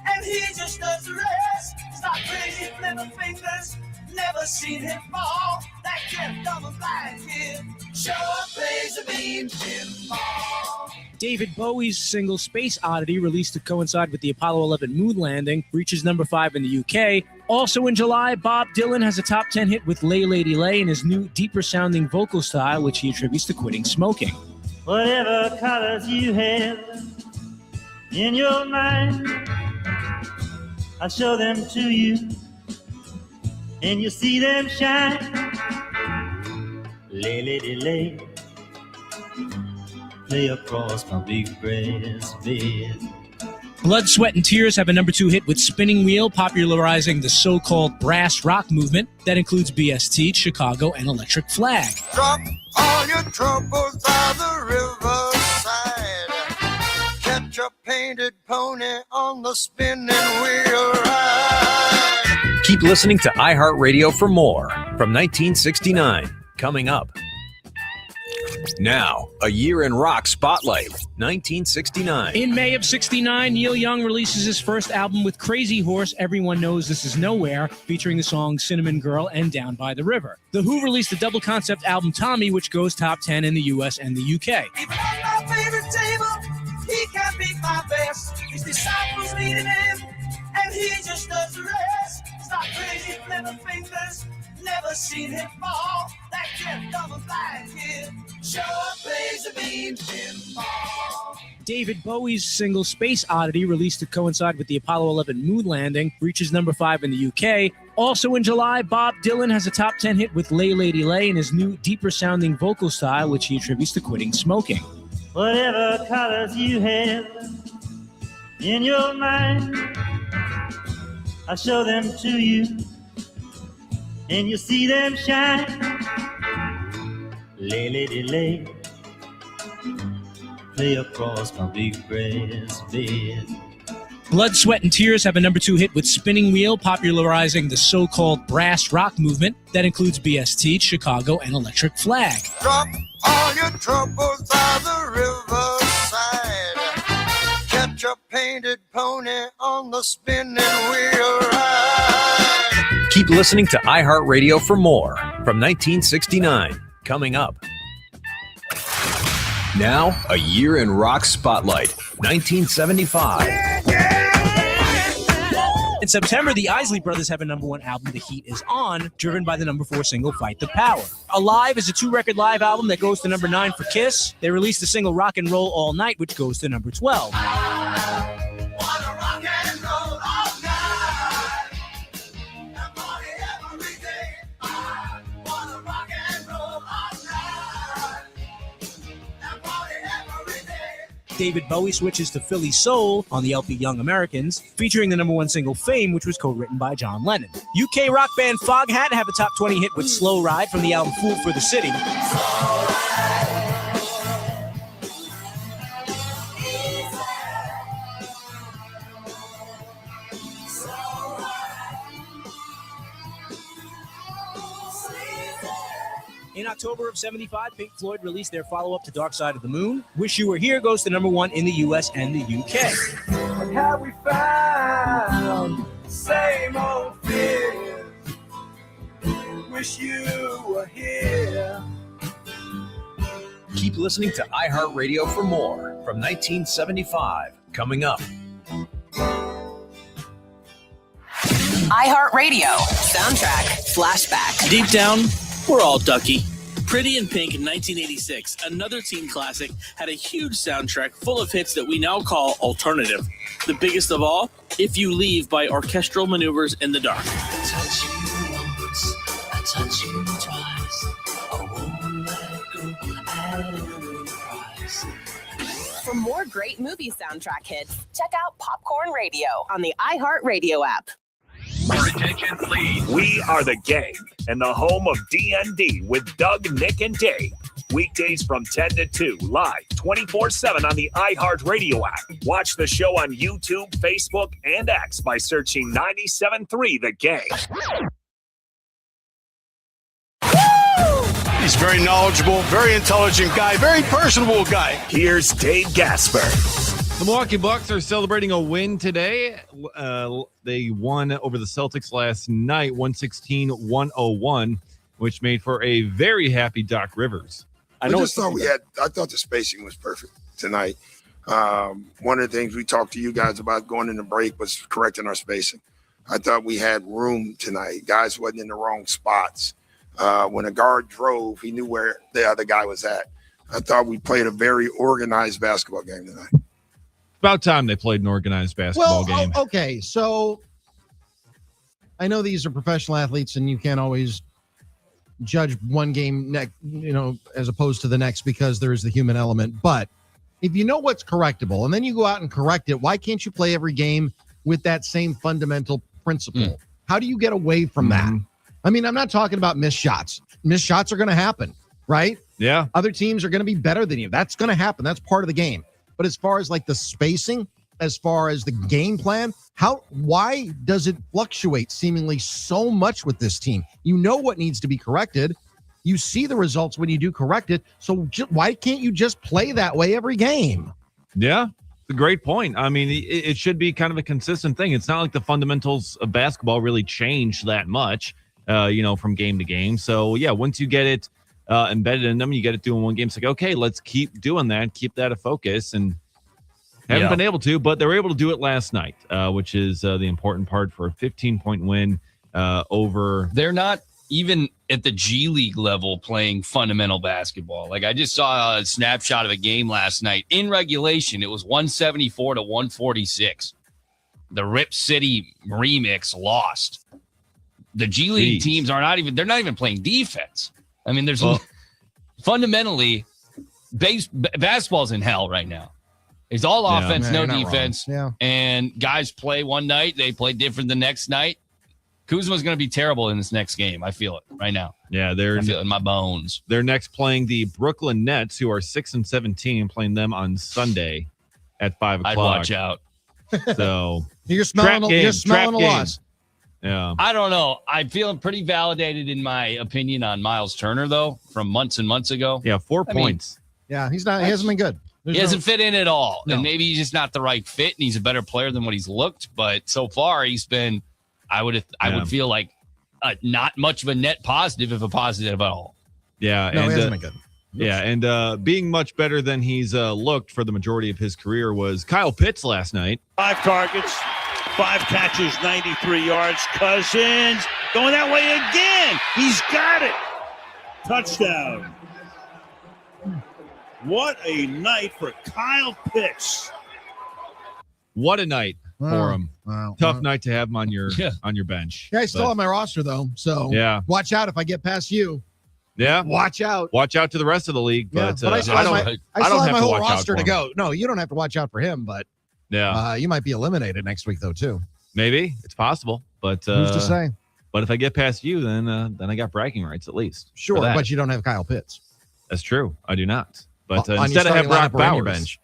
and he just does the rest. Stop crazy, flipping fingers, never seen him fall. That kept on the blind kid, sure plays a mean pinball. David Bowie's single Space Oddity, released to coincide with the Apollo 11 moon landing, reaches number 5 in the UK. Also in July, Bob Dylan has a top 10 hit with Lay Lady Lay in his new, deeper-sounding vocal style, which he attributes to quitting smoking. Whatever colors you have in your mind, I show them to you, and you see them shine. Lay, lady, lay, lay across my big brass bed. Blood, Sweat, and Tears have a number 2 hit with Spinning Wheel, popularizing the so-called brass rock movement that includes BST, Chicago, and Electric Flag. Drop all your troubles by the riverside. Catch a painted pony on the spinning wheel ride. Keep listening to iHeartRadio for more from 1969. Coming up. Now, a year in rock spotlight, 1969. In May of 69, Neil Young releases his first album with Crazy Horse, Everyone Knows This Is Nowhere, featuring the songs Cinnamon Girl and Down by the River. The Who released the double concept album Tommy, which goes top 10 in the US and the UK. He brought my favorite table, he can't beat my best. His disciples leading him, and he just does the rest. Stop crazy, flipping fingers, never seen him fall. That kept on the blind kid, sure plays a mean pinball. David Bowie's single Space Oddity, released to coincide with the Apollo 11 moon landing, reaches number 5 in the UK. Also in July, Bob Dylan has a top 10 hit with Lay Lady Lay in his new, deeper-sounding vocal style, which he attributes to quitting smoking. Whatever colors you have in your mind, I show them to you, and you see them shine. Lay, lady, lay, lay across my big brass bed. Blood, Sweat, and Tears have a number 2 hit with Spinning Wheel, popularizing the so-called brass rock movement that includes BST, Chicago, and Electric Flag. Drop all your troubles by the riverside. Catch a painted pony on the spinning wheel ride. Keep listening to iHeartRadio for more from 1969. Coming up. Now, a year in rock spotlight, 1975. In September, the Isley Brothers have a number 1 album, The Heat Is On, driven by the number 4 single, Fight the Power. Alive is a 2-record live album that goes to number 9 for Kiss. They released the single Rock and Roll All Night, which goes to number 12. David Bowie switches to Philly Soul on the LP Young Americans, featuring the #1 single Fame, which was co-written by John Lennon. UK rock band Foghat have a top 20 hit with Slow Ride from the album Fool for the City. In October of 75, Pink Floyd released their follow-up to Dark Side of the Moon. Wish You Were Here goes to #1 in the US and the UK. What have we found? Same old fears. Wish you were here. Keep listening to iHeartRadio for more from 1975. Coming up. iHeartRadio soundtrack flashback. Deep down, we're all Ducky. Pretty in Pink in 1986, another teen classic, had a huge soundtrack full of hits that we now call alternative. The biggest of all, If You Leave by Orchestral Maneuvers in the Dark. I touch you once, I touch you twice. I won't let go at any price. For more great movie soundtrack hits, check out Popcorn Radio on the iHeartRadio app. Your attention, please. We are the gang and the home of D.N.D. with Doug, Nick, and Dave. Weekdays from 10 to 2, live 24/7 on the iHeartRadio app. Watch the show on YouTube, Facebook, and X by searching 97.3 The Gang. He's very knowledgeable, very intelligent guy, very personable guy. Here's Dave Gasper. The Milwaukee Bucks are celebrating a win today. They won over the Celtics last night, 116-101, which made for a very happy Doc Rivers. I thought the spacing was perfect tonight. One of the things we talked to you guys about going into break was correcting our spacing. I thought we had room tonight. Guys wasn't in the wrong spots. When a guard drove, he knew where the other guy was at. I thought we played a very organized basketball game tonight. About time they played an organized basketball game. Okay, so I know these are professional athletes, and you can't always judge one game, as opposed to the next because there is the human element. But if you know what's correctable, and then you go out and correct it, why can't you play every game with that same fundamental principle? How do you get away from that? I mean, I'm not talking about missed shots. Missed shots are going to happen, right? Yeah. Other teams are going to be better than you. That's going to happen. That's part of the game. But as far as like the spacing, as far as the game plan, why does it fluctuate seemingly so much with this team? You know what needs to be corrected. You see the results when you do correct it. So why can't you just play that way every game? Yeah, it's a great point. I mean, it should be kind of a consistent thing. It's not like the fundamentals of basketball really change that much, from game to game. So, yeah, once you get it embedded in them, you get it doing one game. It's like, okay, let's keep doing that, keep that a focus, and haven't been able to, but they were able to do it last night, which is the important part for a 15-point win over. They're not even at the G League level playing fundamental basketball. Like I just saw a snapshot of a game last night in regulation. It was 174-146. The Rip City Remix lost. The G League teams they're not even playing defense. I mean, there's fundamentally basketball's in hell right now. It's all offense, no defense. Yeah. And guys play one night, they play different the next night. Kuzma's going to be terrible in this next game. I feel it right now. Yeah, I feel it in my bones. They're next playing the Brooklyn Nets, who are 6-17, playing them on Sunday at 5 o'clock. I'd watch out. So you're smelling a loss. Yeah. I don't know. I'm feeling pretty validated in my opinion on Miles Turner, though, from months and months ago. Yeah, 4 points. He hasn't been good. He hasn't fit in at all. No. And maybe he's just not the right fit, and he's a better player than what he's looked. But so far, he's been, I would feel like not much of a net positive, if a positive at all. Yeah. No, he hasn't been good. Yeah, and being much better than he's looked for the majority of his career was Kyle Pitts last night. 5 targets, 5 catches, 93 yards. Cousins going that way again. He's got it. Touchdown. What a night for Kyle Pitts. What a night for him. Wow. Tough night to have him on your bench. Yeah, I still have my roster though. So yeah, watch out if I get past you. Yeah. Watch out. Watch out to the rest of the league. Yeah, But, I still have my to whole watch out roster for to him. go. No, you don't have to watch out for him, but you might be eliminated next week, though, too. Maybe. It's possible. But who's to say? But if I get past you, then I got bragging rights at least. Sure, but you don't have Kyle Pitts. That's true. I do not. But On your instead I have starting Brock lineup or on your Bowers. bench?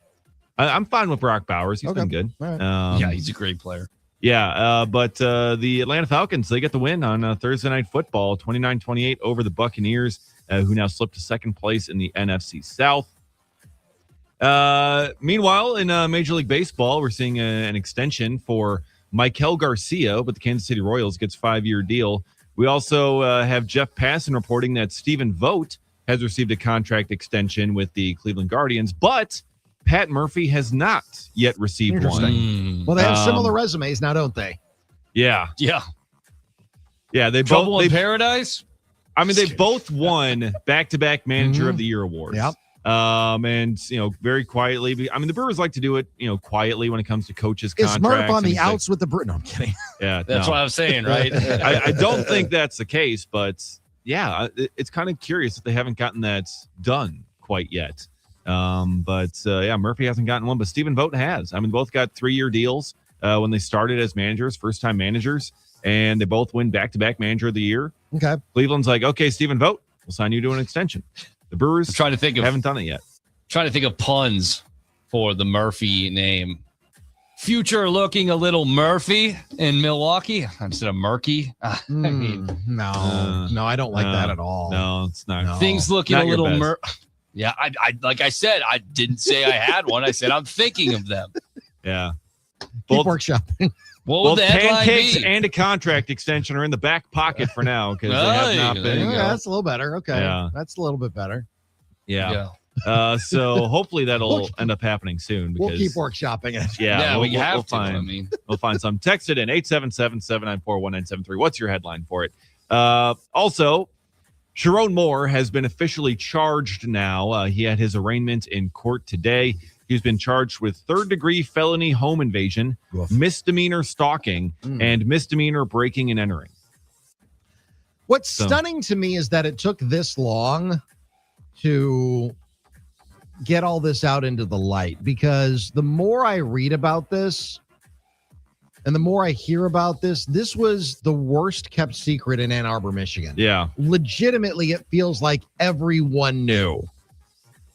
I'm fine with Brock Bowers. He's been good. All right. Yeah, he's a great player. Yeah, but the Atlanta Falcons, they get the win on Thursday Night Football, 29-28 over the Buccaneers, who now slipped to second place in the NFC South. Meanwhile, in Major League Baseball, we're seeing an extension for Maikel Garcia, but the Kansas City Royals gets a 5-year deal. We also have Jeff Passan reporting that Stephen Vogt has received a contract extension with the Cleveland Guardians, but Pat Murphy has not yet received one. Well, they have similar resumes now, don't they? Yeah. Yeah. Yeah, they Trouble both in Paradise? I mean, they both won back-to-back Manager of the Year awards. Yep. And very quietly. I mean, the Brewers like to do it, quietly when it comes to coaches' Is contracts. Murph on the and outs with the Brewers? No, I'm kidding. Yeah, That's what I was saying, right? I don't think that's the case, but yeah, it's kind of curious that they haven't gotten that done quite yet. Murphy hasn't gotten one, but Stephen Vogt has. I mean, both got 3-year deals when they started as managers, first-time managers, and they both win back-to-back Manager of the Year. Okay. Cleveland's like, okay, Stephen Vogt, we'll sign you to an extension. The Brewers haven't done it yet. Trying to think of puns for the Murphy name. Future looking a little Murphy in Milwaukee instead of murky. I mean, no, I don't like that at all. No, it's not. No. Things looking Not a your little best. Yeah, I like I said, I didn't say I had one. I said I'm thinking of them. Yeah. Keep workshopping. What would Both the headline pancakes be? and a contract extension are in the back pocket for now because they have not been. Yeah, that's a little better. Okay. Yeah. That's a little bit better. Yeah. So hopefully that'll end up happening soon. Because, We'll keep workshopping it. Yeah, we have we'll to. find. I mean, we'll find some. Text it in 877-794-1973. What's your headline for it? Also, Sharon Moore has been officially charged now. He had his arraignment in court today. He's been charged with third-degree felony home invasion, misdemeanor stalking, and misdemeanor breaking and entering. What's stunning to me is that it took this long to get all this out into the light, because the more I read about this and the more I hear about this, this was the worst kept secret in Ann Arbor, Michigan. Yeah. Legitimately, it feels like everyone knew.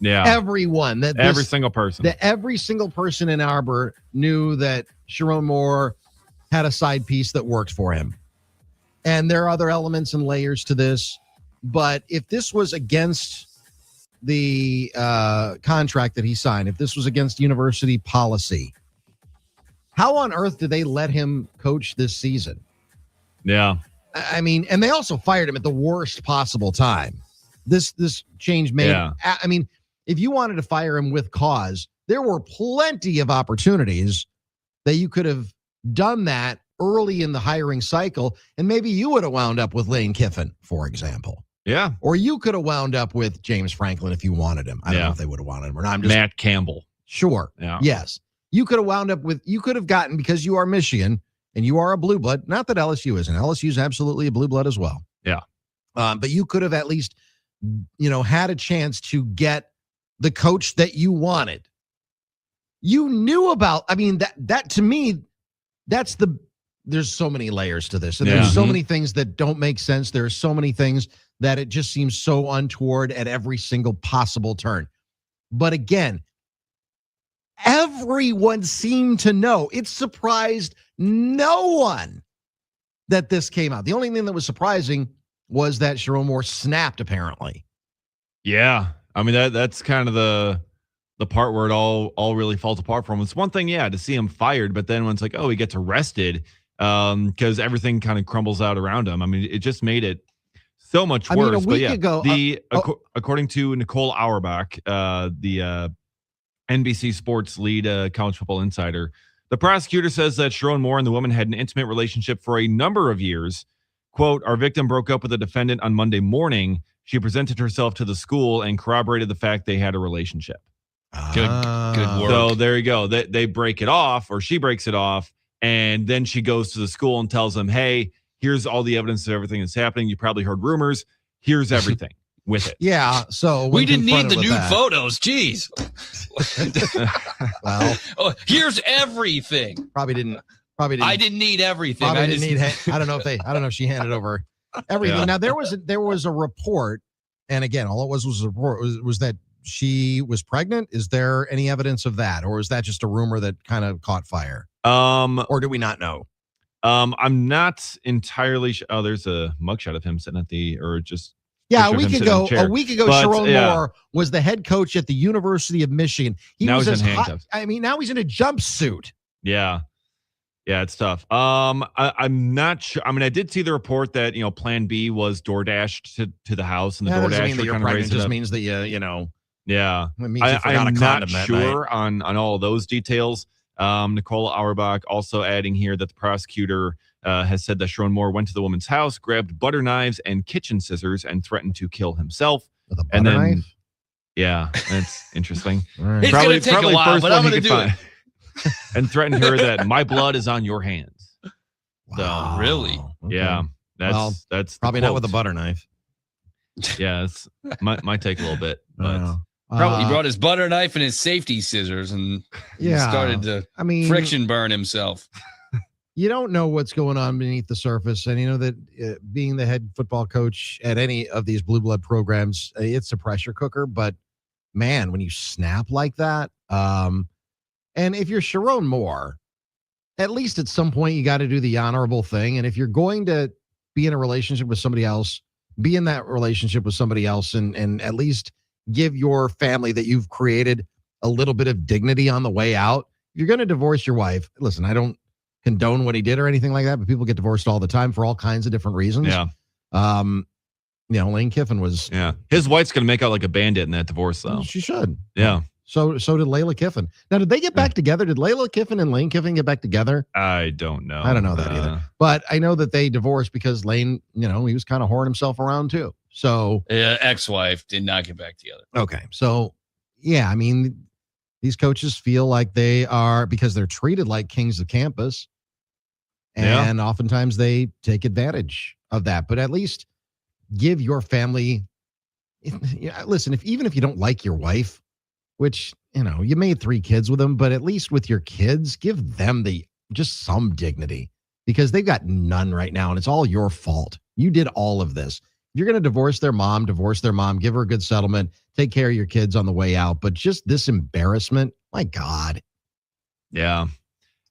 Yeah. Everyone. Every single person. That every single person in Arbor knew that Sharon Moore had a side piece that worked for him. And there are other elements and layers to this. But if this was against the contract that he signed, if this was against university policy, how on earth did they let him coach this season? Yeah. I mean, and they also fired him at the worst possible time. This change made, I mean, if you wanted to fire him with cause, there were plenty of opportunities that you could have done that early in the hiring cycle, and maybe you would have wound up with Lane Kiffin, for example. Yeah. Or you could have wound up with James Franklin if you wanted him. I don't know if they would have wanted him or not. I'm just Matt Campbell. Sure. Yeah. Yes. You could have wound up with, you could have gotten, because you are Michigan and you are a blue blood, not that LSU isn't. LSU is absolutely a blue blood as well. Yeah. But you could have at least, had a chance to get the coach that you wanted. You knew about, I mean, that to me, there's so many layers to this. And there's so many things that don't make sense. There are so many things that it just seems so untoward at every single possible turn. But again, everyone seemed to know. It surprised no one that this came out. The only thing that was surprising was that Sharon Moore snapped, apparently. Yeah. I mean, that's kind of the part where it all really falls apart from him. It's one thing, to see him fired, but then when it's like, oh, he gets arrested, because everything kind of crumbles out around him. I mean, it just made it so much worse. I mean, a week ago, according to Nicole Auerbach, the NBC Sports lead college football insider, the prosecutor says that Sharon Moore and the woman had an intimate relationship for a number of years. Quote, our victim broke up with the defendant on Monday morning. She presented herself to the school and corroborated the fact they had a relationship. Good work. So there you go. They break it off, or she breaks it off, and then she goes to the school and tells them, hey, here's all the evidence of everything that's happening. You probably heard rumors. Here's everything. with it. Yeah. So we when didn't need confronted the with new that- photos. Jeez. Well, here's everything. Probably didn't. I didn't need everything. Probably I didn't just- need. I don't know if she handed over everything. Yeah. Now there was a report, and again, all it was a report was that she was pregnant. Is there any evidence of that, or is that just a rumor that kind of caught fire? Or do we not know? I'm not entirely sure. Oh, there's a mugshot of him sitting at Yeah, picture a of him week sitting in ago, a chair. But, Sharon yeah. Moore was the head coach at the University of Michigan. Now was he's in as hot- handcuffs. I mean, now he's in a jumpsuit. Yeah. Yeah, it's tough. I'm not sure. I mean, I did see the report that, Plan B was DoorDashed to the house, and the That doesn't DoorDash mean that you're kind of pregnant. raised It it just up. means that you Yeah. it means you forgot a I'm condom not that sure on all of those details. Nicole Auerbach also adding here that the prosecutor has said that Sharon Moore went to the woman's house, grabbed butter knives and kitchen scissors, and threatened to kill himself. With a and butter then, knife? Yeah, that's interesting. right. It's gonna take a while, first but one I'm he gonna could do find. And threatened her that my blood is on your hands. Wow. Really? Okay. Yeah, that's the Probably not with a quote. butter knife. Yeah, it's might take a little bit, but Probably he brought his butter knife and his safety scissors and he Yeah. started to friction burn himself. You don't know what's going on beneath the surface, and you know that being the head football coach at any of these blue blood programs, it's a pressure cooker. But man, when you snap like that, and if you're Sharon Moore, at least at some point you got to do the honorable thing. And if you're going to be in a relationship with somebody else, be in that relationship with somebody else, and at least give your family that you've created a little bit of dignity on the way out. If you're going to divorce your wife, listen, I don't condone what he did or anything like that, but people get divorced all the time for all kinds of different reasons. Yeah. Lane Kiffin was. Yeah, his wife's gonna make out like a bandit in that divorce, though. She should. Yeah. So did Layla Kiffin. Now, did they get back together? Did Layla Kiffin and Lane Kiffin get back together? I don't know. I don't know that either. But I know that they divorced because Lane, he was kind of whoring himself around too. So Ex-wife did not get back together. okay. So yeah, I mean, these coaches feel like they are, because they're treated like kings of campus. And oftentimes they take advantage of that. But at least give your family, listen, even if you don't like your wife, which, you made 3 kids with them, but at least with your kids, give them just some dignity, because they've got none right now. And it's all your fault. You did all of this. If you're going to divorce their mom, give her a good settlement, take care of your kids on the way out. But just this embarrassment, my God. Yeah.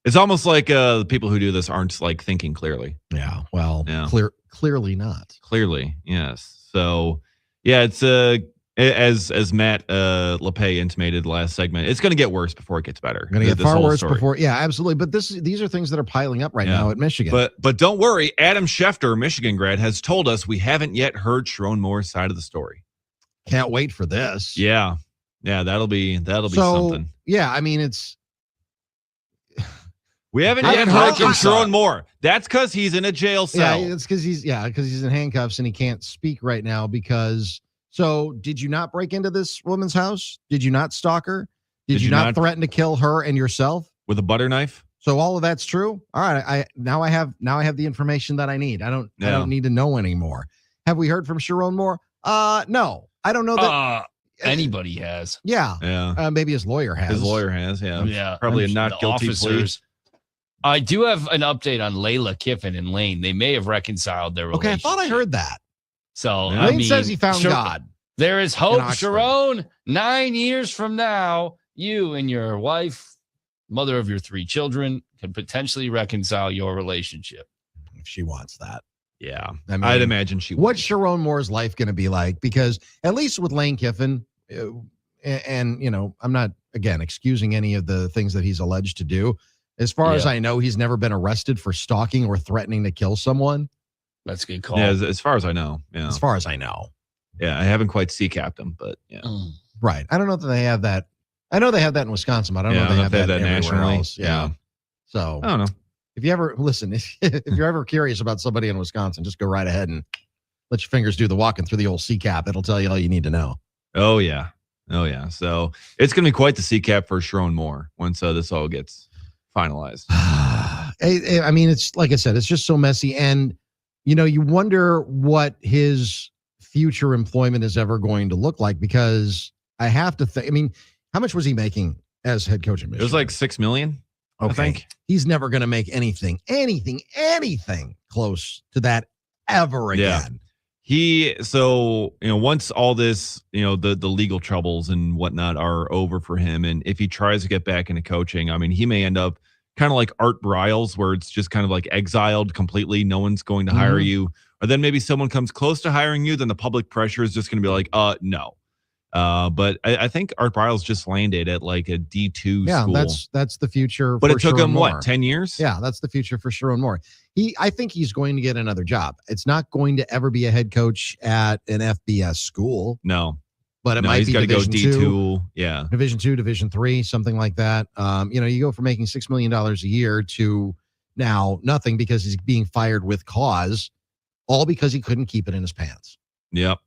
It's almost like the people who do this aren't like thinking clearly. Yeah. Well, Yeah. Clearly not. Clearly, yes. So, yeah, it's as Matt LePay intimated last segment, it's going to get worse before it gets better. Going to get This far whole worse story. before. Yeah, absolutely. But these are things that are piling up right now at Michigan. But don't worry, Adam Schefter, Michigan grad, has told us we haven't yet heard Sharon Moore's side of the story. Can't wait for this. Yeah, that'll be something. Yeah, I mean, it's. We haven't yet heard from Sharon Moore. That's because he's in a jail cell. Yeah, it's because he's in handcuffs and he can't speak right now because. So, did you not break into this woman's house? Did you not stalk her? Did you not threaten to kill her and yourself with a butter knife? So all of that's true. All right, I have the information that I need. I don't need to know anymore. Have we heard from Sharon Moore? No, I don't know that anybody has. Yeah. Maybe his lawyer has. His lawyer has. Yeah. Yeah. Probably a The not guilty plea. I do have an update on Layla Kiffin and Lane. They may have reconciled their Okay, I relationship. thought I heard that. So Lane says he found God. There is in hope, Oxford. Sharon. 9 years from now, you and your wife, mother of your 3 children, can potentially reconcile your relationship. If she wants that. Yeah. I mean, I'd imagine she would. What's Sharon Moore's life going to be like? Because at least with Lane Kiffin, and I'm not, again, excusing any of the things that he's alleged to do. As far as I know, he's never been arrested for stalking or threatening to kill someone. That's a good call. Yeah, as far as I know. Yeah. As far as I know. Yeah, I haven't quite C-capped him, but yeah. Right. I don't know that they have that. I know they have that in Wisconsin, but I don't know if they have that everywhere nationally. else. Yeah. So I don't know. If you ever listen, if you're ever curious about somebody in Wisconsin, just go right ahead and let your fingers do the walking through the old C-cap. It'll tell you all you need to know. Oh yeah. So it's going to be quite the C-cap for Sharon Moore once this all gets finalized. I mean, it's like I said, it's just so messy. And, you wonder what his future employment is ever going to look like, because I have to think, I mean, how much was he making as head coach in Michigan? It was like $6 million. Okay. I think he's never going to make anything close to that ever again. Once all this, the legal troubles and whatnot are over for him, and if he tries to get back into coaching, I mean, he may end up kind of like Art Briles, where it's just kind of like exiled completely. No one's going to hire you. Or then maybe someone comes close to hiring you, then the public pressure is just going to be like, no. But I think Art Briles just landed at like a D2 school. Yeah, that's the future. But for it took Sharon him, Moore. 10 years? Yeah, that's the future for Sharon Moore. I think he's going to get another job. It's not going to ever be a head coach at an FBS school. No. But it might he's be got to go Division D2. Yeah. Division 2, Division 3, something like that. You go from making $6 million a year to now nothing because he's being fired with cause, all because he couldn't keep it in his pants. Yep.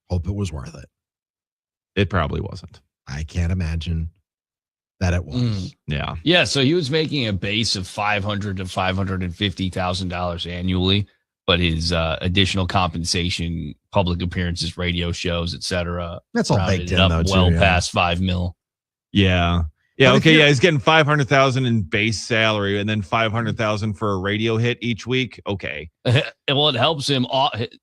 Hope it was worth it. It probably wasn't. I can't imagine that it was. Yeah. Yeah. So he was making a base of $500,000 to $550,000 annually, but his additional compensation, public appearances, radio shows, etc. That's all rounded baked it in, up though, too, well yeah. past $5 million. Yeah. Yeah. But if Okay. you're- Yeah. He's getting $500,000 in base salary and then $500,000 for a radio hit each week. Okay. Well, it helps him.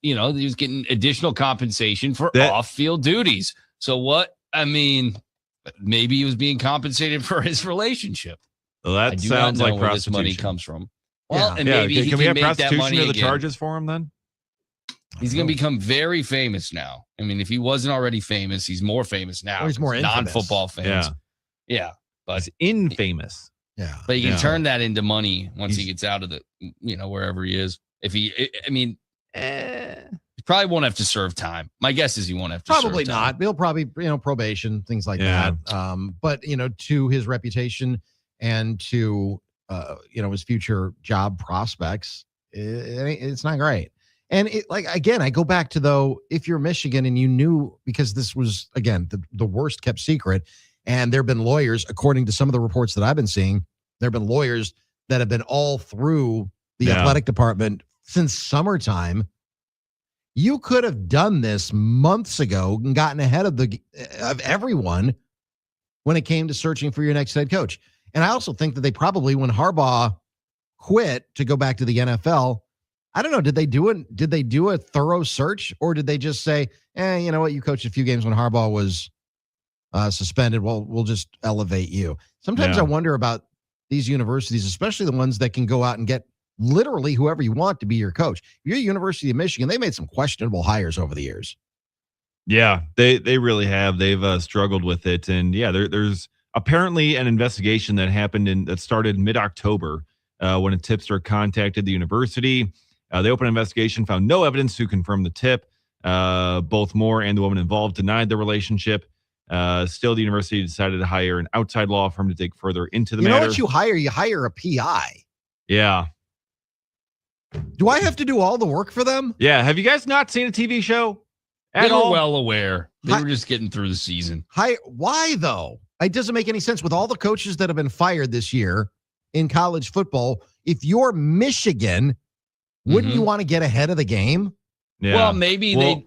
He was getting additional compensation for off-field duties. So maybe he was being compensated for his relationship. Well, that I do not sounds know like where this prostitution. money comes from. Well, and Yeah. maybe Okay, he can we can have make that prostitution money of the again. charges for him then? He's going to become very famous now. I mean, if he wasn't already famous, he's more famous now. Or he's more infamous. non-football fans. Yeah, but he's infamous. Yeah, but he can Yeah. turn that into money once he gets out of the, wherever he is. He probably won't have to serve time. My guess is he won't have to. Probably serve time. not. He'll probably, probation, things like Yeah. that. But, to his reputation and to, his future job prospects, it's not great. And I go back to, though, if you're Michigan and you knew, because this was, again, the worst kept secret, and there have been lawyers, according to some of the reports that I've been seeing, there have been lawyers that have been all through the athletic department since summertime. You could have done this months ago and gotten ahead of everyone when it came to searching for your next head coach. And I also think that they probably, when Harbaugh quit to go back to the NFL, I don't know, did they do a thorough search, or did they just say, you know what, you coached a few games when Harbaugh was suspended, well, we'll just elevate you. Sometimes I wonder about these universities, especially the ones that can go out and get literally whoever you want to be your coach. If you're University of Michigan, they made some questionable hires over the years. Yeah, they really have. They've struggled with it. And yeah, there's apparently an investigation that happened that started mid-October when a tipster contacted the university. The open investigation found no evidence to confirm the tip. Both Moore and the woman involved denied the relationship. Still, the university decided to hire an outside law firm to dig further into the matter. You know what you hire? You hire a PI. Yeah. Do I have to do all the work for them? Yeah. Have you guys not seen a TV show They at were all? well aware. They were just getting through the season. Why, though? It doesn't make any sense with all the coaches that have been fired this year in college football. If you're Michigan, wouldn't you want to get ahead of the game? Yeah. Well, maybe if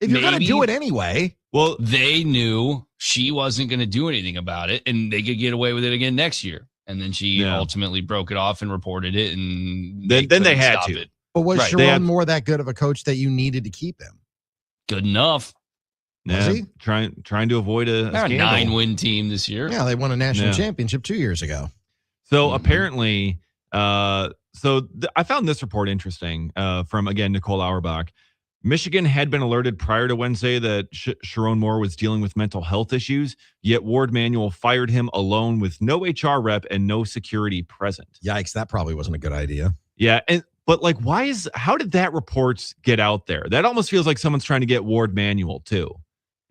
you're going to do it anyway. Well, they knew she wasn't going to do anything about it, and they could get away with it again next year. And then she ultimately broke it off and reported it, and then they had to. it. But was Right. Sharon Moore that good of a coach that you needed to keep him? Good enough. Yeah, Was he? trying to avoid a They're a scandal. 9-win team this year. Yeah, they won a national Yeah. championship 2 years ago. So apparently, I found this report interesting from, again, Nicole Auerbach. Michigan had been alerted prior to Wednesday that Sharon Moore was dealing with mental health issues, yet Ward Manuel fired him alone with no HR rep and no security present. Yikes, that probably wasn't a good idea. Yeah, but how did that report get out there? That almost feels like someone's trying to get Ward Manuel too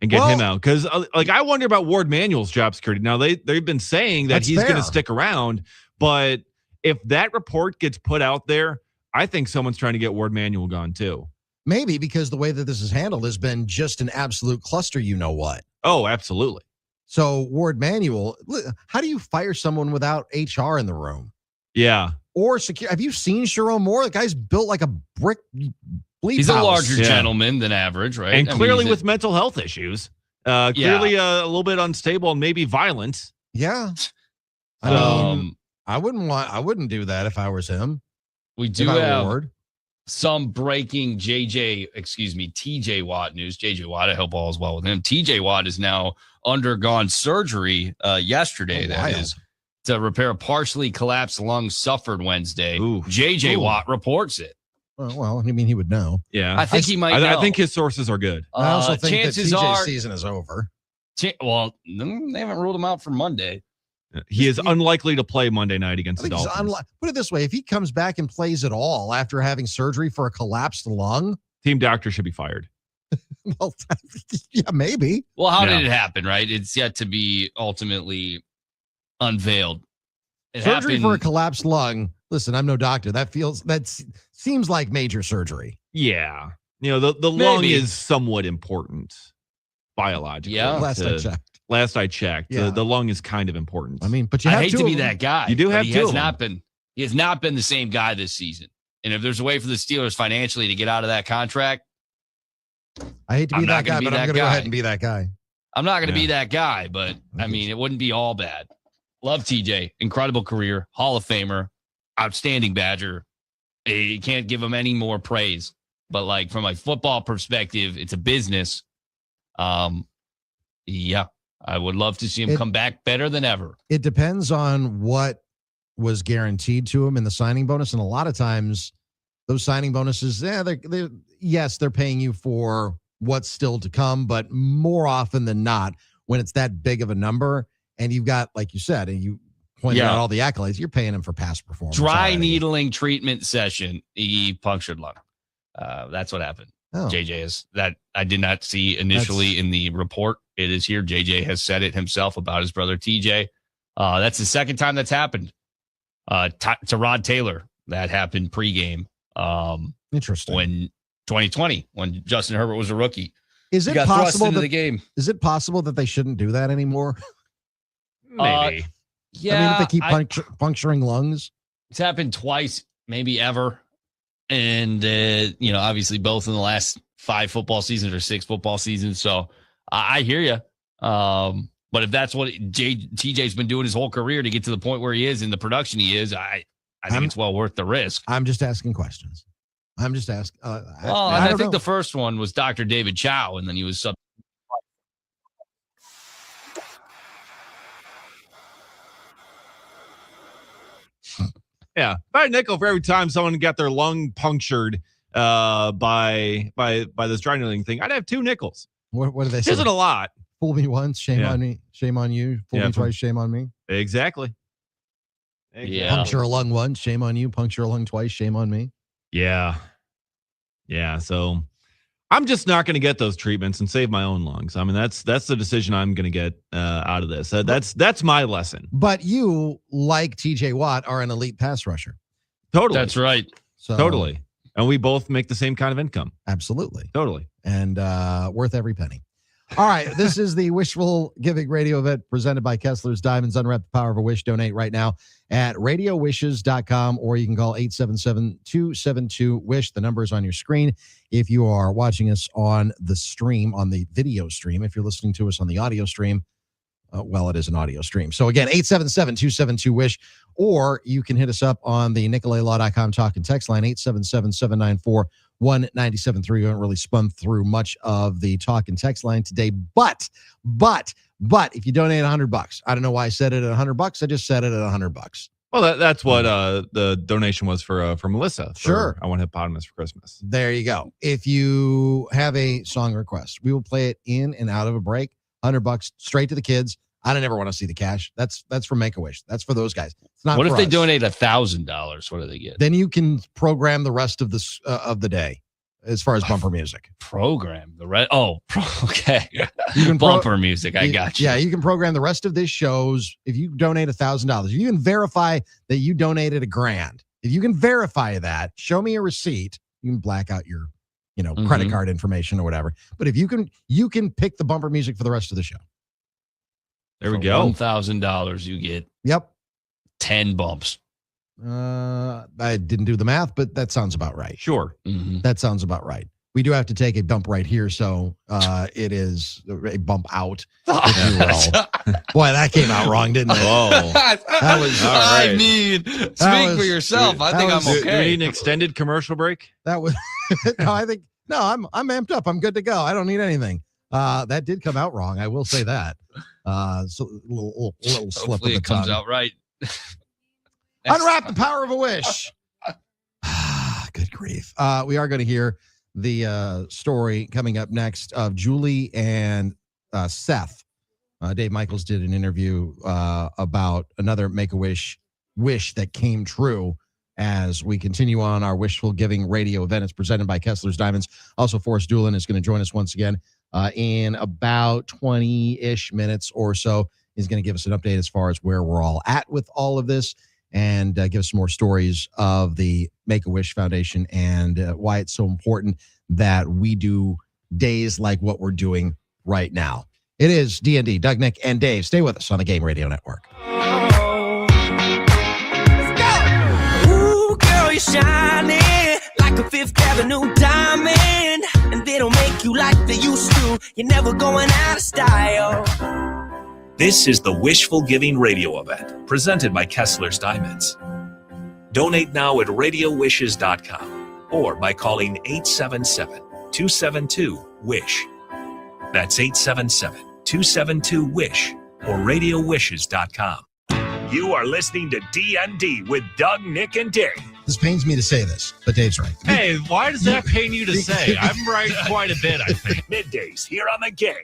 and get him out. Because I wonder about Ward Manuel's job security. Now they've been saying that That's he's going fair. to stick around, but if that report gets put out there, I think someone's trying to get Ward Manuel gone too. Maybe because the way that this is handled has been just an absolute cluster, you know what? Oh, absolutely. So Ward Manuel, how do you fire someone without HR in the room? Yeah. Or secure? Have you seen Sharon Moore? The guy's built like a brick He's a larger gentleman than average, right? And clearly with mental health issues. Clearly a little bit unstable and maybe violent. Yeah. I wouldn't do that if I was him. We do have some breaking TJ Watt news. JJ Watt, I hope all is well with him. TJ Watt has now undergone surgery yesterday. That is to repair a partially collapsed lung suffered Wednesday. JJ Watt reports it. Well, I mean, he would know. Yeah. I think he might know. I think his sources are good. I also think chances that TJ's are season is over. Well, they haven't ruled him out for Monday. He is unlikely to play Monday night against the Dolphins. Put it this way. If he comes back and plays at all after having surgery for a collapsed lung, team doctor should be fired. Well, yeah, maybe. Well, how did it happen, right? It's yet to be ultimately unveiled. Surgery for a collapsed lung. Listen, I'm no doctor. That seems like major surgery. Yeah. The lung is somewhat important biologically. Yeah. Last I checked, the lung is kind of important. I mean, but I hate to be that guy. You do have he has not been the same guy this season. And if there's a way for the Steelers financially to get out of that contract, I hate to be that guy, but I'm going to go ahead and be that guy. I'm not going to be that guy, but I mean, it wouldn't be all bad. Love TJ, incredible career, Hall of Famer, outstanding Badger. You can't give him any more praise. But like from a football perspective, it's a business. Yeah. I would love to see him come back better than ever. It depends on what was guaranteed to him in the signing bonus. And a lot of times those signing bonuses, they're paying you for what's still to come. But more often than not, when it's that big of a number and you've got, like you said, and you pointed out all the accolades, you're paying him for past performance. Dry needling treatment session. He punctured lung. That's what happened. Oh. JJ is that I did not see initially in the report. It is here. JJ has said it himself about his brother TJ. That's the second time that's happened. To Rod Taylor, that happened pregame. Interesting. When 2020, when Justin Herbert was a rookie. Is it got possible into that the game? Is it possible that they shouldn't do that anymore? Maybe. Yeah. I mean, if they keep puncturing lungs. It's happened twice, maybe ever. And, obviously both in the last 5 football seasons or 6 football seasons. So I hear you. But if that's what TJ's been doing his whole career to get to the point where he is in the production he is, I think it's well worth the risk. I'm just asking questions. I'm just asking. I think the first one was Dr. David Chow, and then he was sub. Yeah, about a nickel for every time someone got their lung punctured by this dry needling thing. I'd have 2 nickels. What do they say? Isn't a lot. Fool me once, shame on me. Shame on you. Fool me twice, shame on me. Exactly. Yeah. Puncture a lung once, shame on you. Puncture a lung twice, shame on me. Yeah. Yeah. So I'm just not going to get those treatments and save my own lungs. I mean, that's the decision I'm going to get out of this. That's my lesson. But you, like TJ Watt, are an elite pass rusher. Totally. That's right. So, totally. And we both make the same kind of income. Absolutely. Totally. And worth every penny. All right. This is the Wishful Giving Radio Event presented by Kessler's Diamonds. Unwrap the power of a wish. Donate right now at radiowishes.com, or you can call 877-272-WISH. The number is on your screen. If you are watching us on the stream, on the video stream, if you're listening to us on the audio stream, it is an audio stream. So again, 877-272-WISH, or you can hit us up on the NicoletLaw.com talk and text line, 877-794-1973. We haven't really spun through much of the talk and text line today, but if you donate $100, I don't know why I said it at $100. I just said it at $100. Well, that's what the donation was for Melissa. Sure. I Want Hippopotamus for Christmas. There you go. If you have a song request, we will play it in and out of a break. $100 straight to the kids. I don't ever want to see the cash. That's for Make-A-Wish. That's for those guys. It's not. What if for they us. donate $1,000? What do they get? Then you can program the rest of this of the day, as far as bumper music. Program the rest. Oh, okay. You can bumper music. I got you. Yeah, you can program the rest of this shows if you donate $1,000. If you can verify that you donated $1,000, if you can verify that, show me a receipt. You can black out your, credit card information or whatever. But if you can pick the bumper music for the rest of the show. There we go. $1,000, you get 10 bumps. I didn't do the math, but that sounds about right. Sure. That sounds about right. We do have to take a bump right here, so it is a bump out, if you will. Boy, that came out wrong, didn't it? Whoa. That was. All right. I mean, speak for yourself. I think I'm Do we okay. need an extended commercial break? That was. I'm amped up. I'm good to go. I don't need anything. That did come out wrong. I will say that. So a little slip Hopefully of it the comes tongue. out right. Unwrap the power of a wish. Good grief. We are going to hear the story coming up next of Julie and Seth. Dave Michaels did an interview about another Make-A-Wish wish that came true as we continue on our Wishful Giving Radio event. It's presented by Kessler's Diamonds. Also, Forrest Doolin is going to join us once again in about 20-ish minutes or so. He's going to give us an update as far as where we're all at with all of this and give us some more stories of the Make-A-Wish Foundation and why it's so important that we do days like what we're doing right now. It is D.N.D, Doug, Nick, and Dave. Stay with us on the Game Radio Network. Ooh, girl, you're shining like a Fifth Avenue diamond, and they don't make you like they used to. You're never going out of style. This is the Wishful Giving Radio Event, presented by Kessler's Diamonds. Donate now at radiowishes.com or by calling 877-272-WISH. That's 877-272-WISH or radiowishes.com. You are listening to D.N.D. with Doug, Nick, and Dave. This pains me to say this, but Dave's right. Hey, why does that pain you to say? I'm right quite a bit, I think. Middays here on the Game.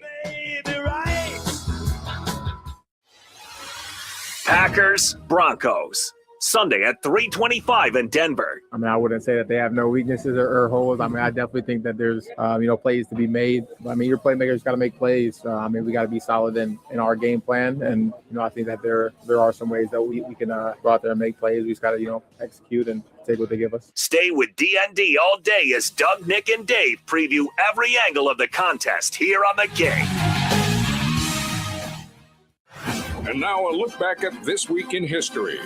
Packers, Broncos. Sunday at 3:25 in Denver. I mean, I wouldn't say that they have no weaknesses or holes. I mean, I definitely think that there's, plays to be made. I mean, your playmakers got to make plays. I mean, we got to be solid in our game plan. And, I think that there are some ways that we can go out there and make plays. We just got to, execute and take what they give us. Stay with D&D all day as Doug, Nick, and Dave preview every angle of the contest here on the Game. And now a look back at This Week in History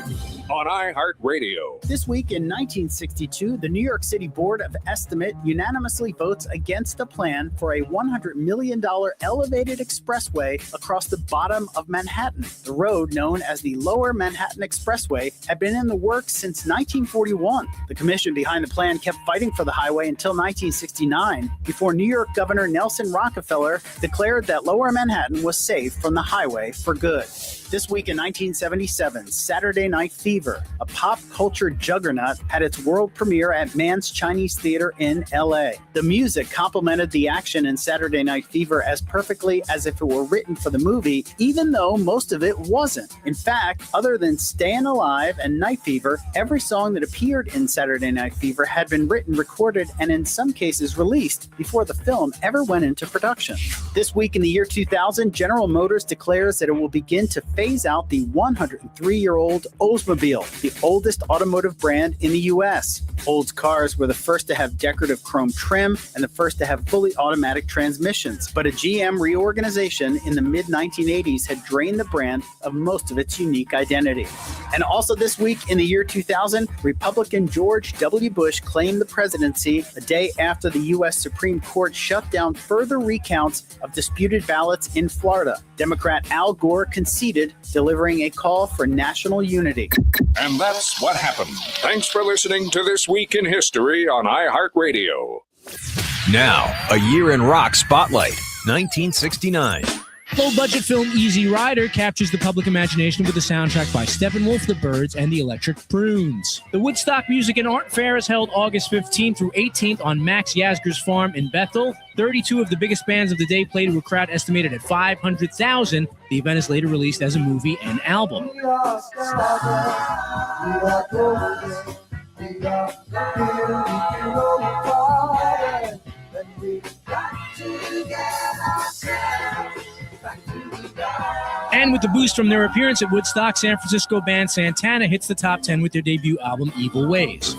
on iHeartRadio. This week in 1962, the New York City Board of Estimate unanimously votes against a plan for a $100 million elevated expressway across the bottom of Manhattan. The road, known as the Lower Manhattan Expressway, had been in the works since 1941. The commission behind the plan kept fighting for the highway until 1969, before New York Governor Nelson Rockefeller declared that Lower Manhattan was safe from the highway for good. This week in 1977, Saturday Night Fever, a pop culture juggernaut, had its world premiere at Mann's Chinese Theater in L.A. The music complemented the action in Saturday Night Fever as perfectly as if it were written for the movie, even though most of it wasn't. In fact, other than Stayin' Alive and Night Fever, every song that appeared in Saturday Night Fever had been written, recorded, and in some cases released before the film ever went into production. This week in the year 2000, General Motors declares that it will begin to phase out the 103-year-old Oldsmobile, the oldest automotive brand in the U.S. Olds cars were the first to have decorative chrome trim and the first to have fully automatic transmissions. But a GM reorganization in the mid-1980s had drained the brand of most of its unique identity. And also this week in the year 2000, Republican George W. Bush claimed the presidency a day after the U.S. Supreme Court shut down further recounts of disputed ballots in Florida. Democrat Al Gore conceded, delivering a call for national unity. And that's what happened. Thanks for listening to This Week in History on iHeartRadio. Now, a year in rock spotlight, 1969. Low-budget film Easy Rider captures the public imagination with a soundtrack by Steppenwolf, the Byrds, and the Electric Prunes. The Woodstock Music and Art Fair is held August 15th through 18th on Max Yasgur's farm in Bethel. 32 of the biggest bands of the day played to a crowd estimated at 500,000. The event is later released as a movie and album. And with the boost from their appearance at Woodstock, San Francisco band Santana hits the top 10 with their debut album, Evil Ways.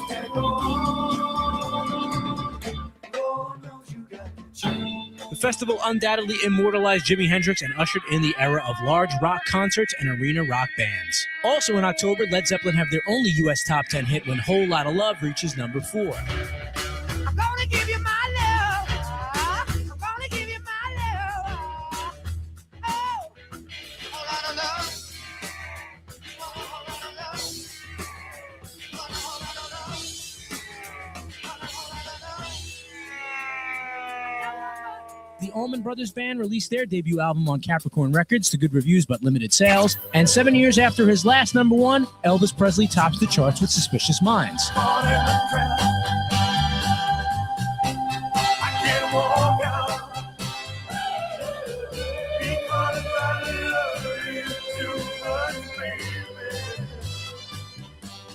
The festival undoubtedly immortalized Jimi Hendrix and ushered in the era of large rock concerts and arena rock bands. Also in October, Led Zeppelin have their only U.S. top 10 hit when Whole Lotta Love reaches number 4. I'm gonna give you my love. I'm gonna give you my love. Oh, whole lot of love. The Allman Brothers Band released their debut album on Capricorn Records to good reviews but limited sales. And 7 years after his last number one, Elvis Presley tops the charts with Suspicious Minds.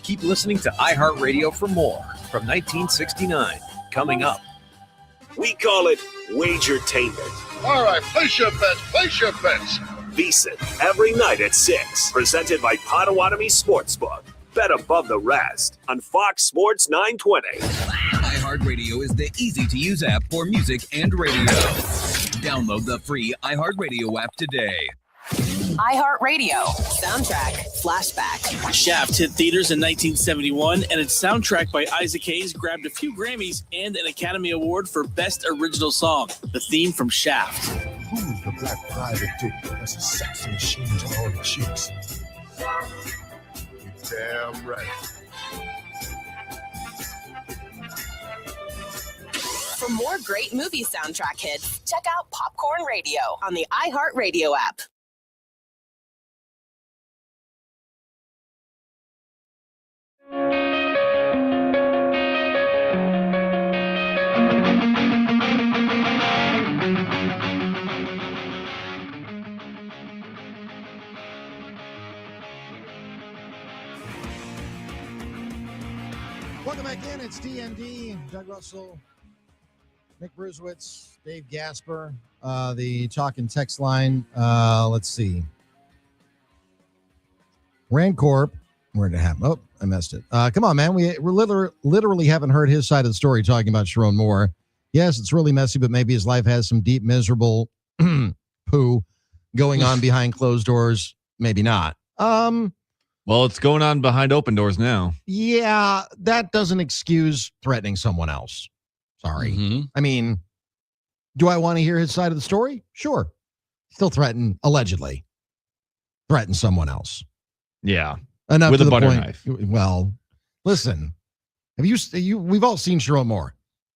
Keep listening to iHeartRadio for more from 1969. Coming up. We call it Wagertainment. All right, place your bets. VSiN every night at 6. Presented by Potawatomi Sportsbook. Bet above the rest on Fox Sports 920. iHeartRadio is the easy-to-use app for music and radio. Download the free iHeartRadio app today. iHeartRadio. Soundtrack. Flashback. Shaft hit theaters in 1971, and its soundtrack by Isaac Hayes grabbed a few Grammys and an Academy Award for Best Original Song, the theme from Shaft. Who's the black private dick that's a sexy machine to all the chicks? You're damn right. For more great movie soundtrack hits, check out Popcorn Radio on the iHeartRadio app. Welcome back in. It's D.N.D. Doug Russell, Nick Bruzewitz, Dave Gasper. The talk and text line. Let's see. Rancorp. Where did it happen? Oh, I messed it. Come on, man. We're literally haven't heard his side of the story talking about Sharon Moore. Yes, it's really messy, but maybe his life has some deep, miserable poo going on behind closed doors. Maybe not. Well, it's going on behind open doors now. Yeah, that doesn't excuse threatening someone else. Sorry. Mm-hmm. I mean, do I want to hear his side of the story? Sure. Still allegedly threaten someone else. Yeah. Enough with to a the butter point. knife. Well, listen. We've all seen Sharon Moore.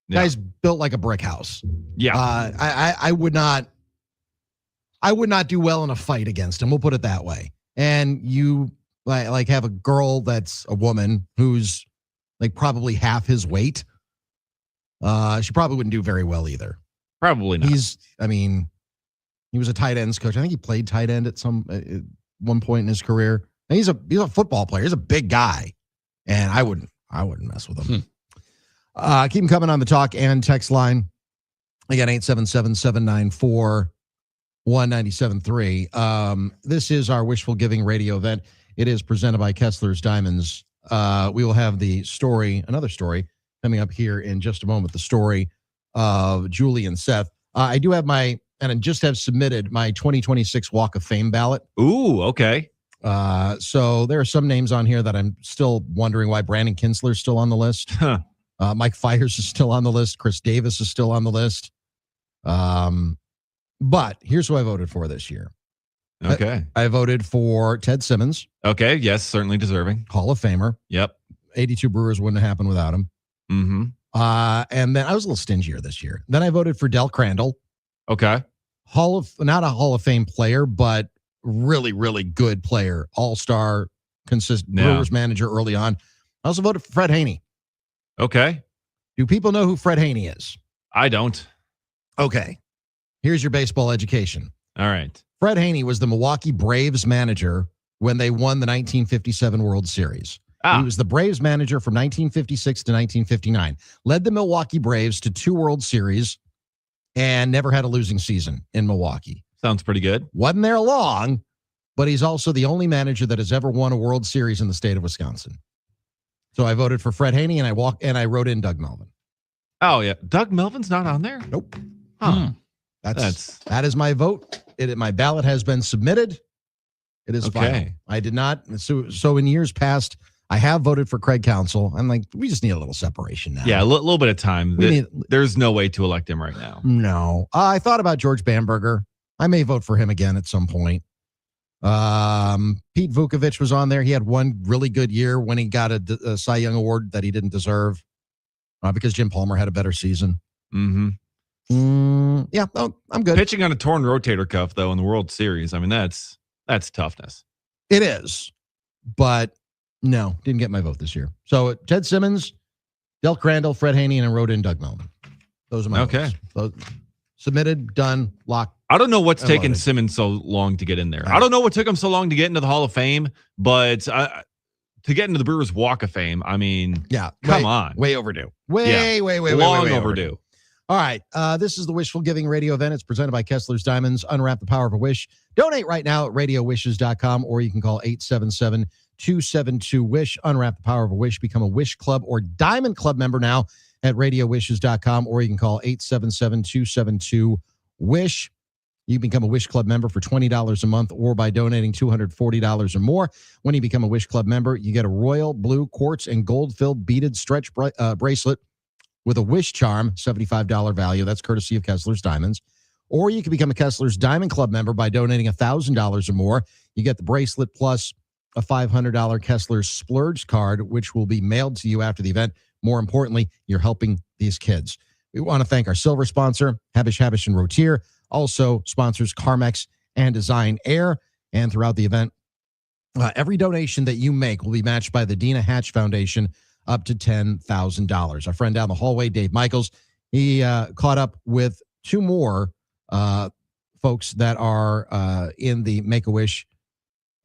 Yeah. Guy's built like a brick house. Yeah. I would not do well in a fight against him. We'll put it that way. And you like have a girl that's a woman who's like probably half his weight. She probably wouldn't do very well either. Probably not. He was a tight ends coach. I think he played tight end at one point in his career. And he's a football player. He's a big guy, and I wouldn't mess with him. Keep him coming on the talk and text line. Again, 877-794-1973. This is our Wishful Giving Radio event. It is presented by Kessler's Diamonds. We will have another story coming up here in just a moment. The story of Julie and Seth. I do have and I just have submitted my 2026 Walk of Fame ballot. Ooh, okay. So there are some names on here that I'm still wondering why Brandon Kinsler's still on the list. Huh. Mike Fires is still on the list. Chris Davis is still on the list. But here's who I voted for this year. Okay. I voted for Ted Simmons. Okay. Yes, certainly deserving. Hall of Famer. Yep. 82 Brewers wouldn't have happened without him. Mm-hmm. And then I was a little stingier this year. Then I voted for Del Crandall. Okay. Not a Hall of Fame player, but really, really good player. All-star, consistent Brewers manager early on. I also voted for Fred Haney. Okay. Do people know who Fred Haney is? I don't. Okay. Here's your baseball education. All right. Fred Haney was the Milwaukee Braves manager when they won the 1957 World Series. He was the Braves manager from 1956 to 1959. Led the Milwaukee Braves to 2 World Series and never had a losing season in Milwaukee. Sounds pretty good. Wasn't there long, but he's also the only manager that has ever won a World Series in the state of Wisconsin. So I voted for Fred Haney, and I wrote in Doug Melvin. Oh, yeah. Doug Melvin's not on there? Nope. Huh. That is my vote. My ballot has been submitted. It is final. I did not. So in years past, I have voted for Craig Counsell. I'm like, we just need a little separation now. Yeah, a little bit of time. There's no way to elect him right now. No. I thought about George Bamberger. I may vote for him again at some point. Pete Vukovich was on there. He had one really good year when he got a Cy Young Award that he didn't deserve because Jim Palmer had a better season. Mm-hmm. Yeah, I'm good. Pitching on a torn rotator cuff, though, in the World Series. I mean, that's toughness. It is. But no, didn't get my vote this year. So Ted Simmons, Del Crandall, Fred Haney, and I wrote in Doug Melman. Those are my votes. Those, submitted, done, locked. I don't know what's taken Simmons so long to get in there. I don't know what took him so long to get into the Hall of Fame, but to get into the Brewers Walk of Fame, I mean, come on. Way overdue. Long overdue. All right. This is the Wishful Giving Radio Event. It's presented by Kessler's Diamonds. Unwrap the power of a wish. Donate right now at radiowishes.com, or you can call 877-272-WISH. Unwrap the power of a wish. Become a Wish Club or Diamond Club member now at radiowishes.com, or you can call 877-272-WISH. You can become a Wish Club member for $20 a month or by donating $240 or more. When you become a Wish Club member, you get a royal blue quartz and gold-filled beaded stretch bracelet with a Wish charm, $75 value. That's courtesy of Kessler's Diamonds. Or you can become a Kessler's Diamond Club member by donating $1,000 or more. You get the bracelet plus a $500 Kessler Splurge card, which will be mailed to you after the event. More importantly, you're helping these kids. We want to thank our silver sponsor, Habish & Rotier, also sponsors Carmex and Design Air. And throughout the event, every donation that you make will be matched by the Dina Hatch Foundation up to $10,000. Our friend down the hallway, Dave Michaels, he caught up with two more folks that are in the Make-A-Wish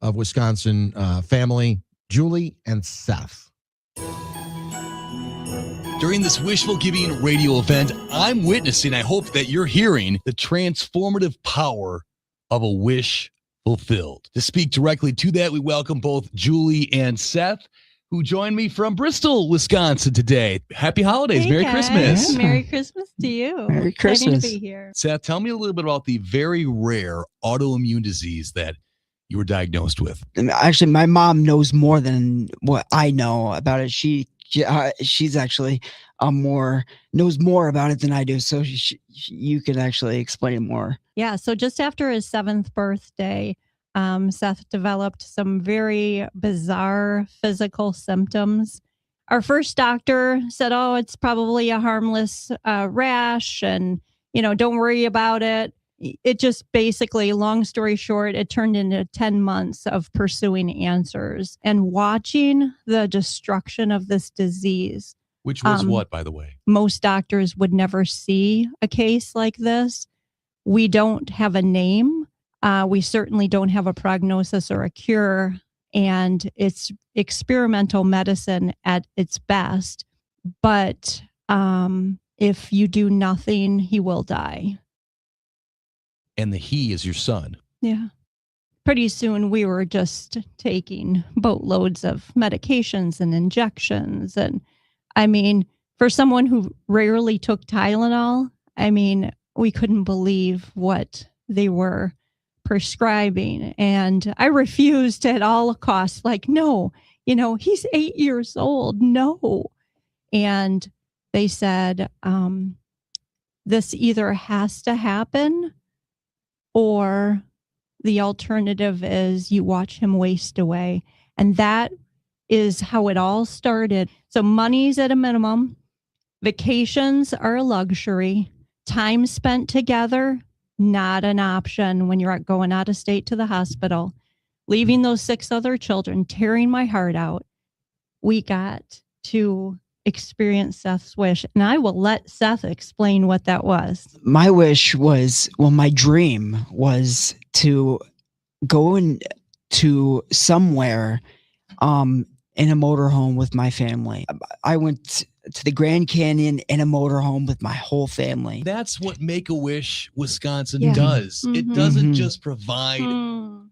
of Wisconsin family, Julie and Seth. During this Wishful Giving Radio event, I'm witnessing, I hope that you're hearing, the transformative power of a wish fulfilled. To speak directly to that, we welcome both Julie and Seth, who joined me from Bristol, Wisconsin today. Happy holidays. Hey Merry guys. Christmas. Merry Christmas to you. Merry Exciting Christmas. to be here. Seth, tell me a little bit about the very rare autoimmune disease that you were diagnosed with. Actually, my mom knows more than what I know about it. She's actually knows more about it than I do. So you could actually explain it more. Yeah. So just after his 7th birthday, Seth developed some very bizarre physical symptoms. Our first doctor said, "Oh, it's probably a harmless rash, and don't worry about it." It just basically, long story short, it turned into 10 months of pursuing answers and watching the destruction of this disease. Which was what, by the way? Most doctors would never see a case like this. We don't have a name. We certainly don't have a prognosis or a cure. And it's experimental medicine at its best. But if you do nothing, he will die. And the he is your son. Yeah. Pretty soon we were just taking boatloads of medications and injections. And I mean, for someone who rarely took Tylenol, I mean, we couldn't believe what they were prescribing. And I refused at all costs, like, no, he's 8 years old. No. And they said, this either has to happen, or the alternative is you watch him waste away. And that is how it all started. So money's at a minimum. Vacations are a luxury. Time spent together, not an option when you're going out of state to the hospital. Leaving those 6 other children, tearing my heart out. We got to experience Seth's wish. And I will let Seth explain what that was. My wish was, my dream was to go into somewhere in a motorhome with my family. I went to the Grand Canyon in a motorhome with my whole family. That's what Make-A-Wish Wisconsin does. Mm-hmm. It doesn't just provide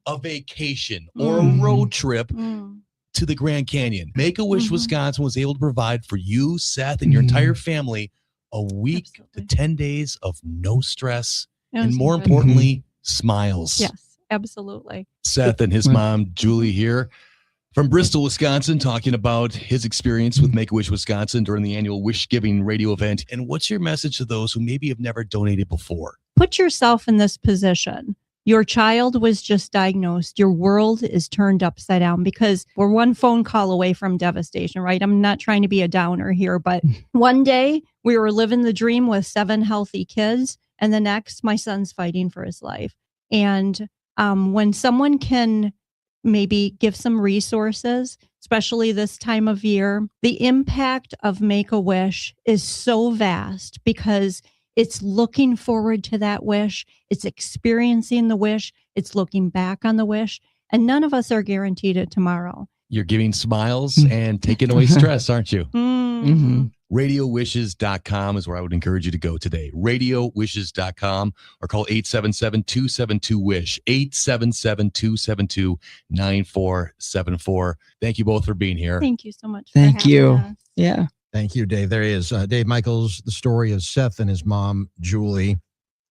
a vacation or a road trip to the Grand Canyon. Make-A-Wish Wisconsin was able to provide for you, Seth, and your entire family a week to 10 days of no stress And more importantly, smiles. Yes, absolutely. Seth and his mom, Julie, here from Bristol, Wisconsin, talking about his experience with Make-A-Wish Wisconsin during the annual Wish Giving Radio event. And what's your message to those who maybe have never donated before? Put yourself in this position. Your child was just diagnosed. Your world is turned upside down because we're one phone call away from devastation, right? I'm not trying to be a downer here, but one day we were living the dream with 7 healthy kids, and the next, my son's fighting for his life. And when someone can maybe give some resources, especially this time of year, the impact of Make-A-Wish is so vast because it's looking forward to that wish. It's experiencing the wish. It's looking back on the wish. And none of us are guaranteed it tomorrow. You're giving smiles and taking away stress, aren't you? Mm-hmm. RadioWishes.com is where I would encourage you to go today. RadioWishes.com or call 877-272-WISH. 877-272-9474. Thank you both for being here. Thank you so much. Thank you. Yeah. Thank you, Dave. There he is. Dave Michaels, the story of Seth and his mom, Julie.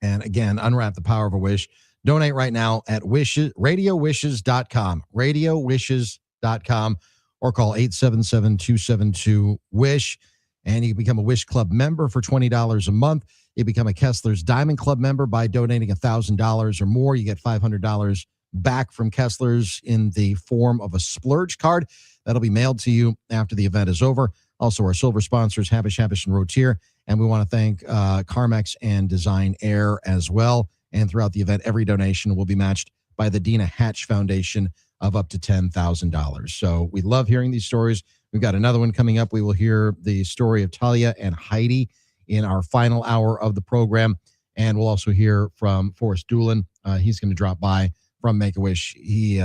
And again, unwrap the power of a wish. Donate right now at RadioWishes.com. RadioWishes.com or call 877-272-WISH. And you can become a Wish Club member for $20 a month. You become a Kessler's Diamond Club member by donating $1,000 or more. You get $500 back from Kessler's in the form of a splurge card. That'll be mailed to you after the event is over. Also, our silver sponsors, Habish, and Rotier. And we want to thank Carmex and Design Air as well. And throughout the event, every donation will be matched by the Dina Hatch Foundation of up to $10,000. So we love hearing these stories. We've got another one coming up. We will hear the story of Talia and Heidi in our final hour of the program. And we'll also hear from Forrest Doolin. He's going to drop by from Make-A-Wish. He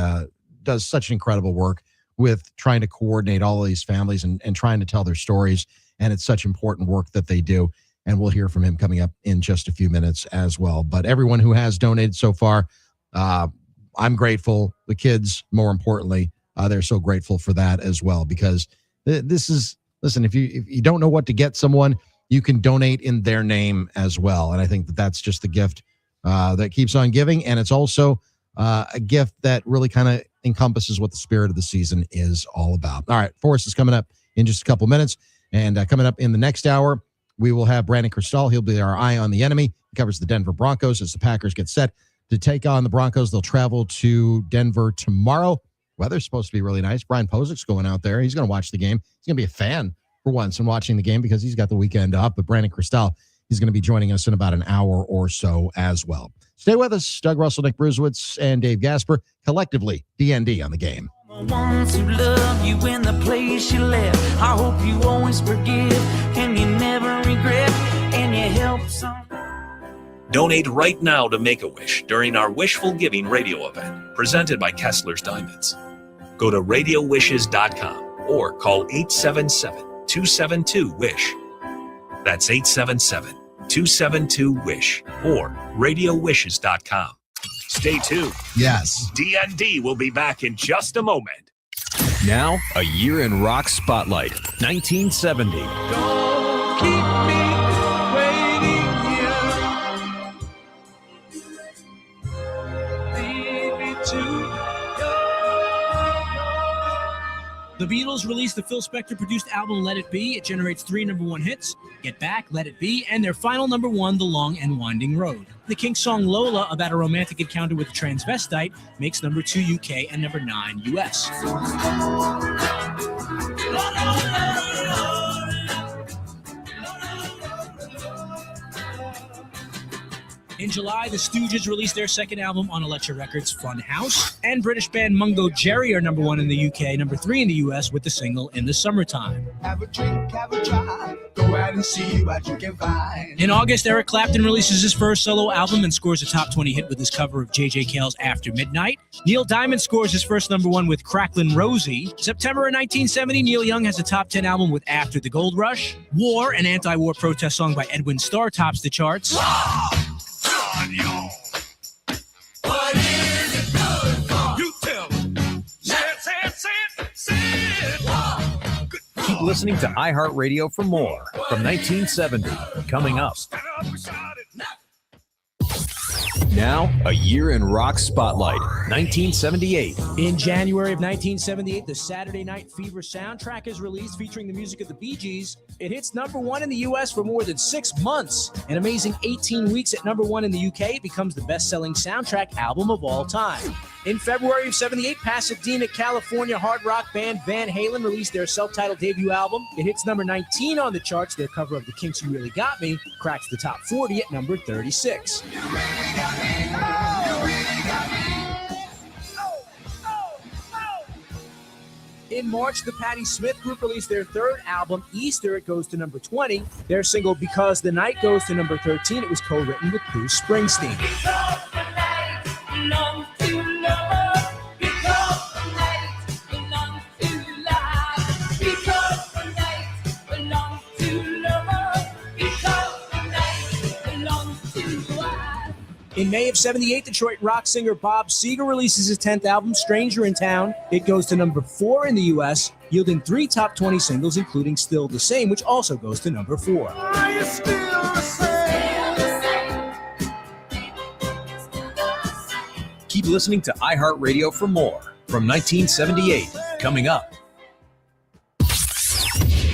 does such incredible work with trying to coordinate all of these families and trying to tell their stories. And it's such important work that they do. And we'll hear from him coming up in just a few minutes as well. But everyone who has donated so far, I'm grateful. The kids, more importantly, they're so grateful for that as well, because this is, listen, if you don't know what to get someone, you can donate in their name as well. And I think that that's just the gift that keeps on giving. And it's also a gift that really kind of encompasses what the spirit of the season is all about. All right, Forrest is coming up in just a couple minutes. And coming up in the next hour, we will have Brandon Cristal. He'll be our eye on the enemy. He covers the Denver Broncos as the Packers get set to take on the Broncos. They'll travel to Denver tomorrow. Weather's supposed to be really nice. Brian Pozik's going out there. He's going to watch the game. He's going to be a fan for once in watching the game because he's got the weekend off. But Brandon Cristal, he's going to be joining us in about an hour or so as well. Stay with us. Doug Russell, Nick Bruzewitz, and Dave Gasper, collectively D.N.D. on the game. Ones who love you in the place you left. I hope you always forgive and you never regret, and you help some. Donate right now to Make-A-Wish during our Wishful Giving Radio event presented by Kessler's Diamonds. Go to RadioWishes.com or call 877-272-WISH. That's 877-272-WISH or RadioWishes.com. Stay tuned. Yes. D.N.D. will be back in just a moment. Now, a year in rock spotlight, 1970. Don't keep me waiting here. Lead me to The Beatles released the Phil Spector-produced album Let It Be. It generates 3 number-1 hits, Get Back, Let It Be, and their final number-1, The Long and Winding Road. The Kinks song Lola, about a romantic encounter with a transvestite, makes number-2 UK and number-9 US. In July, the Stooges released their second album on Elektra Records, Fun House. And British band Mungo Jerry are number-1 in the UK, number-3 in the US with the single In the Summertime. Have a drink, have a drive, go out and see what you can find. In August, Eric Clapton releases his first solo album and scores a top 20 hit with his cover of J.J. Cale's After Midnight. Neil Diamond scores his first number-1 with Cracklin' Rosie. September of 1970, Neil Young has a top 10 album with After the Gold Rush. War, an anti-war protest song by Edwin Starr, tops the charts. What is it good for? You tell me. Say it. Keep listening to iHeartRadio for more from 1970. Coming up. Now, a year in rock spotlight, 1978. In January of 1978, the Saturday Night Fever soundtrack is released featuring the music of the Bee Gees. It hits #1 in the U.S. for more than 6 months. An amazing 18 weeks at #1 in the UK, it becomes the best-selling soundtrack album of all time. In February of 78, Pasadena, California hard rock band Van Halen released their self-titled debut album. It hits #19 on the charts. Their cover of The Kinks' You Really Got Me cracks the top 40 at number 36. In March, the Patti Smith Group released their third album, Easter. It goes to #20. Their single, Because the Night, goes to #13. It was co-written with Bruce Springsteen. In May of 78, Detroit rock singer Bob Seger releases his 10th album, Stranger in Town. It goes to #4 in the U.S., yielding 3 top 20 singles, including Still the Same, which also goes to #4. Are you still the same? Keep listening to iHeartRadio for more from 1978. Coming up.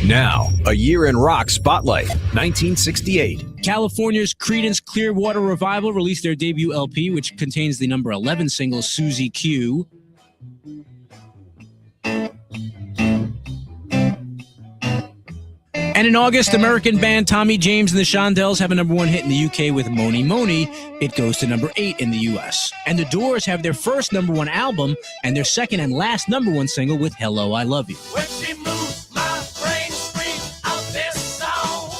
Now, a year in rock spotlight, 1968. California's Creedence Clearwater Revival released their debut LP, which contains the number 11 single, Susie Q. And in August, American band Tommy James and the Shondells have a #1 hit in the UK with Moni Moni. It goes to #8 in the US. And the Doors have their first #1 album and their second and last #1 single with Hello, I Love You. When she moves, my brain screams out this song.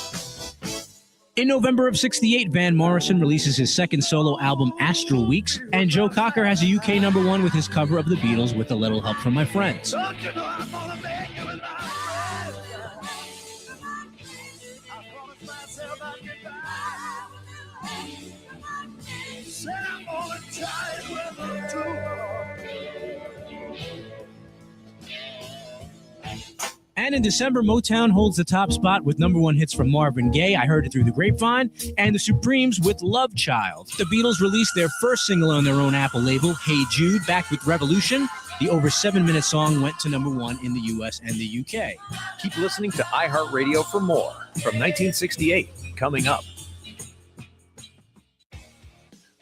In November of 68, Van Morrison releases his second solo album, Astral Weeks, and Joe Cocker has a UK #1 with his cover of the Beatles with a little help from my friends. And in December, Motown holds the top spot with #1 hits from Marvin Gaye, I Heard It Through the Grapevine, and the Supremes with Love Child. The Beatles released their first single on their own Apple label, Hey Jude, back with Revolution. The over 7-minute song went to #1 in the US and the UK. Keep listening to iHeartRadio for more from 1968. Coming up.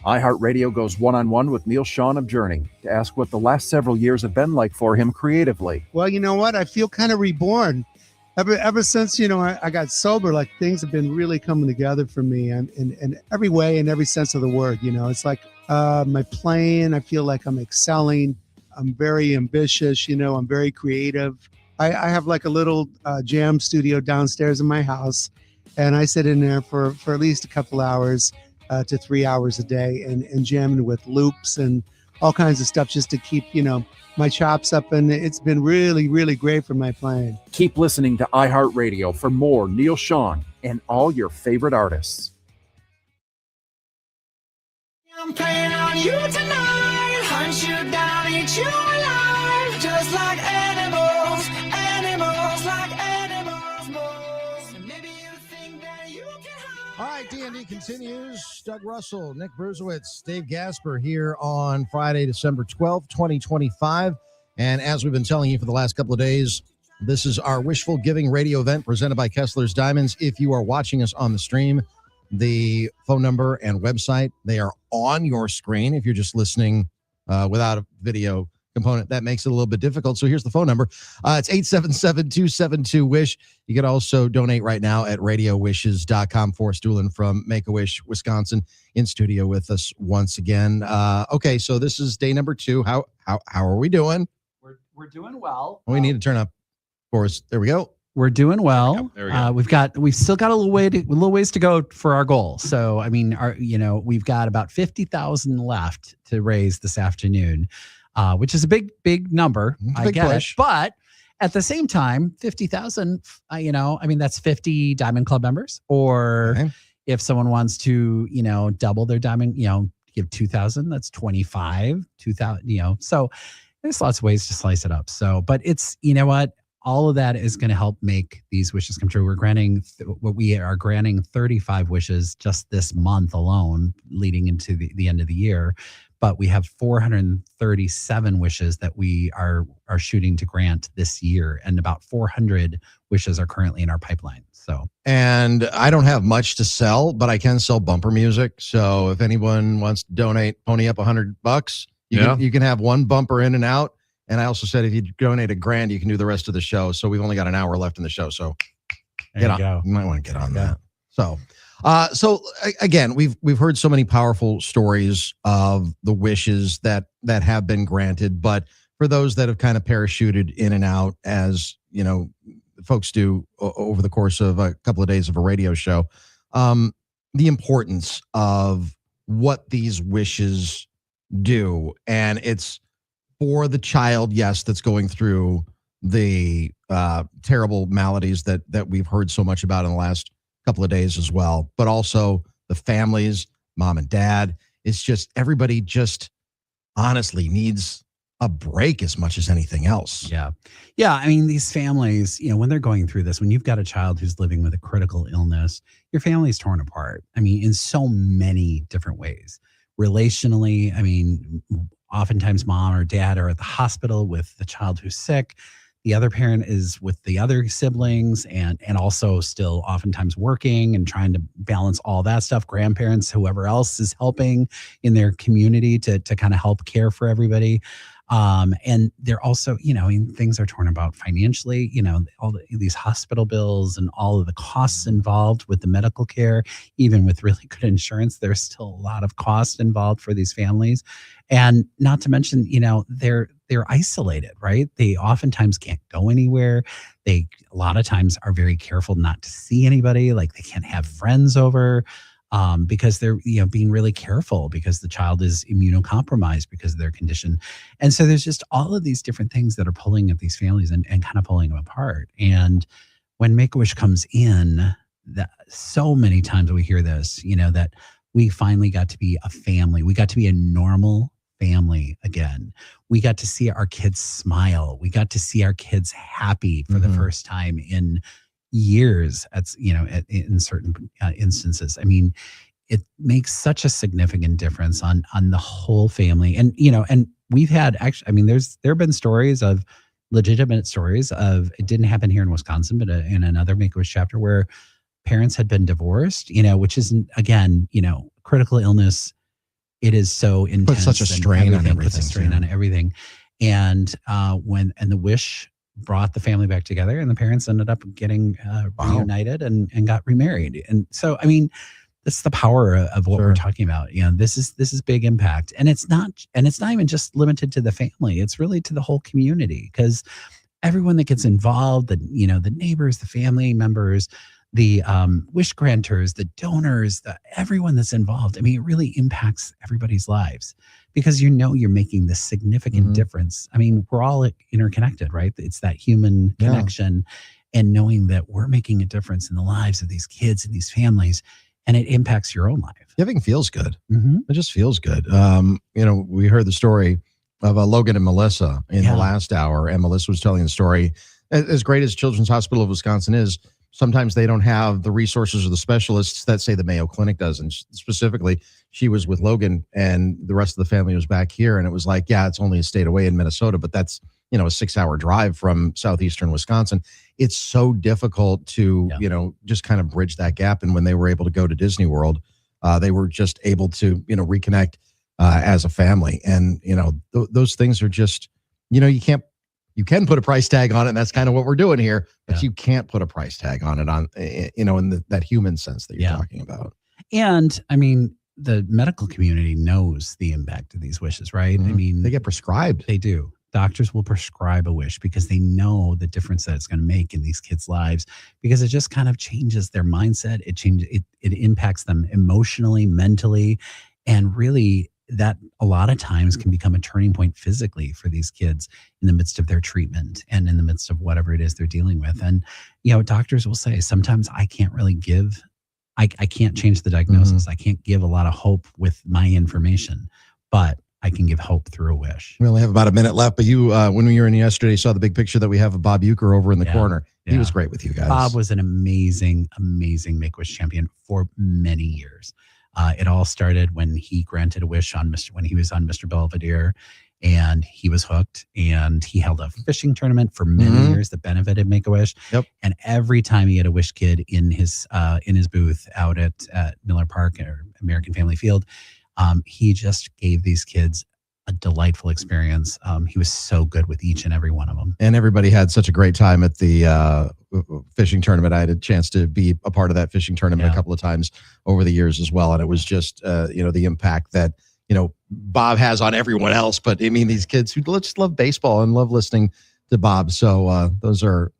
iHeartRadio goes one-on-one with Neil Sean of Journey to ask what the last several years have been like for him creatively. Well, you know what? I feel kind of reborn. Ever since, I got sober, like things have been really coming together for me in every way, in every sense of the word. It's like my playing, I feel like I'm excelling. I'm very ambitious, I'm very creative. I have like a little jam studio downstairs in my house, and I sit in there for at least a couple hours to 3 hours a day and jamming with loops and all kinds of stuff just to keep, my chops up. And it's been really, really great for my playing. Keep listening to iHeartRadio for more Neil Sean and all your favorite artists. I'm playing on you tonight. Hunt you down, eat you alive. Just like animals, animals like animals. Moles. Maybe you think that you can hide. All right, D.N.D. continues. Doug Russell, Nick Bruzewitz, Dave Gasper here on Friday, December 12th, 2025. And as we've been telling you for the last couple of days, this is our Wishful Giving Radio Event presented by Kessler's Diamonds. If you are watching us on the stream, the phone number and website, they are on your screen. If you're just listening without a video component, that makes it a little bit difficult. So here's the phone number. It's 877-272-WISH. You can also donate right now at radiowishes.com. Forrest Doolin from Make-A-Wish, Wisconsin, in studio with us once again. Okay, so this is day number 2. How are we doing? We're doing well. We need to turn up, Forrest. There we go. We're doing well. There we go. We've still got a little ways to go for our goal. So, I mean, we've got about 50,000 left to raise this afternoon, which is a big number. I get it. But at the same time, 50,000, that's 50 Diamond Club members. Or if someone wants to, double their Diamond, give 2,000, that's 25, 2,000, so there's lots of ways to slice it up. So, but it's, you know what? all of that is going to help make these wishes come true. We're granting 35 wishes just this month alone, leading into the end of the year. But we have 437 wishes that we are shooting to grant this year, and about 400 wishes are currently in our pipeline. So, and I don't have much to sell, but I can sell bumper music. So if anyone wants to donate, pony up $100. You can have one bumper in and out. And I also said if you donate $1,000, you can do the rest of the show. So we've only got an hour left in the show. So there you go. You might want to get on that. So again, we've heard so many powerful stories of the wishes that have been granted, but for those that have kind of parachuted in and out, as you know, folks do over the course of a couple of days of a radio show, the importance of what these wishes do, and it's for the child, yes, that's going through the terrible maladies that we've heard so much about in the last couple of days as well, but also the families, mom and dad. It's just everybody just honestly needs a break as much as anything else. Yeah. I mean, these families, when they're going through this, when you've got a child who's living with a critical illness, your family's torn apart. I mean, in so many different ways. Relationally, I mean, oftentimes mom or dad are at the hospital with the child who's sick. The other parent is with the other siblings and also still oftentimes working and trying to balance all that stuff. Grandparents, whoever else is helping in their community to kind of help care for everybody. And they're also, things are torn about financially, all these hospital bills and all of the costs involved with the medical care. Even with really good insurance, there's still a lot of cost involved for these families. And not to mention, they're isolated, right? They oftentimes can't go anywhere. They a lot of times are very careful not to see anybody. Like they can't have friends over. Because they're being really careful because the child is immunocompromised because of their condition. And so there's just all of these different things that are pulling at these families and kind of pulling them apart. And when Make-A-Wish comes in, that so many times we hear this, that we finally got to be a family. We got to be a normal family again. We got to see our kids smile. We got to see our kids happy for the first time in years, in certain instances. I mean, it makes such a significant difference on the whole family. And and we've had there have been stories of legitimate stories of, it didn't happen here in Wisconsin, but in another Make-A-Wish chapter where parents had been divorced, which isn't, again, critical illness. It is so intense. Puts such a strain on everything. Puts a strain on everything. And the wish brought the family back together, and the parents ended up getting reunited and got remarried. And so, I mean, that's the power of what we're talking about. This is big impact, and it's not even just limited to the family. It's really to the whole community, because everyone that gets involved, the neighbors, the family members, the wish granters, the donors, everyone that's involved. I mean, it really impacts everybody's lives, because you're making this significant difference. I mean, we're all interconnected, right? It's that human connection, and knowing that we're making a difference in the lives of these kids and these families, and it impacts your own life. Giving feels good. It just feels good. We heard the story of Logan and Melissa in the last hour, and Melissa was telling the story. As great as Children's Hospital of Wisconsin is, sometimes they don't have the resources or the specialists that, say, the Mayo Clinic does. And specifically, she was with Logan and the rest of the family was back here. And it was like, it's only a state away in Minnesota, but that's, a 6-hour drive from southeastern Wisconsin. It's so difficult to, just kind of bridge that gap. And when they were able to go to Disney World, they were just able to, reconnect as a family. And, those things are just, you can put a price tag on it, and that's kind of what we're doing here, but you can't put a price tag on it in that human sense that you're talking about. And I mean, the medical community knows the impact of these wishes, right? I mean, they get prescribed. They do. Doctors will prescribe a wish because they know the difference that it's going to make in these kids' lives, because it just kind of changes their mindset. It impacts them emotionally, mentally, and really, that a lot of times can become a turning point physically for these kids in the midst of their treatment and in the midst of whatever it is they're dealing with. And, doctors will say, sometimes I can't really I can't change the diagnosis. I can't give a lot of hope with my information, but I can give hope through a wish. We only have about a minute left, but you, when we were in yesterday, saw the big picture that we have of Bob Uecker over in the corner. He was great with you guys. Bob was an amazing, amazing Make-A-Wish champion for many years. It all started when he granted a wish when he was on Mr. Belvedere, and he was hooked, and he held a fishing tournament for many years that benefited Make-A-Wish. Yep. And every time he had a wish kid in his booth out at Miller Park or American Family Field, he just gave these kids a delightful experience. He was so good with each and every one of them. And everybody had such a great time at the fishing tournament. I had a chance to be a part of that fishing tournament a couple of times over the years as well. And it was just, the impact that, Bob has on everyone else. But I mean, these kids who just love baseball and love listening to Bob. So those are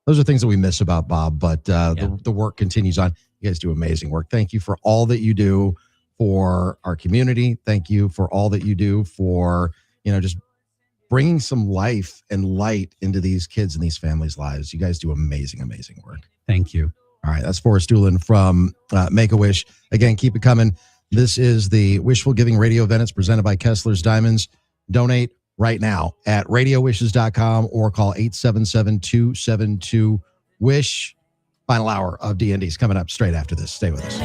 things that we miss about Bob, but the work continues on. You guys do amazing work. Thank you for all that you do for our community. Thank you for all that you do for, just bringing some life and light into these kids and these families' lives. You guys do amazing, amazing work. Thank you. All right. That's Forrest Doolin from Make-A-Wish. Again, keep it coming. This is the Wishful Giving Radio Event. It's presented by Kessler's Diamonds. Donate right now at radiowishes.com or call 877-272-WISH. Final hour of D.N.D. is coming up straight after this. Stay with us.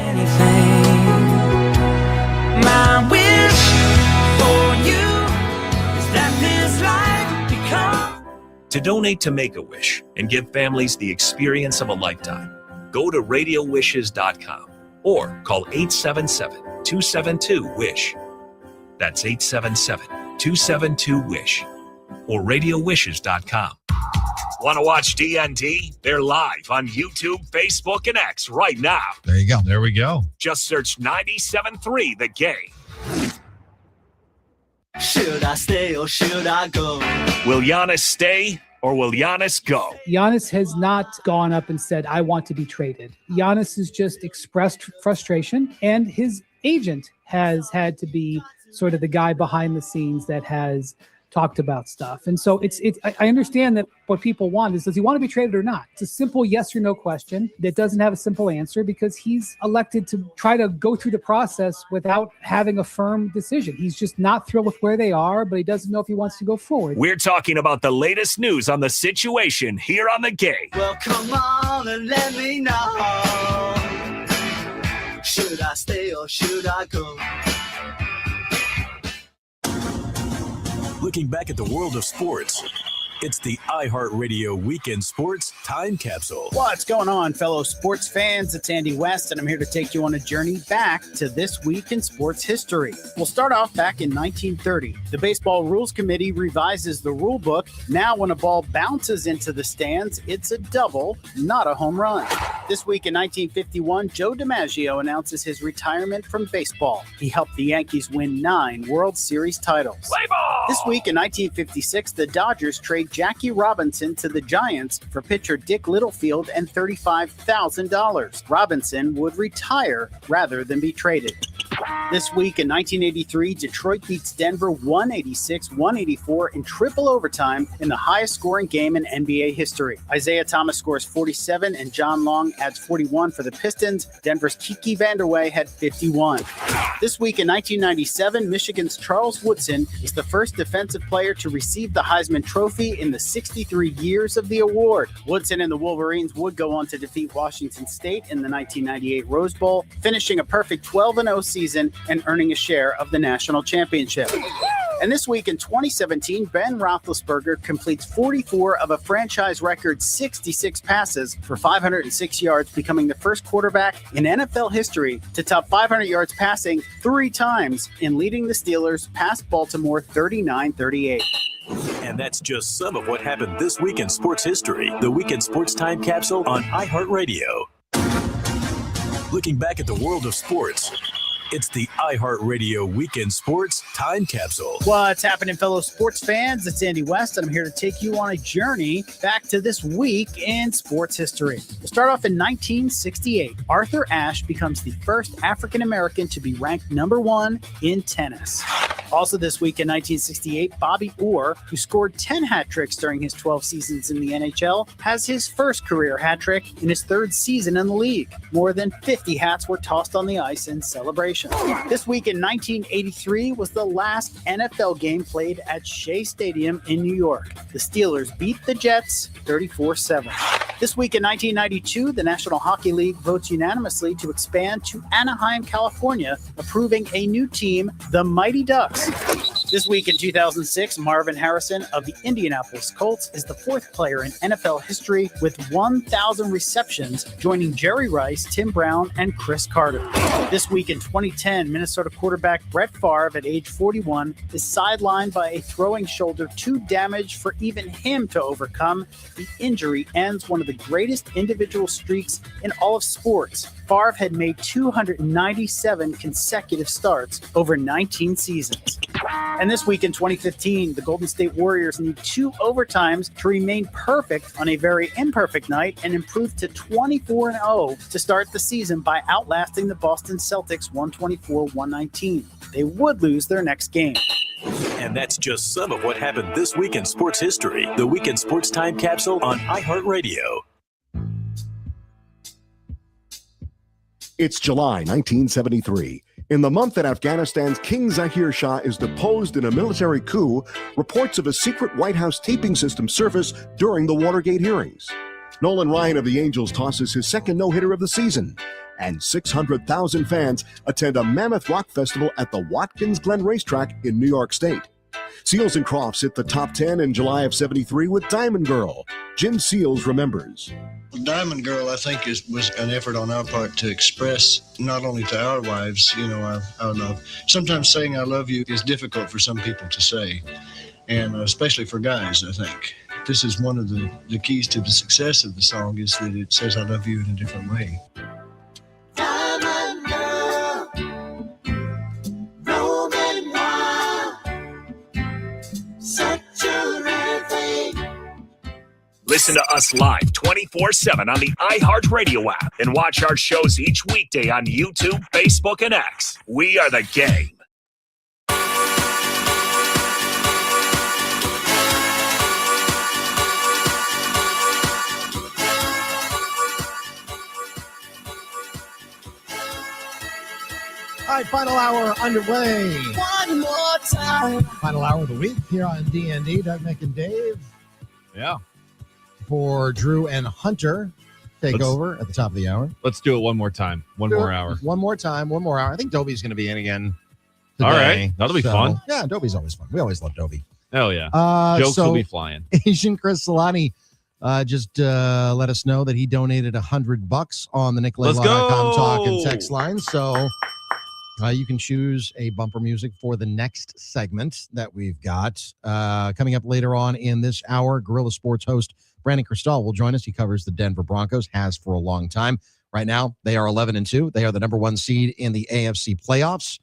My wish for you is that this life become. To donate to Make-A-Wish and give families the experience of a lifetime, go to radiowishes.com or call 877-272-WISH. That's 877-272-WISH or radiowishes.com. Want to watch D.N.D? They're live on YouTube, Facebook, and X right now. There you go. There we go. Just search 97.3 The Game. Should I stay or should I go? Will Giannis stay or will Giannis go? Giannis has not gone up and said, I want to be traded. Giannis has just expressed frustration, and his agent has had to be sort of the guy behind the scenes that has talked about stuff. And so I understand that what people want is, does he want to be traded or not? It's a simple yes or no question that doesn't have a simple answer because he's elected to try to go through the process without having a firm decision. He's just not thrilled with where they are, but he doesn't know if he wants to go forward. We're talking about the latest news on the situation here on The Game. Well, come on and let me know. Should I stay or should I go? Looking back at the world of sports, it's the iHeartRadio Weekend Sports Time Capsule. What's going on, fellow sports fans? It's Andy West, and I'm here to take you on a journey back to this week in sports history. We'll start off back in 1930. The Baseball Rules Committee revises the rule book. Now, when a ball bounces into the stands, it's a double, not a home run. This week in 1951, Joe DiMaggio announces his retirement from baseball. He helped the Yankees win 9 World Series titles. Play ball! This week in 1956, the Dodgers trade Jackie Robinson to the Giants for pitcher Dick Littlefield and $35,000. Robinson would retire rather than be traded. This week in 1983, Detroit beats Denver 186-184 in triple overtime in the highest scoring game in NBA history. Isaiah Thomas scores 47 and John Long adds 41 for the Pistons. Denver's Kiki Vanderway had 51. This week in 1997, Michigan's Charles Woodson is the first defensive player to receive the Heisman Trophy in the 63 years of the award. Woodson and the Wolverines would go on to defeat Washington State in the 1998 Rose Bowl, finishing a perfect 12-0 season and earning a share of the national championship. And this week in 2017, Ben Roethlisberger completes 44 of a franchise record 66 passes for 506 yards, becoming the first quarterback in NFL history to top 500 yards passing 3 times in leading the Steelers past Baltimore 39-38. And that's just some of what happened this week in sports history. The Weekend Sports Time Capsule on iHeartRadio. Looking back at the world of sports, it's the iHeartRadio Weekend Sports Time Capsule. What's happening, fellow sports fans? It's Andy West, and I'm here to take you on a journey back to this week in sports history. We'll start off in 1968. Arthur Ashe becomes the first African-American to be ranked number 1 in tennis. Also this week in 1968, Bobby Orr, who scored 10 hat tricks during his 12 seasons in the NHL, has his first career hat trick in his third season in the league. More than 50 hats were tossed on the ice in celebration. This week in 1983 was the last NFL game played at Shea Stadium in New York. The Steelers beat the Jets 34-7. This week in 1992, the National Hockey League votes unanimously to expand to Anaheim, California, approving a new team, the Mighty Ducks. This week in 2006, Marvin Harrison of the Indianapolis Colts is the fourth player in NFL history with 1,000 receptions, joining Jerry Rice, Tim Brown, and Chris Carter. This week in 2010, Minnesota quarterback Brett Favre, at age 41, is sidelined by a throwing shoulder too damaged for even him to overcome. The injury ends one of the greatest individual streaks in all of sports. Favre had made 297 consecutive starts over 19 seasons. And this week in 2015, the Golden State Warriors need 2 overtimes to remain perfect on a very imperfect night and improve to 24-0 to start the season by outlasting the Boston Celtics 124-119. They would lose their next game. And that's just some of what happened this week in sports history. The Weekend Sports Time Capsule on iHeartRadio. It's July 1973. In the month that Afghanistan's King Zahir Shah is deposed in a military coup, reports of a secret White House taping system surface during the Watergate hearings. Nolan Ryan of the Angels tosses his second no-hitter of the season. And 600,000 fans attend a mammoth rock festival at the Watkins Glen Racetrack in New York State. Seals and Crofts hit the top 10 in July of 73 with Diamond Girl. Jim Seals remembers. Diamond Girl, I think, was an effort on our part to express not only to our wives, our love. Sometimes saying I love you is difficult for some people to say, and especially for guys, I think. This is one of the keys to the success of the song, is that it says I love you in a different way. Diamond Girl, roaming wild, such a rare thing. Listen to us live 24/7 on the iHeartRadio app and watch our shows each weekday on YouTube, Facebook, and X. We are the game. All right, final hour underway. One more time. Final hour of the week here on D.N.D. Doug, Nick, and Dave. Yeah. For Drew and Hunter, take over at the top of the hour. Let's do it one more time. One more hour. One more hour. I think Dobie's going to be in again today. All right. That'll be fun. Yeah, Dobie's always fun. We always love Dobie. Hell yeah. Jokes will be flying. Asian Chris Solani just let us know that he donated $100 on the NicolayLaw.com talk and text line. So you can choose a bumper music for the next segment that we've got. Coming up later on in this hour, Guerrilla Sports host Brandon Cristal will join us. He covers the Denver Broncos, has for a long time. Right now, they are 11-2. They are the number 1 seed in the AFC playoffs.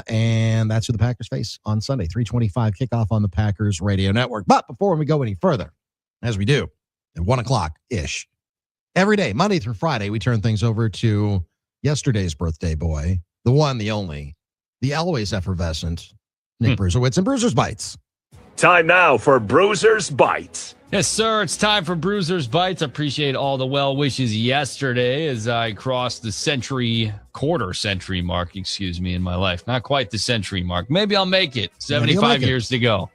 And that's who the Packers face on Sunday, 3:25 kickoff on the Packers Radio Network. But before we go any further, as we do at 1 o'clock-ish, every day, Monday through Friday, we turn things over to yesterday's birthday boy, the one, the only, the always effervescent Nick Bruisewitz and Bruiser's Bites. Time now for Bruiser's Bites. Yes, sir. It's time for Bruiser's Bites. I appreciate all the well wishes yesterday as I crossed the quarter century mark, in my life. Not quite the century mark. Maybe I'll make it. 75 years to go.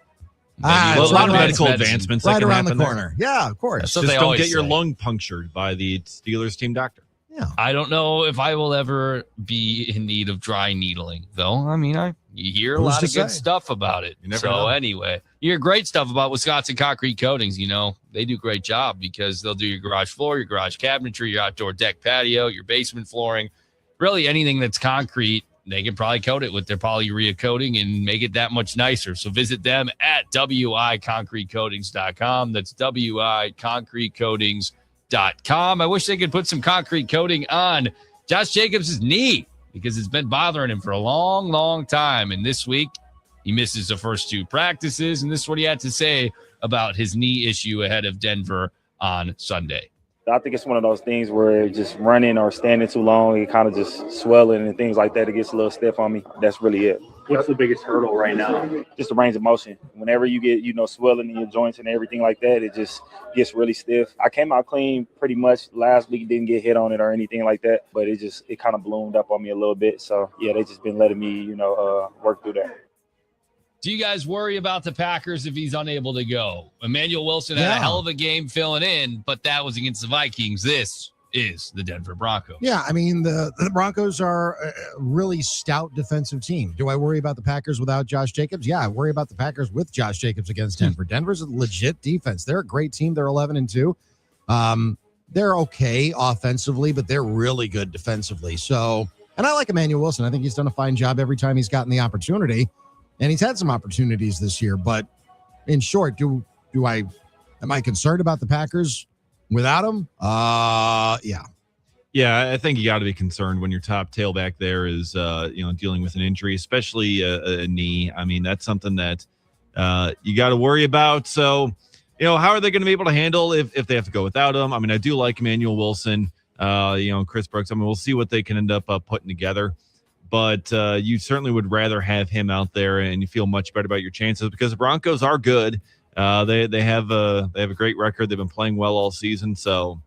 A lot of medical advancements right around the there. corner. Yeah, of course. Just don't get your lung punctured by the Steelers team doctor. Yeah. I don't know if I will ever be in need of dry needling, though. I mean, you hear a lot of good stuff about it. Anyway, you hear great stuff about Wisconsin Concrete Coatings. They do a great job because they'll do your garage floor, your garage cabinetry, your outdoor deck patio, your basement flooring, really anything that's concrete. They can probably coat it with their polyurea coating and make it that much nicer. So visit them at wiconcretecoatings.com. That's wiconcretecoatings.com. I wish they could put some concrete coating on Josh Jacobs' knee because it's been bothering him for a long, long time. And this week, he misses the first 2 practices. And this is what he had to say about his knee issue ahead of Denver on Sunday. I think it's one of those things where just running or standing too long, it kind of just swelling and things like that. It gets a little stiff on me. That's really it. What's the biggest hurdle right now? Just the range of motion. Whenever you get, swelling in your joints and everything like that, it just gets really stiff. I came out clean pretty much last week, didn't get hit on it or anything like that, but it kind of bloomed up on me a little bit. So yeah, they just been letting me, work through that. Do you guys worry about the Packers if he's unable to go? Emmanuel Wilson had a hell of a game filling in, but that was against the Vikings. This is the Denver Broncos. Yeah, I mean, the Broncos are a really stout defensive team. Do I worry about the Packers without Josh Jacobs? Yeah, I worry about the Packers with Josh Jacobs against Denver. Denver's a legit defense. They're a great team. They're 11-2. They're okay offensively, but they're really good defensively. So, and I like Emmanuel Wilson. I think he's done a fine job every time he's gotten the opportunity. And he's had some opportunities this year, but in short, am I concerned about the Packers without him? Yeah. Yeah, I think you got to be concerned when your top tailback there is, dealing with an injury, especially a knee. I mean, that's something that you got to worry about. So, how are they going to be able to handle if they have to go without him? I mean, I do like Emmanuel Wilson, Chris Brooks. I mean, we'll see what they can end up putting together. But you certainly would rather have him out there, and you feel much better about your chances because the Broncos are good. They have a great record. They've been playing well all season. So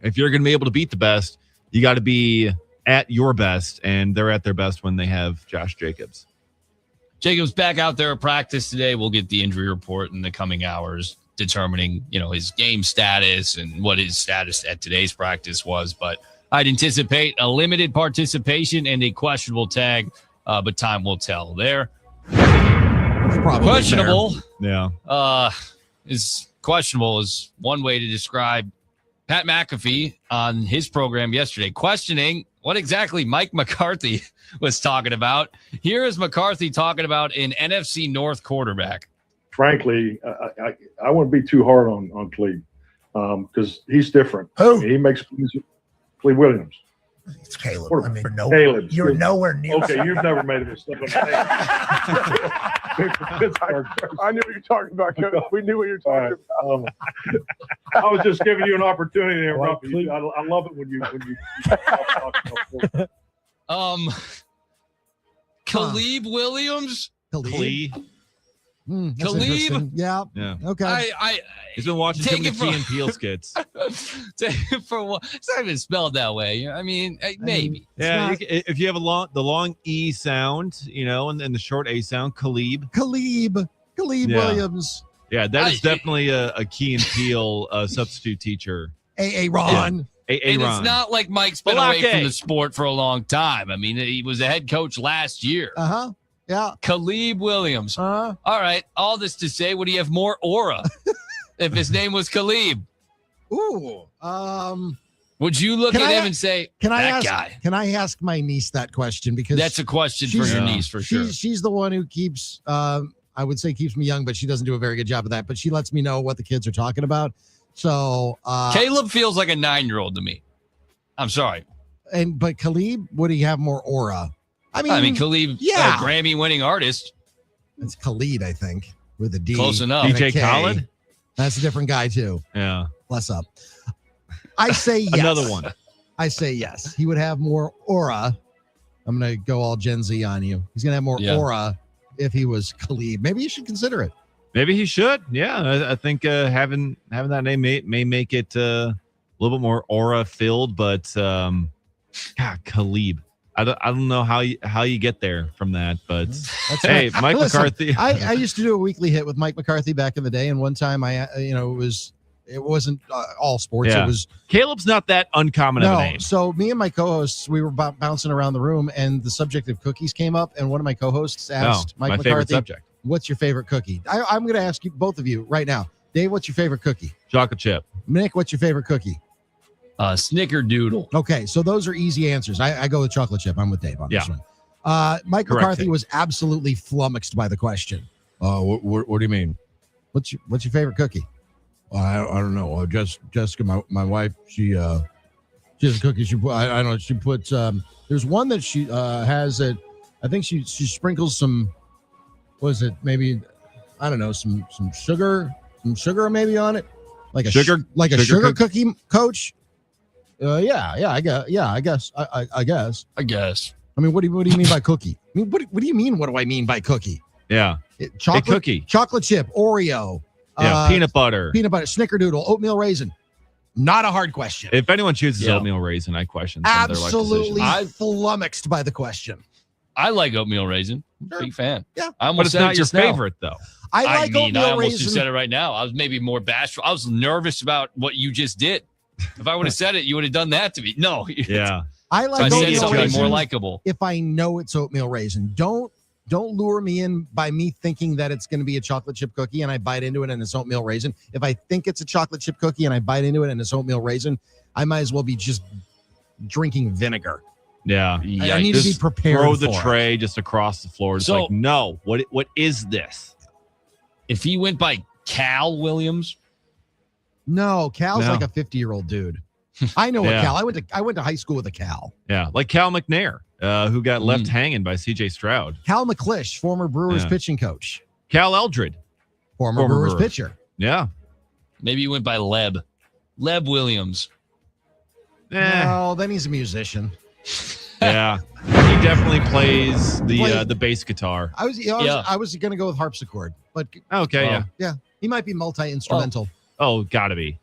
if you're going to be able to beat the best, you got to be at your best, and they're at their best when they have Josh Jacobs. Jacobs back out there at practice today. We'll get the injury report in the coming hours, determining his game status and what his status at today's practice was. But I'd anticipate a limited participation and a questionable tag, but time will tell there. Probably questionable. Fair. Yeah. Is questionable is one way to describe Pat McAfee on his program yesterday, questioning what exactly Mike McCarthy was talking about. Here is McCarthy talking about an NFC North quarterback. Frankly, I wouldn't be too hard on Cleve because he's different. Who? He makes Cleve Williams. It's Caleb. Or, I mean, Caleb. You're nowhere near. Okay, you've never made a mistake. I knew what you're talking about, Coach. We knew what you're talking about. I was just giving you an opportunity to interrupt you. I love it when you Khalib Williams. Khalib. Khalib. Yeah. Okay. He's been watching too many Key and Peele skits. Take it for what? It's not even spelled that way. I mean, maybe. Yeah. If you have the long E sound, and the short A sound, Khalib. Khalib Williams. Yeah, that is definitely a Key and Peele substitute teacher. A Ron. Yeah. And Ron. It's not like Mike's been away from the sport for a long time. I mean, he was a head coach last year. Yeah. Khalib Williams. All right. All this to say, would he have more aura if his name was Khalib? Ooh. Would you look at him and say, guy? Can I ask my niece that question? Because that's a question for your niece for sure. She's the one who keeps, I would say keeps me young, but she doesn't do a very good job of that. But she lets me know what the kids are talking about. So Caleb feels like a 9-year-old to me. I'm sorry. But Khalib, would he have more aura? I mean, Khalib, yeah, Grammy-winning artist. It's Khalid, I think, with a D. Close enough. DJ Khaled? That's a different guy, too. Yeah. Bless up. I say yes. Another one. I say yes. He would have more aura. I'm going to go all Gen Z on you. He's going to have more aura if he was Khalid. Maybe you should consider it. Maybe he should. Yeah. I think having that name may make it a little bit more aura-filled, but God, Khalib. I don't know how you get there from that, but hey, right. Mike McCarthy. I used to do a weekly hit with Mike McCarthy back in the day, and one time it wasn't all sports. Yeah. It was Caleb's not that uncommon of a name. So me and my co-hosts, we were bouncing around the room, and the subject of cookies came up, and one of my co-hosts asked Mike McCarthy, favorite subject. "What's your favorite cookie?" I'm going to ask you, both of you, right now. Dave, what's your favorite cookie? Chocolate chip. Nick, what's your favorite cookie? Snickerdoodle. Okay, so those are easy answers. I go with chocolate chip. I'm with Dave on this one. Mike McCarthy was absolutely flummoxed by the question. What do you mean? What's your favorite cookie? I don't know. Jessica, my wife, she has a cookie. She put, I don't know. She puts there's one that she has that I think she sprinkles some. What is it?Maybe I don't know. Some sugar maybe on it, like a sugar cookie, Coach. I guess. I mean, what do you mean by cookie? I mean, what do you mean? What do I mean by cookie? Yeah. Chocolate cookie. Chocolate chip, Oreo. Yeah, peanut butter, snickerdoodle, oatmeal raisin. Not a hard question. If anyone chooses oatmeal raisin, I question some of their life Absolutely decisions. I'm flummoxed by the question. I like oatmeal raisin. Big fan. Yeah. But it's not your favorite, though. I like oatmeal I almost raisin. just said it right now. I was maybe more bashful. I was nervous about what you just did. If I would have said it, you would have done that to me. No. Yeah. I like so I said oatmeal something raisin more likable. if I know it's oatmeal raisin. Don't lure me in by me thinking that it's going to be a chocolate chip cookie and I bite into it and it's oatmeal raisin. If I think it's a chocolate chip cookie and I bite into it and it's oatmeal raisin, I might as well be just drinking vinegar. Yeah. I need to be prepared. Throw the for tray just across the floor. It's like, no, what is this? If he went by Cal Williams. No, Cal's No. like a 50-year-old dude. I know a Yeah. Cal. I went to high school with a Cal. Yeah, like Cal McNair, who got left hanging by C.J. Stroud. Cal McClish, former Brewers Yeah. pitching coach. Cal Eldred, Former Brewers Brewer. pitcher. Yeah. Maybe he went by Leb Williams. No, then he's a musician. Yeah. He definitely plays the bass guitar. I was going to go with harpsichord, but Okay, yeah, he might be multi-instrumental. Oh, gotta be.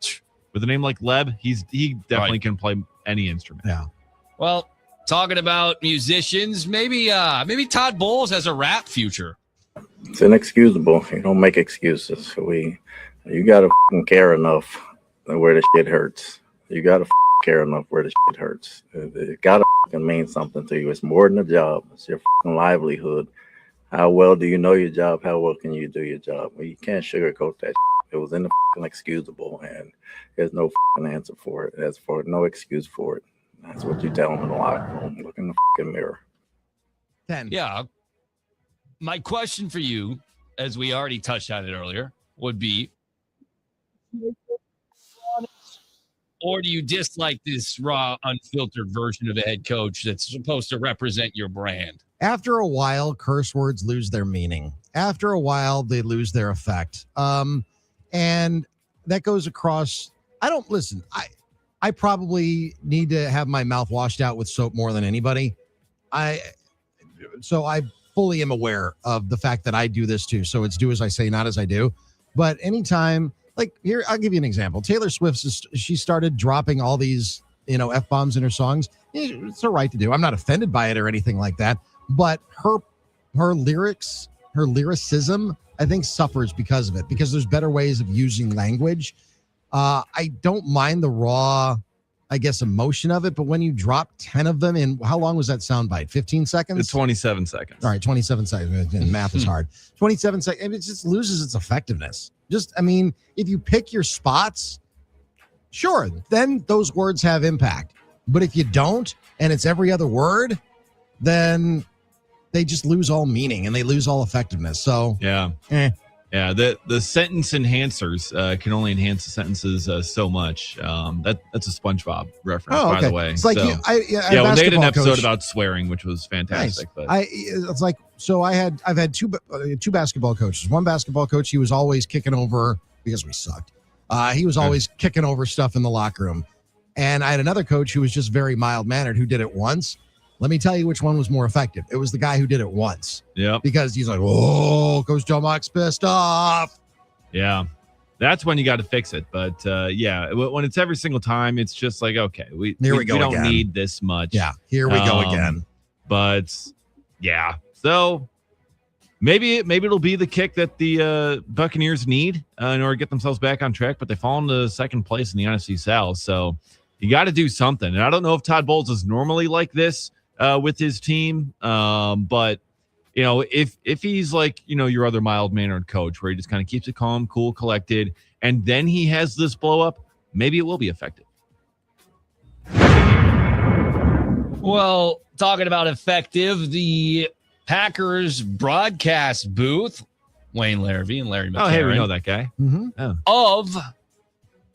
With a name like Leb, he definitely can play any instrument. Yeah. Well, talking about musicians, maybe Todd Bowles has a rap future. It's inexcusable. You don't make excuses. You gotta care enough where the shit hurts. You gotta care enough where the shit hurts. It gotta mean something to you. It's more than a job. It's your livelihood. How well do you know your job? How well can you do your job? Well, you can't sugarcoat that. It was inexcusable, and there's no answer for it. There's no excuse for it. That's what you tell them in the locker room. Look in the mirror. 10. Yeah. My question for you, as we already touched on it earlier, would be, or do you dislike this raw, unfiltered version of a head coach that's supposed to represent your brand? After a while, curse words lose their meaning. After a while, they lose their effect. And that goes across. I probably need to have my mouth washed out with soap more than anybody. So I fully am aware of the fact that I do this too. So it's do as I say, not as I do. But anytime, like here, I'll give you an example. Taylor Swift, she started dropping all these, F-bombs in her songs. It's her right to do. I'm not offended by it or anything like that. But her lyrics, her lyricism, I think suffers because of it, because there's better ways of using language. I don't mind the raw, I guess, emotion of it, but when you drop 10 of them in, how long was that soundbite? 15 seconds? It's 27 seconds. All right, 27 seconds. Math is hard. 27 seconds. It just loses its effectiveness. If you pick your spots, sure, then those words have impact. But if you don't, and it's every other word, then they just lose all meaning and they lose all effectiveness. So yeah. Yeah, the sentence enhancers can only enhance the sentences so much. That's a SpongeBob reference, by the way. It's like when they had an episode about swearing, which was fantastic. Nice. But I've had two basketball coaches. One basketball coach, he was always kicking over because we sucked. He was always kicking over stuff in the locker room. And I had another coach who was just very mild-mannered, who did it once. Let me tell you which one was more effective. It was the guy who did it once. Yeah. Because he's like, oh, Coach Joe Mock's pissed off. Yeah. That's when you got to fix it. But when it's every single time, it's just like, okay, we don't again. need this much. Yeah, here we go again. But yeah, so maybe it'll be the kick that the Buccaneers need in order to get themselves back on track. But they fall into second place in the NFC South, so you got to do something. And I don't know if Todd Bowles is normally like this with his team, but if he's like your other mild-mannered coach where he just kind of keeps it calm, cool, collected, and then he has this blow up, maybe it will be effective. Well, talking about effective, the Packers broadcast booth, Wayne Larrivee and Larry McCarron. Oh, hey, we know that guy. Mm-hmm. Oh. Of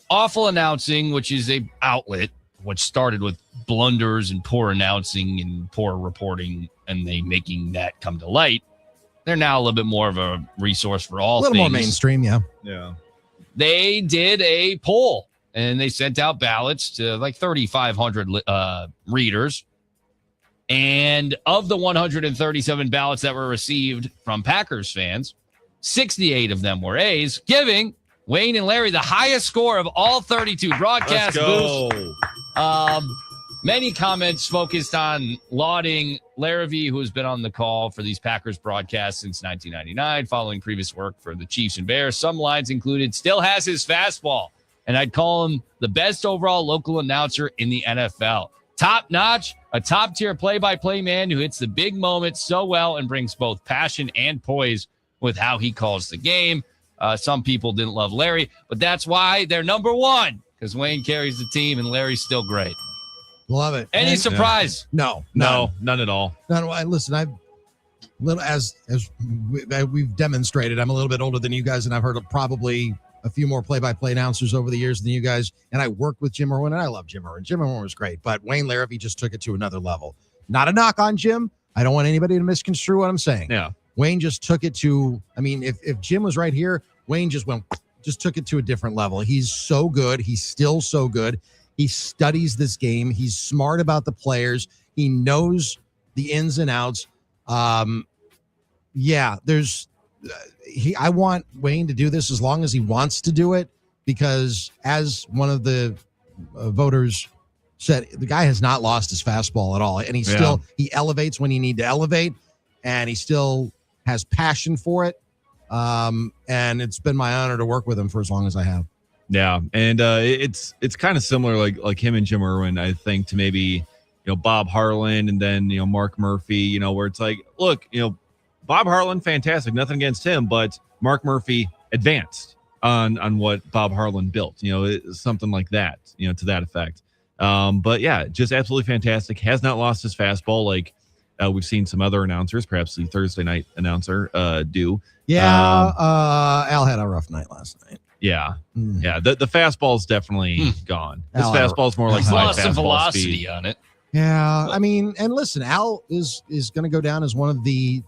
Awful Announcing, which is a outlet which started with blunders and poor announcing and poor reporting, and they making that come to light. They're now a little bit more of a resource for all things. A little more mainstream, yeah. Yeah. They did a poll, and they sent out ballots to like 3,500 readers. And of the 137 ballots that were received from Packers fans, 68 of them were A's, giving Wayne and Larry the highest score of all 32. Broadcast boost. Many comments focused on lauding Larrivee, who has been on the call for these Packers broadcasts since 1999, following previous work for the Chiefs and Bears. Some lines included, still has his fastball, and I'd call him the best overall local announcer in the NFL. Top notch, a top-tier play-by-play man who hits the big moments so well and brings both passion and poise with how he calls the game. Some people didn't love Larry, but that's why they're number one, because Wayne carries the team and Larry's still great. Love it. Any surprise? No, none at all. Listen, as we've demonstrated, I'm a little bit older than you guys, and I've heard of probably a few more play-by-play announcers over the years than you guys. And I work with Jim Irwin, and I love Jim Irwin. Jim Irwin was great, but Wayne Larrivee just took it to another level. Not a knock on Jim. I don't want anybody to misconstrue what I'm saying. Yeah. Wayne just took it to, I mean, if Jim was right here, Wayne just took it to a different level. He's so good. He's still so good. He studies this game. He's smart about the players. He knows the ins and outs. I want Wayne to do this as long as he wants to do it, because as one of the voters said, the guy has not lost his fastball at all. And he elevates when you need to elevate, and he still has passion for it. And it's been my honor to work with him for as long as I have. Yeah, and it's kind of similar, like him and Jim Irwin, I think, to maybe Bob Harlan and then Mark Murphy, where it's like, look, Bob Harlan, fantastic, nothing against him, but Mark Murphy advanced on what Bob Harlan built, something like that, to that effect. But yeah, just absolutely fantastic. Has not lost his fastball like we've seen some other announcers, perhaps the Thursday night announcer do. Yeah, Al had a rough night last night. Yeah. Yeah. The fastball's definitely gone. This fastball's more like he's my lost some fastball velocity speed. on it. Yeah. I mean, and listen, Al is going to go down as one of the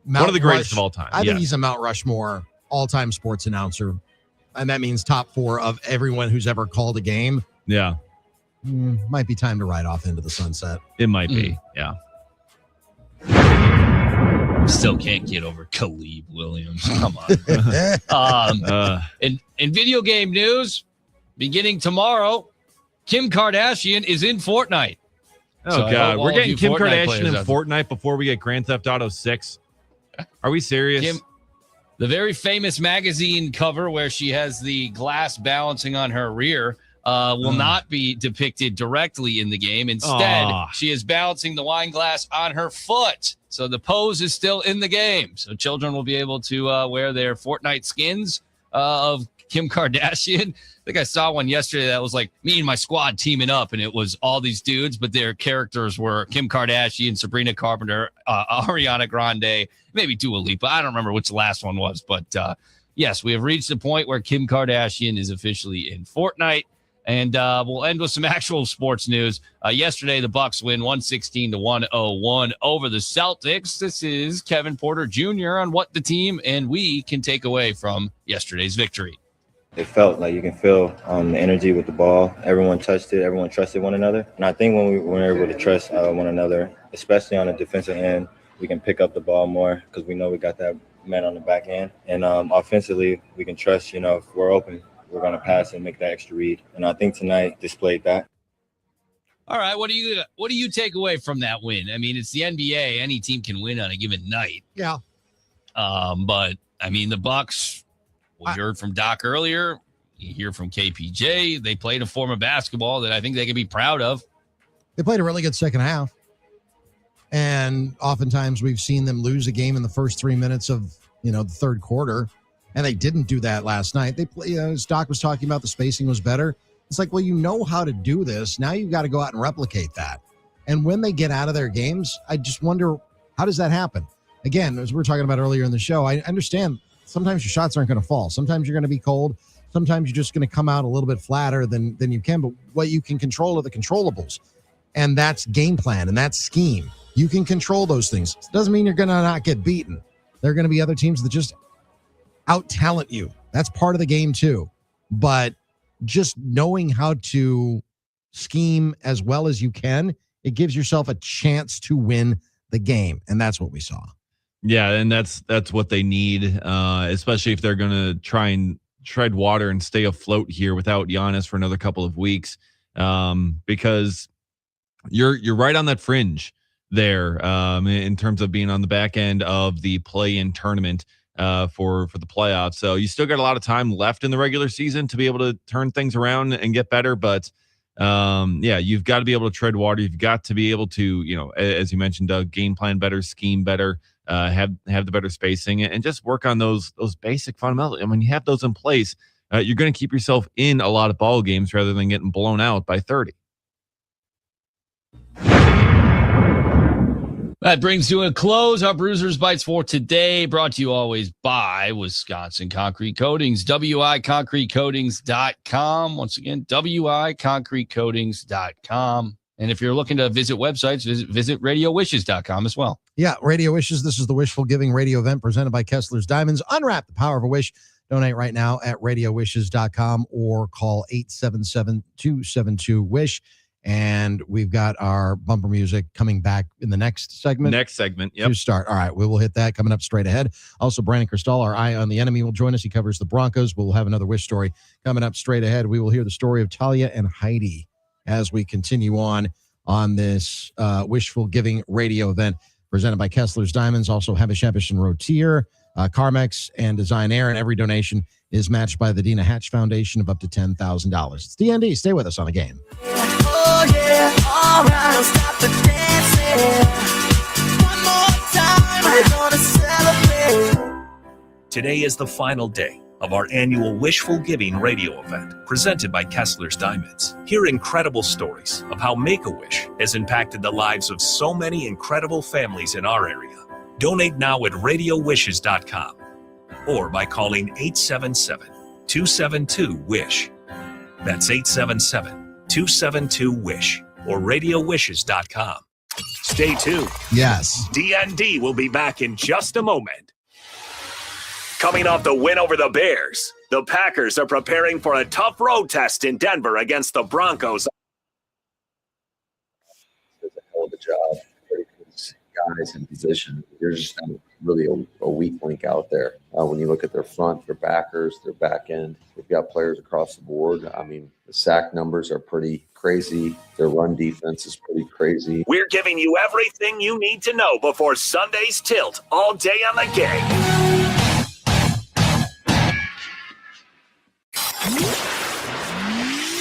greatest of all time. I think he's a Mount Rushmore all-time sports announcer. And that means top 4 of everyone who's ever called a game. Yeah. Might be time to ride off into the sunset. It might be. Yeah. Still can't get over Caleb Williams. Come on. In video game news, beginning tomorrow, Kim Kardashian is in Fortnite. Oh, God. We're getting Kim Kardashian in Fortnite before we get Grand Theft Auto 6. Are we serious? The very famous magazine cover where she has the glass balancing on her rear will not be depicted directly in the game. Instead, she is balancing the wine glass on her foot. So the pose is still in the game. So children will be able to wear their Fortnite skins of Kim Kardashian. I think I saw one yesterday that was like me and my squad teaming up, and it was all these dudes, but their characters were Kim Kardashian, Sabrina Carpenter, Ariana Grande, maybe Dua Lipa. I don't remember which the last one was, but yes, we have reached the point where Kim Kardashian is officially in Fortnite. And we'll end with some actual sports news. Yesterday, the Bucks win 116-101 over the Celtics. This is Kevin Porter Jr. on what the team and we can take away from yesterday's victory. It felt like you can feel the energy with the ball. Everyone touched it. Everyone trusted one another. And I think when we were able to trust one another, especially on the defensive end, we can pick up the ball more because we know we got that man on the back end. And offensively, we can trust, if we're open, we're going to pass and make that extra read. And I think tonight displayed that. All right. What do you take away from that win? I mean, it's the NBA. Any team can win on a given night. Yeah. But I mean, the Bucks, we heard from Doc earlier. You hear from KPJ. They played a form of basketball that I think they can be proud of. They played a really good second half. And oftentimes we've seen them lose a game in the first 3 minutes of, the third quarter. And they didn't do that last night. They play, as Doc was talking about, the spacing was better. It's like, well, you know how to do this. Now you've got to go out and replicate that. And when they get out of their games, I just wonder, how does that happen? Again, as we were talking about earlier in the show, I understand sometimes your shots aren't going to fall. Sometimes you're going to be cold. Sometimes you're just going to come out a little bit flatter than you can. But what you can control are the controllables. And that's game plan and that's scheme. You can control those things. It doesn't mean you're going to not get beaten. There are going to be other teams that just out-talent you. That's part of the game too. But just knowing how to scheme as well as you can it gives yourself a chance to win the game. And that's what we saw. Yeah, and that's what they need, especially if they're going to try and tread water and stay afloat here without Giannis for another couple of weeks, because you're right on that fringe there, in terms of being on the back end of the play-in tournament for the playoffs. So you still got a lot of time left in the regular season to be able to turn things around and get better, but you've got to be able to tread water. You've got to be able to, as you mentioned, Doug, game plan better, scheme better, have the better spacing, and just work on those basic fundamentals. And when you have those in place, you're going to keep yourself in a lot of ball games rather than getting blown out by 30. That brings to a close our Bruisers Bites for today, brought to you always by Wisconsin Concrete Coatings, wiconcretecoatings.com. Once again, wiconcretecoatings.com. And if you're looking to visit websites, visit radiowishes.com as well. Yeah, Radio Wishes. This is the Wishful Giving Radio Event presented by Kessler's Diamonds. Unwrap the power of a wish. Donate right now at radiowishes.com or call 877-272-WISH. And we've got our bumper music coming back in the next segment. Yep. To start. All right, we will hit that coming up straight ahead. Also, Brandon Cristal, our eye on the enemy, will join us. He covers the Broncos. We'll have another wish story coming up straight ahead. We will hear the story of Talia and Heidi as we continue on this Wishful Giving Radio Event presented by Kessler's Diamonds. Also, Habish and Rotier, Carmex, and Design Air. And every donation is matched by the Dina Hatch Foundation of up to $10,000. It's D.N.D. Stay with us on the game. Oh yeah, all right, stop the dancing. One more time, we're gonna celebrate. Today is the final day of our annual Wishful Giving Radio Event presented by Kessler's Diamonds. Hear incredible stories of how Make-A-Wish has impacted the lives of so many incredible families in our area. Donate now at radiowishes.com or by calling 877-272-WISH. That's 877-272-WISH or radiowishes.com. Stay tuned. Yes. D.N.D. will be back in just a moment. Coming off the win over the Bears, the Packers are preparing for a tough road test in Denver against the Broncos. Does a hell of a job. Very good guys in position. You're just really a weak link out there. When you look at their front, their backers, their back end, they've got players across the board. I mean, the sack numbers are pretty crazy. Their run defense is pretty crazy. We're giving you everything you need to know before Sunday's tilt all day on the game.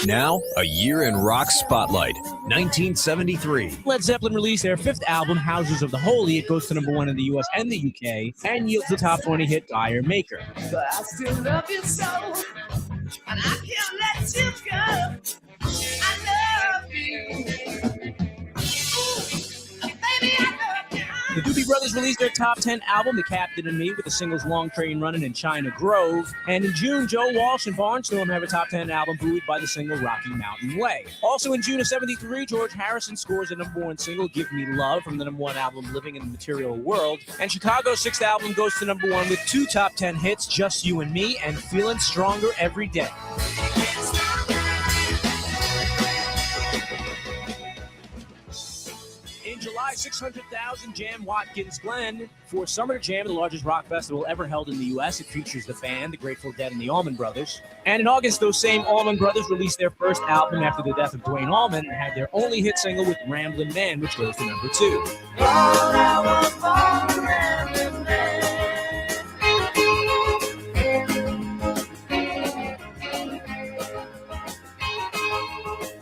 Now, a year in rock spotlight. 1973. Led Zeppelin released their fifth album, Houses of the Holy. It goes to number one in the US and the UK and yields the top 20 hit Dire Maker. But I still love you so, and I can't let you go. I love you. Ooh, baby, I love you. The Doobie Brothers released their top 10 album, The Captain and Me, with the singles Long Train Running and China Grove. And in June, Joe Walsh and Barnstorm have a top 10 album buoyed by the single Rocky Mountain Way. Also in June of 73, George Harrison scores the number one single, Give Me Love, from the number one album, Living in the Material World. And Chicago's sixth album goes to number one with two top 10 hits, Just You and Me and Feeling Stronger Every Day. In July, 600,000 Jam Watkins Glen for Summer Jam, the largest rock festival ever held in the U.S. It features the band, the Grateful Dead, and the Allman Brothers. And in August, those same Allman Brothers released their first album after the death of Duane Allman and had their only hit single with Ramblin' Man, which goes to number 2.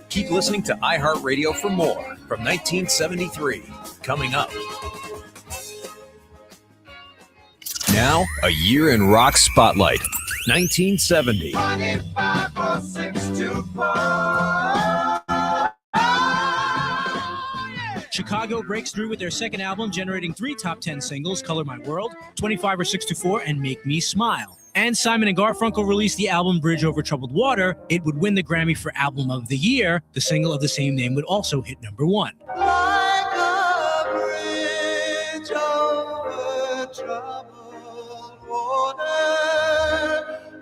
Keep listening to iHeartRadio for more from 1973. Coming up. Now, a year in rock spotlight. 1970. Chicago breaks through with their second album, generating 3 top 10 singles, Color My World, 25 or 624, and Make Me Smile. And Simon and Garfunkel released the album Bridge Over Troubled Water. It would win the Grammy for Album of the Year. The single of the same name would also hit number 1. Like a bridge over troubled water,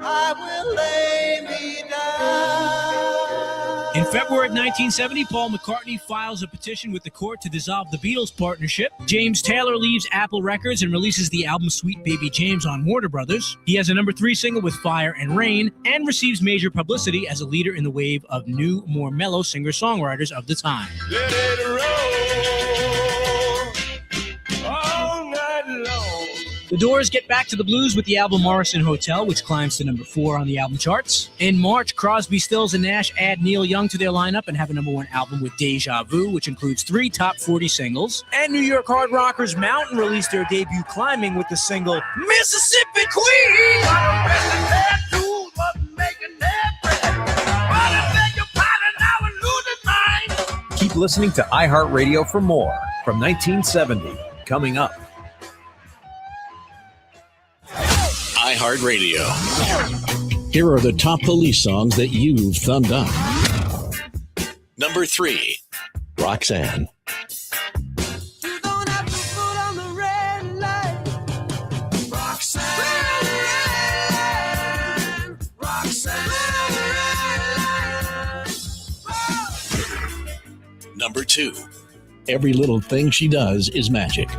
I will lay me down. In February of 1970, Paul McCartney files a petition with the court to dissolve the Beatles partnership. James Taylor leaves Apple Records and releases the album Sweet Baby James on Warner Brothers. He has a number 3 single with Fire and Rain and receives major publicity as a leader in the wave of new, more mellow singer-songwriters of the time. Let it roll all night long. The Doors get back to the blues with the album Morrison Hotel, which climbs to number 4 on the album charts. In March, Crosby, Stills, and Nash add Neil Young to their lineup and have a number 1 album with Deja Vu, which includes 3 top 40 singles. And New York hard rockers Mountain released their debut Climbing with the single Mississippi Queen. Keep listening to iHeartRadio for more from 1970. Coming up. iHeartRadio. Here are the top police songs that you've thumbed up. Number 3, Roxanne. Number 2, Every Little Thing She Does Is Magic.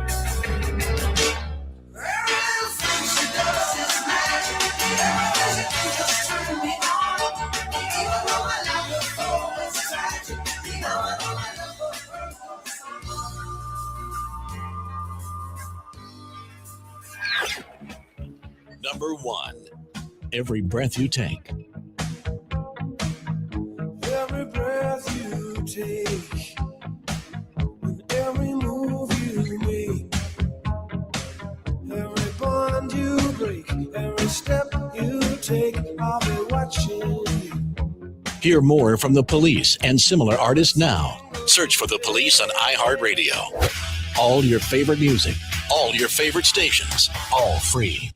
Number 1, Every Breath You Take. Every breath you take, and every move you make, every bond you break, every step you take, I'll be watching you. Hear more from The Police and similar artists now. Search for The Police on iHeartRadio. All your favorite music, all your favorite stations, all free.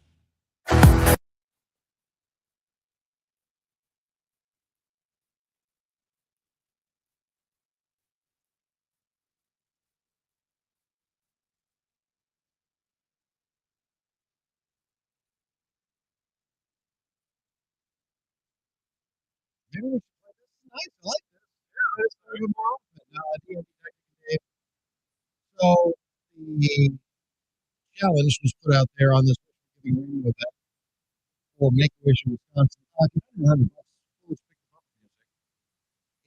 Maybe we should play this. Nice. I like this. Yeah, it's very good more often. D.N.D. So the challenge was put out there on this Wishful Giving Radio Event for Make-A-Wish in Wisconsin. $100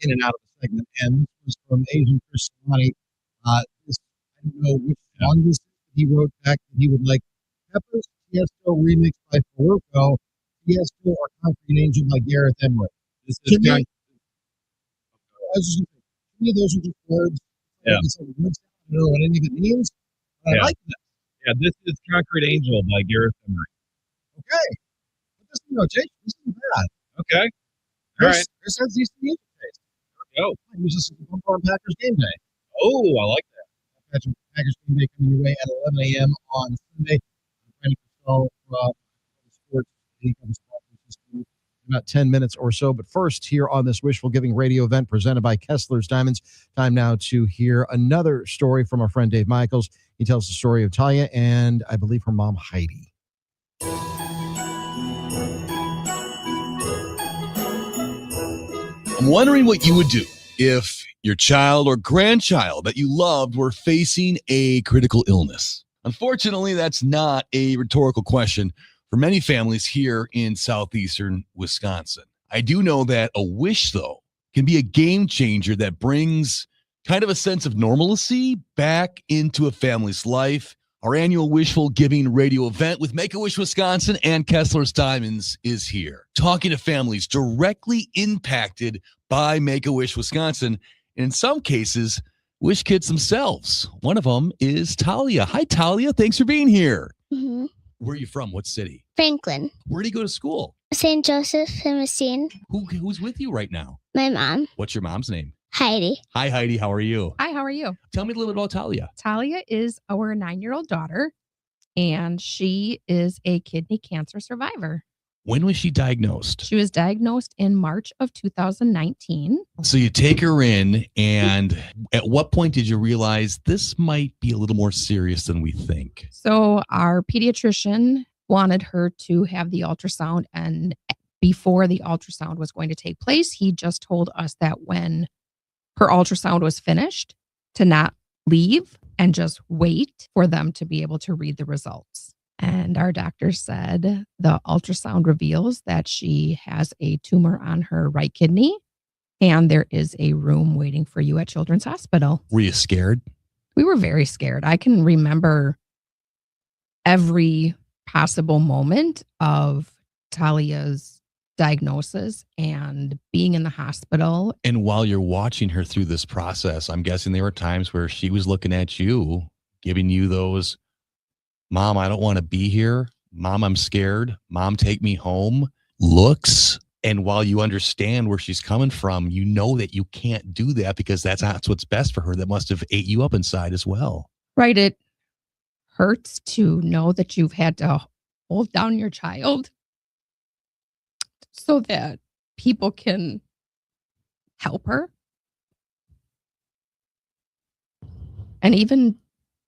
in and out of the segment. And this was from Asian Chris Solani. I don't know which song this is. He wrote back that he would like Pepper's Tiesto remix by Faruko, Tiesto or Concrete Angel by Gareth Emery. To me, those are just words. Yeah. I don't know what any of it means. But I like that. Yeah, this is Concrete Angel by Gareth Emery. Okay. Put this in notation. This isn't bad. Okay. All right. This has these music taste. There we go. I use this as a bumper on Packers game day. Oh, I like that. Packers game day coming your way at 11 a.m. on Sunday. Sports League of about 10 minutes or so. But first, here on this Wishful Giving Radio event presented by Kessler's Diamonds, time now to hear another story from our friend Dave Michaels. He tells the story of Talia and I believe her mom, Heidi. I'm wondering what you would do if your child or grandchild that you loved were facing a critical illness. Unfortunately, that's not a rhetorical question for many families here in southeastern Wisconsin. I do know that a wish, though, can be a game changer that brings kind of a sense of normalcy back into a family's life. Our annual Wishful Giving Radio event with Make-A-Wish Wisconsin and Kessler's Diamonds is here, talking to families directly impacted by Make-A-Wish Wisconsin, and in some cases, wish kids themselves. One of them is Talia. Hi, Talia. Thanks for being here. Mm-hmm. Where are you from? What city? Franklin. Where do you go to school? St. Joseph and Messine. Who's with you right now? My mom. What's your mom's name? Heidi. Hi, Heidi. How are you? Hi, how are you? Tell me a little bit about Talia. Talia is our 9-year-old daughter, and she is a kidney cancer survivor. When was she diagnosed? She was diagnosed in March of 2019. So you take her in, and at what point did you realize this might be a little more serious than we think? So our pediatrician wanted her to have the ultrasound and before the ultrasound was going to take place. He just told us that when her ultrasound was finished, to not leave and just wait for them to be able to read the results. And our doctor said the ultrasound reveals that she has a tumor on her right kidney, and there is a room waiting for you at Children's Hospital. Were you scared? We were very scared. I can remember every possible moment of Talia's diagnosis and being in the hospital. And while you're watching her through this process, I'm guessing there were times where she was looking at you, giving you those, Mom, I don't want to be here. Mom, I'm scared. Mom, take me home looks. And while you understand where she's coming from, you know that you can't do that because that's what's best for her. That must have ate you up inside as well. Right. It hurts to know that you've had to hold down your child so that people can help her. And even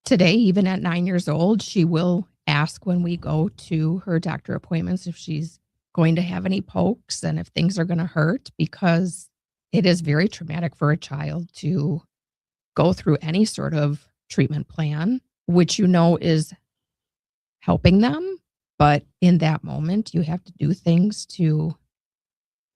today, even at 9 years old, she will ask when we go to her doctor appointments if she's going to have any pokes and if things are going to hurt, because it is very traumatic for a child to go through any sort of treatment plan, which you know is helping them. But in that moment, you have to do things to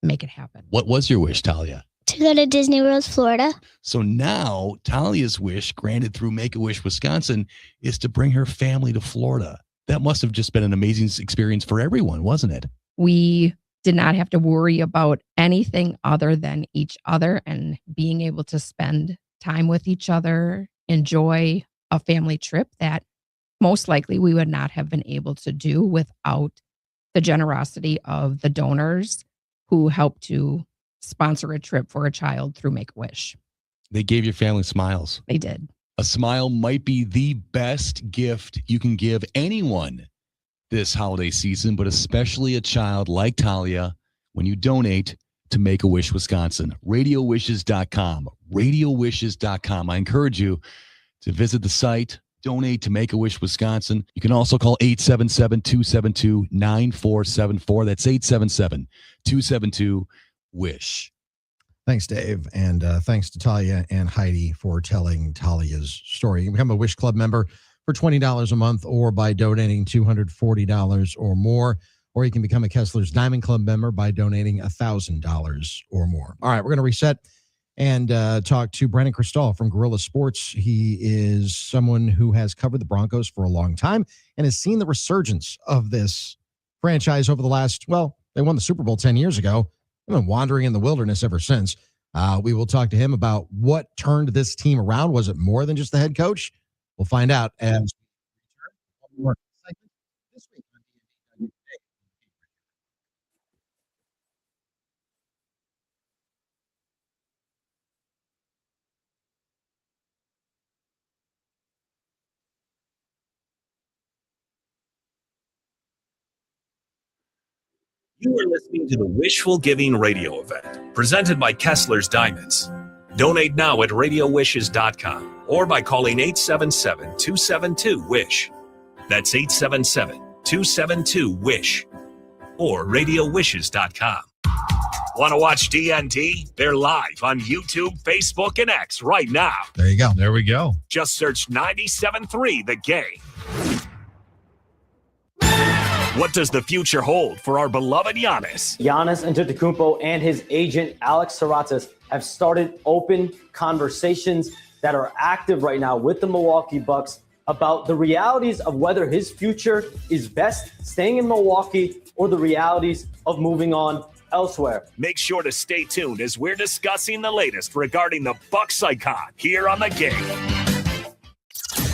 make it happen. What was your wish, Talia? To go to Disney World, Florida. So now Talia's wish, granted through Make-A-Wish Wisconsin, is to bring her family to Florida. That must have just been an amazing experience for everyone, wasn't it? We did not have to worry about anything other than each other and being able to spend time with each other, enjoy a family trip that most likely we would not have been able to do without the generosity of the donors who helped to sponsor a trip for a child through Make-A-Wish. They gave your family smiles. They did. A smile might be the best gift you can give anyone this holiday season, but especially a child like Talia when you donate to Make-A-Wish Wisconsin. RadioWishes.com. RadioWishes.com. I encourage you to visit the site, donate to Make-A-Wish Wisconsin. You can also call 877-272-9474. That's 877-272-WISH. Thanks, Dave. And thanks to Talia and Heidi for telling Talia's story. You can become a Wish Club member for $20 a month or by donating $240 or more. Or you can become a Kessler's Diamond Club member by donating $1,000 or more. All right, we're going to reset and talk to Brennan Cristal from Guerrilla Sports. He is someone who has covered the Broncos for a long time and has seen the resurgence of this franchise over the last, well, they won the Super Bowl 10 years ago. They've been wandering in the wilderness ever since. We will talk to him about what turned this team around. Was it more than just the head coach? We'll find out as we return this week on D&D. You are listening to the Wishful Giving Radio Event, presented by Kessler's Diamonds. Donate now at RadioWishes.com or by calling 877-272-WISH. That's 877-272-WISH or RadioWishes.com. Want to watch D.N.D? They're live on YouTube, Facebook, and X right now. There you go. There we go. Just search 97.3 The Game. What does the future hold for our beloved Giannis? Giannis Antetokounmpo and his agent, Alex Saratas, have started open conversations that are active right now with the Milwaukee Bucks about the realities of whether his future is best staying in Milwaukee or the realities of moving on elsewhere. Make sure to stay tuned as we're discussing the latest regarding the Bucks icon here on The Game.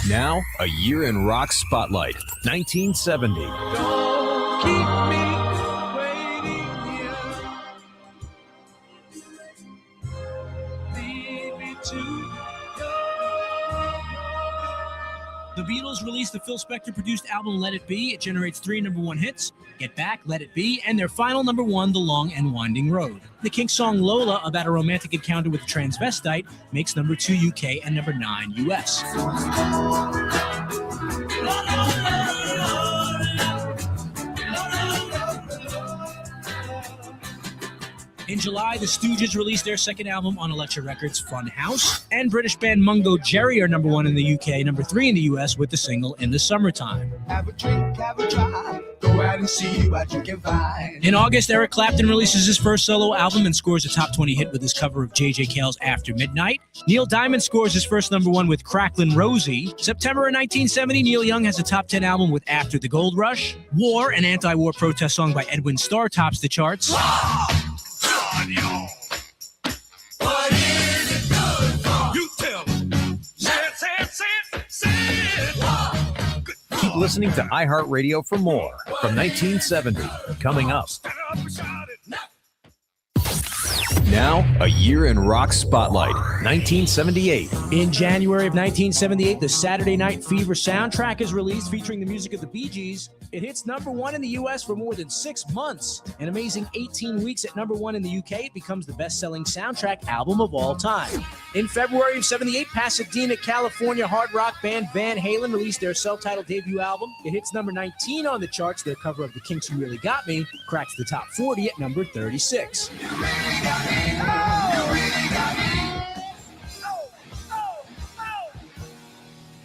Now, a year in rock spotlight, 1970. Don't keep me waiting here. Lead me to The Beatles released the Phil Spector-produced album Let It Be. It generates 3 number-1 hits, Get Back, Let It Be, and their final number-1, The Long and Winding Road. The Kinks song Lola, about a romantic encounter with a transvestite, makes number-2 UK and number-9 US. In July, the Stooges released their second album on Elektra Records, Fun House. And British band Mungo Jerry are number 1 in the UK, number 3 in the US with the single In the Summertime. Have a drink, have a drive, go out and see what you can find. In August, Eric Clapton releases his first solo album and scores a top 20 hit with his cover of J.J. Cale's After Midnight. Neil Diamond scores his first number 1 with Cracklin' Rosie. September of 1970, Neil Young has a top 10 album with After the Gold Rush. War, an anti-war protest song by Edwin Starr, tops the charts. What is it good for? You tell me. Say it. Keep listening to iHeartRadio for more from 1970. Coming up. Now, a year in rock spotlight, 1978. In January of 1978, the Saturday Night Fever soundtrack is released featuring the music of the Bee Gees. It hits number 1 in the U.S. for more than 6 months. An amazing 18 weeks at number 1 in the U.K., it becomes the best-selling soundtrack album of all time. In February of 78, Pasadena, California hard rock band Van Halen released their self-titled debut album. It hits number 19 on the charts. Their cover of The Kinks' You Really Got Me cracks the top 40 at number 36.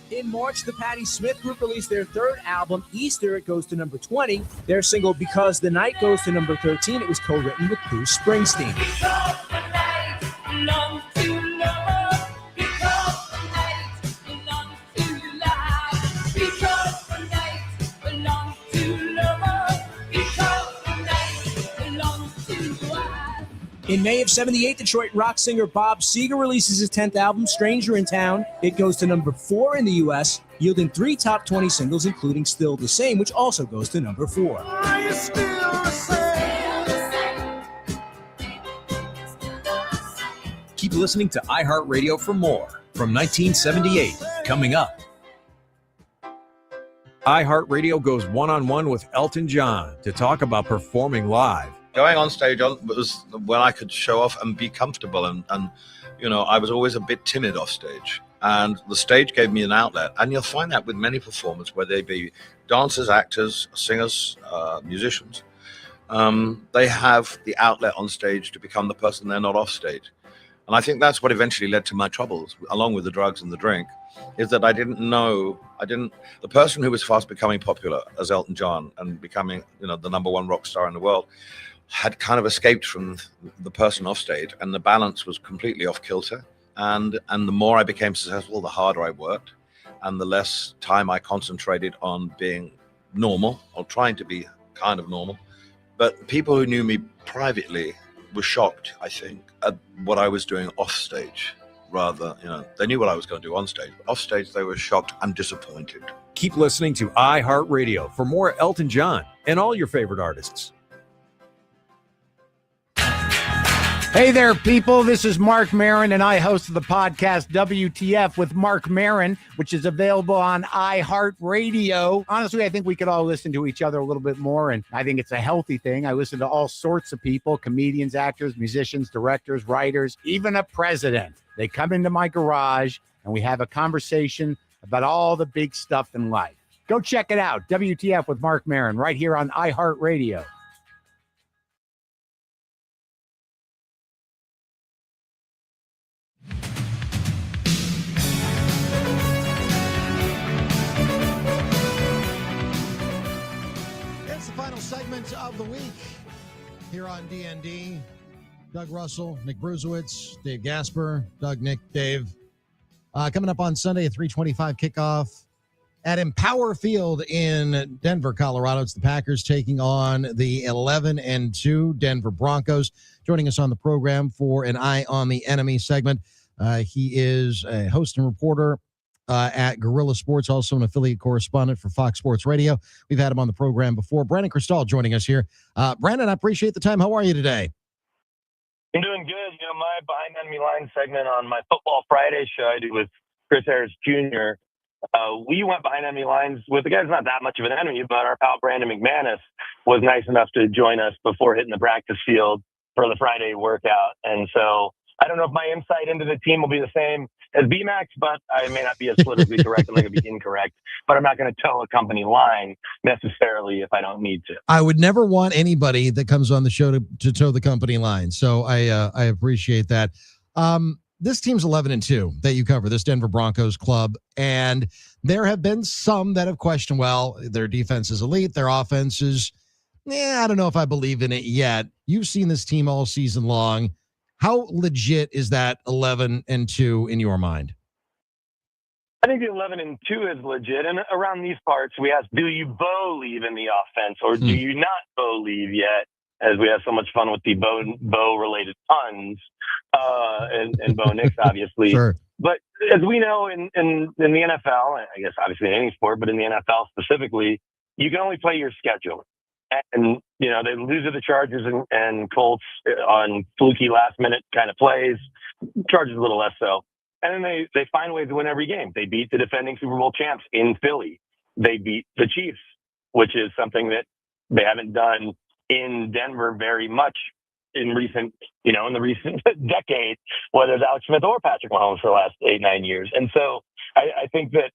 In March, the Patti Smith Group released their third album, Easter. It goes to number 20. Their single, Because the Night, goes to number 13. It was co-written with Bruce Springsteen. In May of 78, Detroit rock singer Bob Seger releases his 10th album, Stranger in Town. It goes to number 4 in the U.S., yielding 3 top 20 singles, including Still the Same, which also goes to number 4. Are you still the same? Keep listening to iHeartRadio for more from 1978. Coming up. iHeartRadio goes one-on-one with Elton John to talk about performing live. Going on stage was when I could show off and be comfortable. And you know, I was always a bit timid off stage. And the stage gave me an outlet. And you'll find that with many performers, whether they be dancers, actors, singers, musicians. They have the outlet on stage to become the person they're not off stage. And I think that's what eventually led to my troubles, along with the drugs and the drink, is that the person who was fast becoming popular as Elton John and becoming, you know, the number 1 rock star in the world, had kind of escaped from the person off stage, and the balance was completely off kilter. And the more I became successful, the harder I worked, and the less time I concentrated on being normal or trying to be kind of normal. But people who knew me privately were shocked, I think, at what I was doing off stage. Rather, you know, they knew what I was going to do on stage, but off stage they were shocked and disappointed. Keep listening to iHeartRadio for more Elton John and all your favorite artists. Hey there, people. This is Mark Maron, and I host the podcast WTF with Mark Maron, which is available on iHeartRadio. Honestly, I think we could all listen to each other a little bit more, and I think it's a healthy thing. I listen to all sorts of people, comedians, actors, musicians, directors, writers, even a president. They come into my garage, and we have a conversation about all the big stuff in life. Go check it out, WTF with Mark Maron, right here on iHeartRadio. Segment of the week here on D.N.D. Doug Russell, Nick Bruzewitz, Dave Gasper, Doug, Nick, Dave. Coming up on Sunday at 3:25 kickoff at Empower Field in Denver, Colorado. It's the Packers taking on the 11-2 Denver Broncos. Joining us on the program for an Eye on the Enemy segment. He is a host and reporter at Guerrilla Sports, also an affiliate correspondent for Fox Sports Radio. We've had him on the program before. Brandon Cristal joining us here. Brandon, I appreciate the time. How are you today? I'm doing good. You know, my Behind Enemy Lines segment on my Football Friday show I do with Chris Harris Jr., we went behind enemy lines with a guy who's not that much of an enemy, but our pal Brandon McManus was nice enough to join us before hitting the practice field for the Friday workout. And so I don't know if my insight into the team will be the same as BMAX, but I may not be as politically correct. I'm not going to be incorrect, but I'm not going to toe a company line necessarily if I don't need to. I would never want anybody that comes on the show to toe the company line. So I appreciate that. This team's 11-2 that you cover, this Denver Broncos club. And there have been some that have questioned, well, their defense is elite, their offense is, I don't know if I believe in it yet. You've seen this team all season long. How legit is that 11-2 in your mind? I think the 11-2 is legit. And around these parts, we ask, do you believe in the offense or do you not believe yet? As we have so much fun with the Bo-related puns and Bo Nix, obviously. Sure. But as we know in the NFL, I guess obviously in any sport, but in the NFL specifically, you can only play your schedule. And, you know, they lose to the Chargers and Colts on fluky last-minute kind of plays. Chargers a little less so. And then they find ways to win every game. They beat the defending Super Bowl champs in Philly. They beat the Chiefs, which is something that they haven't done in Denver very much in the recent decade, whether it's Alex Smith or Patrick Mahomes for the last 8-9 years. And so I think that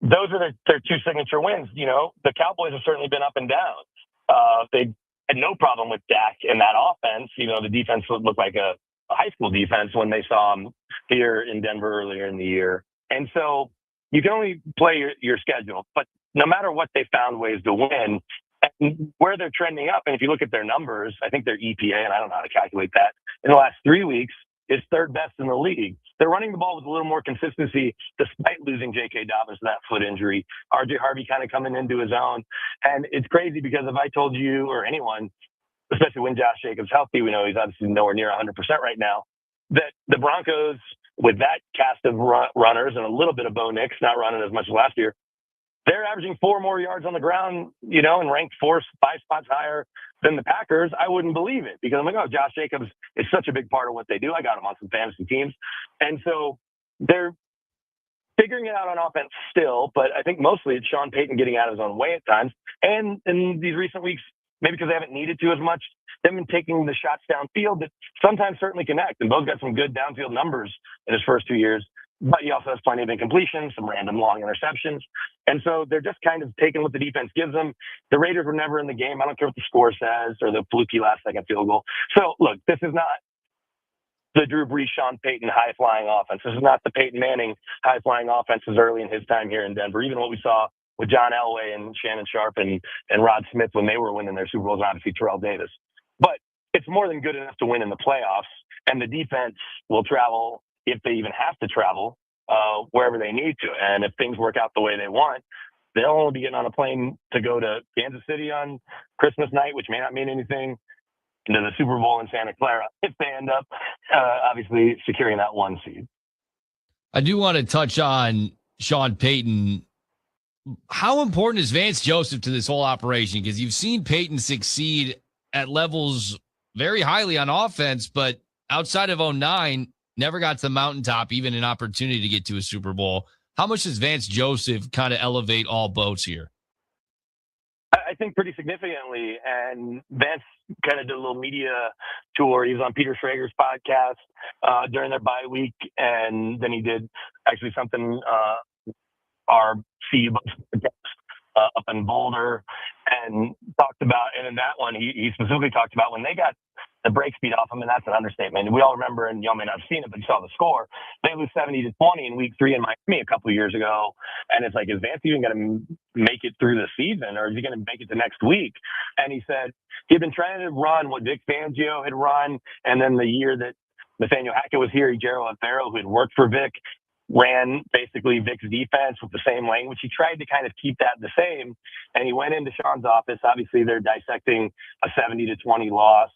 those are their two signature wins. You know, the Cowboys have certainly been up and down. They had no problem with Dak in that offense. You know, the defense looked like a high school defense when they saw him here in Denver earlier in the year. And so you can only play your schedule, but no matter what, they found ways to win. And where they're trending up, and if you look at their numbers, I think their EPA, and I don't know how to calculate that, in the last 3 weeks is third best in the league. They're running the ball with a little more consistency despite losing J.K. Dobbins to that foot injury. R.J. Harvey kind of coming into his own. And it's crazy because if I told you or anyone, especially when Josh Jacobs healthy, we know he's obviously nowhere near 100% right now, that the Broncos, with that cast of runners and a little bit of Bo Nix, not running as much as last year, they're averaging 4 more yards on the ground, you know, and ranked 4-5 spots higher than the Packers. I wouldn't believe it because I'm like, oh, Josh Jacobs is such a big part of what they do. I got him on some fantasy teams. And so they're figuring it out on offense still, but I think mostly it's Sean Payton getting out of his own way at times. And in these recent weeks, maybe because they haven't needed to as much, they've been taking the shots downfield that sometimes certainly connect. And Bo's got some good downfield numbers in his first 2 years. But he also has plenty of incompletions, some random long interceptions. And so they're just kind of taking what the defense gives them. The Raiders were never in the game. I don't care what the score says or the fluky last-second field goal. So, look, this is not the Drew Brees, Sean Payton high-flying offense. This is not the Peyton Manning high-flying offenses early in his time here in Denver, even what we saw with John Elway and Shannon Sharp and Rod Smith when they were winning their Super Bowls, and obviously Terrell Davis. But it's more than good enough to win in the playoffs, and the defense will travel if they even have to travel, wherever they need to. And if things work out the way they want, they'll only be getting on a plane to go to Kansas City on Christmas night, which may not mean anything, into the Super Bowl in Santa Clara, if they end up obviously securing that 1 seed. I do want to touch on Sean Payton. How important is Vance Joseph to this whole operation? Because you've seen Payton succeed at levels very highly on offense, but outside of 2009, never got to the mountaintop, even an opportunity to get to a Super Bowl. How much does Vance Joseph kind of elevate all boats here? I think pretty significantly. And Vance kind of did a little media tour. He was on Peter Schrager's podcast during their bye week. And then he did actually something our CEO up in Boulder and talked about, and in that one, he specifically talked about when they got the brakes beat off them, and that's an understatement. And we all remember, and y'all may not have seen it, but you saw the score. They lose 70-20 in week 3 in Miami a couple of years ago. And it's like, is Vance even going to make it through the season, or is he going to make it to next week? And he said he'd been trying to run what Vic Fangio had run. And then the year that Nathaniel Hackett was here, Ejiro Evero, who had worked for Vic, ran basically Vic's defense with the same language. He tried to kind of keep that the same. And he went into Sean's office. Obviously, they're dissecting a 70-20 loss.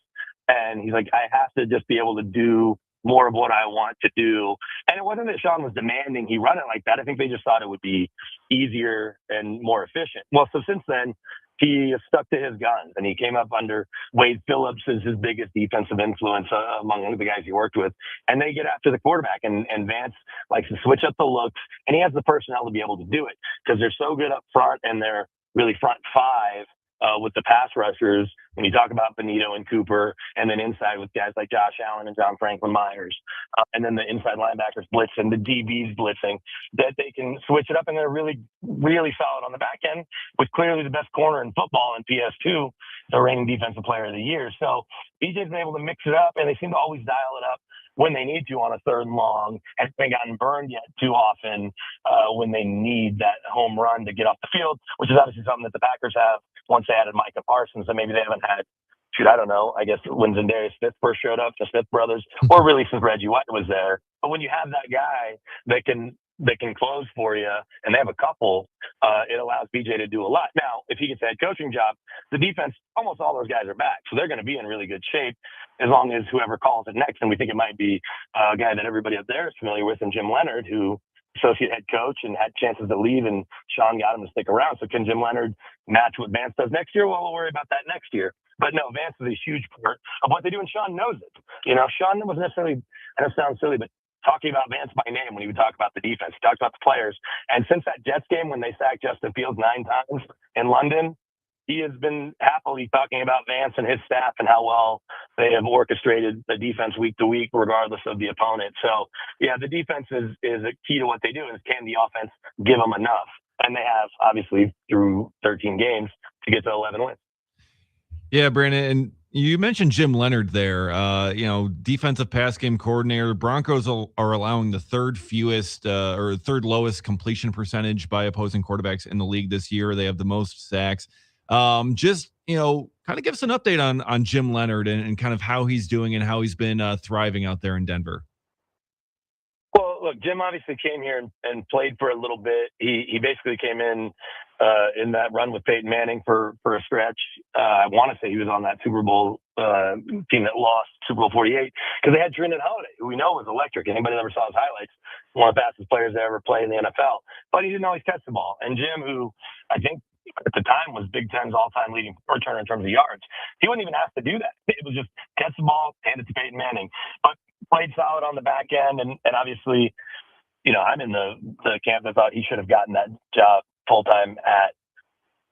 And he's like, I have to just be able to do more of what I want to do. And it wasn't that Sean was demanding he run it like that. I think they just thought it would be easier and more efficient. Well, so since then, he stuck to his guns, and he came up under Wade Phillips as his biggest defensive influence among the guys he worked with. And they get after the quarterback, and Vance likes to switch up the looks, and he has the personnel to be able to do it because they're so good up front, and they're really front five with the pass rushers, when you talk about Benito and Cooper, and then inside with guys like Josh Allen and John Franklin Myers, and then the inside linebackers blitz and the DBs blitzing, that they can switch it up, and they're really, really solid on the back end with clearly the best corner in football in PS2, the reigning defensive player of the year. So BJ's been able to mix it up, and they seem to always dial it up when they need to on a 3rd and long, and haven't gotten burned yet too often when they need that home run to get off the field, which is obviously something that the Packers have once they added Micah Parsons. So maybe they haven't had, I don't know, I guess when Zendarius Smith first showed up, the Smith brothers, or really since Reggie White was there. But when you have that guy that can close for you, and they have a couple, it allows BJ to do a lot. Now, if he gets a head coaching job, the defense, almost all those guys are back. So they're going to be in really good shape as long as whoever calls it next, and we think it might be a guy that everybody up there is familiar with, and Jim Leonard, who associate head coach and had chances to leave, and Sean got him to stick around. So can Jim Leonard match what Vance does next year? Well, we'll worry about that next year. But no, Vance is a huge part of what they do, and Sean knows it. Sean wasn't necessarily, I know it sounds silly, but talking about Vance by name when he would talk about the defense. He talked about the players. And since that Jets game when they sacked Justin Fields 9 times in London, he has been happily talking about Vance and his staff and how well they have orchestrated the defense week to week, regardless of the opponent. So, yeah, the defense is a key to what they do, is can the offense give them enough? And they have, obviously, through 13 games to get to 11 wins. Yeah, Brandon, and you mentioned Jim Leonard there, defensive pass game coordinator. Broncos are allowing the 3rd fewest or 3rd lowest completion percentage by opposing quarterbacks in the league this year. They have the most sacks. Kind of give us an update on Jim Leonard and kind of how he's doing and how he's been thriving out there in Denver. Well, look, Jim obviously came here and played for a little bit. He basically came in that run with Peyton Manning for a stretch. I want to say he was on that Super Bowl team that lost Super Bowl 48 because they had Trindon Holiday, who we know was electric. Anybody that ever saw his highlights, one of the fastest players to ever play in the NFL. But he didn't always catch the ball. And Jim, who I think at the time was Big Ten's all-time leading returner in terms of yards, he wouldn't even have to do that. It was just catch the ball, hand it to Peyton Manning. But played solid on the back end, and obviously, I'm in the camp that thought he should have gotten that job full-time at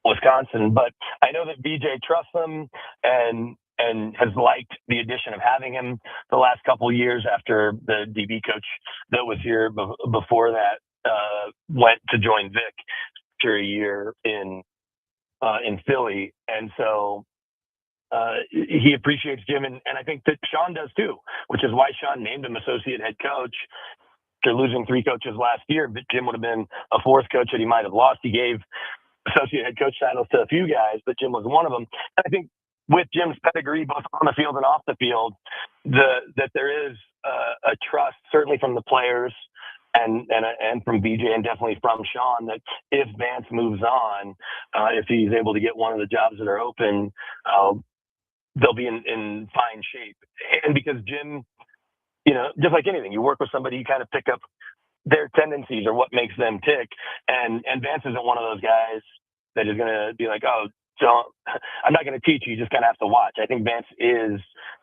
Wisconsin. But I know that BJ trusts him and has liked the addition of having him the last couple of years after the DB coach that was here before that went to join Vic after a year in Philly. And so he appreciates Jim, and I think that Sean does too, which is why Sean named him associate head coach. After losing 3 coaches last year, but Jim would have been a 4th coach that he might have lost. He gave associate head coach titles to a few guys, but Jim was one of them. And I think with Jim's pedigree, both on the field and off the field, that there is a trust, certainly from the players and from BJ, and definitely from Sean, that if Vance moves on, if he's able to get one of the jobs that are open, they'll be in fine shape. And because Jim, just like anything, you work with somebody, you kind of pick up their tendencies or what makes them tick. And Vance isn't one of those guys that is going to be like, I'm not going to teach you. You just kind of have to watch. I think Vance is,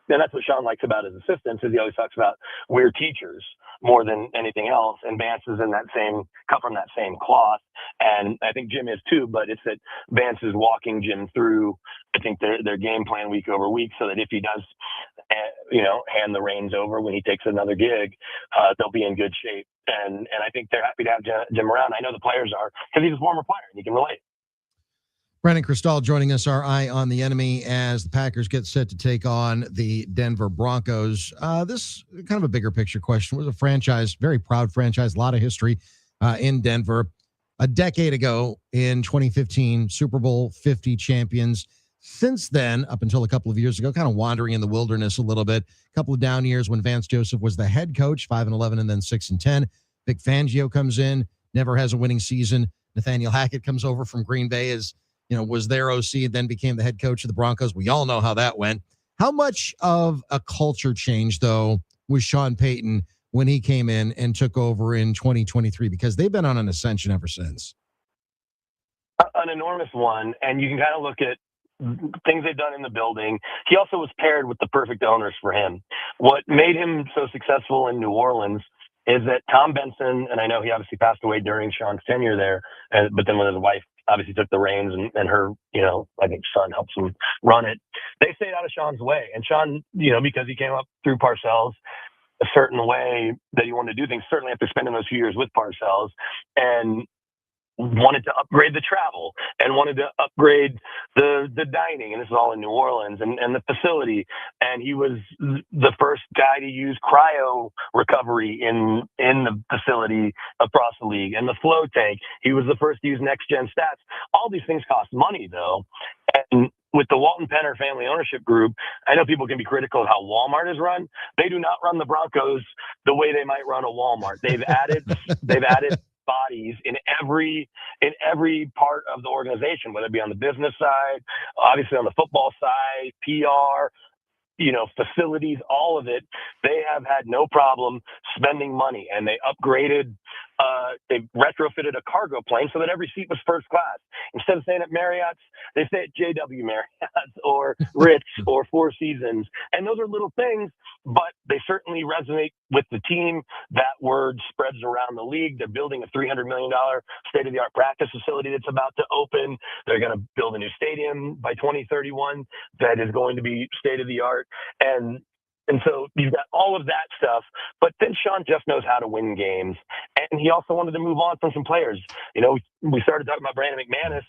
and that's what Sean likes about his assistants, is he always talks about we're teachers more than anything else. And Vance is come from that same cloth. And I think Jim is too, but it's that Vance is walking Jim through, I think, their game plan week over week, so that if he does, hand the reins over when he takes another gig, they'll be in good shape. And I think they're happy to have Jim around. I know the players are, because he's a former player and he can relate. Brandon Cristal joining us, our eye on the enemy, as the Packers get set to take on the Denver Broncos. This kind of a bigger picture question. Was a franchise, very proud franchise, a lot of history in Denver. A decade ago in 2015, Super Bowl 50 champions. Since then, up until a couple of years ago, kind of wandering in the wilderness a little bit. A couple of down years when Vance Joseph was the head coach, 5-11 and then 6-10. Vic Fangio comes in, never has a winning season. Nathaniel Hackett comes over from Green Bay was their OC, then became the head coach of the Broncos. We all know how that went. How much of a culture change, though, was Sean Payton when he came in and took over in 2023? Because they've been on an ascension ever since. An enormous one. And you can kind of look at things they've done in the building. He also was paired with the perfect owners for him. What made him so successful in New Orleans is that Tom Benson, and I know he obviously passed away during Sean's tenure there, but then when his wife obviously took the reins, and her, I think son helps him run it. They stayed out of Sean's way. And Sean, because he came up through Parcells a certain way that he wanted to do things, certainly after spending those few years with Parcells, and wanted to upgrade the travel and wanted to upgrade the dining, and this is all in New Orleans, and the facility. And he was the first guy to use cryo recovery in the facility across the league, and the flow tank. He was the first to use next gen stats. All these things cost money though. And with the Walton Penner family ownership group, I know people can be critical of how Walmart is run. They do not run the Broncos the way they might run a Walmart. They've added bodies in every part of the organization, whether it be on the business side, obviously on the football side, PR, facilities, all of it. They have had no problem spending money, and they upgraded, they retrofitted a cargo plane so that every seat was first class. Instead of staying at Marriott's, they stay at JW Marriott's or Ritz or Four Seasons. And those are little things, but they certainly resonate with the team. That word spreads around the league. They're building a $300 million state-of-the-art practice facility that's about to open. They're going to build a new stadium by 2031 that is going to be state-of-the-art. And so you've got all of that stuff, but then Sean just knows how to win games. And he also wanted to move on from some players. We started talking about Brandon McManus.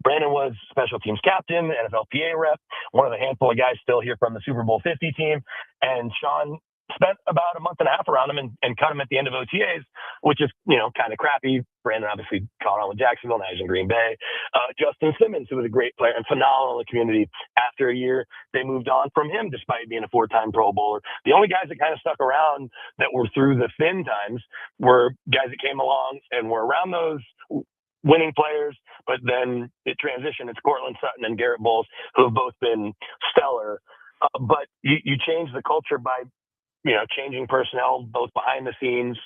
Brandon was special teams captain, NFLPA rep, one of the handful of guys still here from the Super Bowl 50 team. And Sean spent about a month and a half around him and cut him at the end of OTAs, which is, kind of crappy. Brandon obviously caught on with Jacksonville, now he's in Green Bay. Justin Simmons, who was a great player and phenomenal in the community. After a year, they moved on from him despite being a 4-time Pro Bowler. The only guys that kind of stuck around that were through the thin times were guys that came along and were around those winning players, but then it transitioned. It's Cortland Sutton and Garrett Bowles, who have both been stellar. But you change the culture by changing personnel, both behind the scenes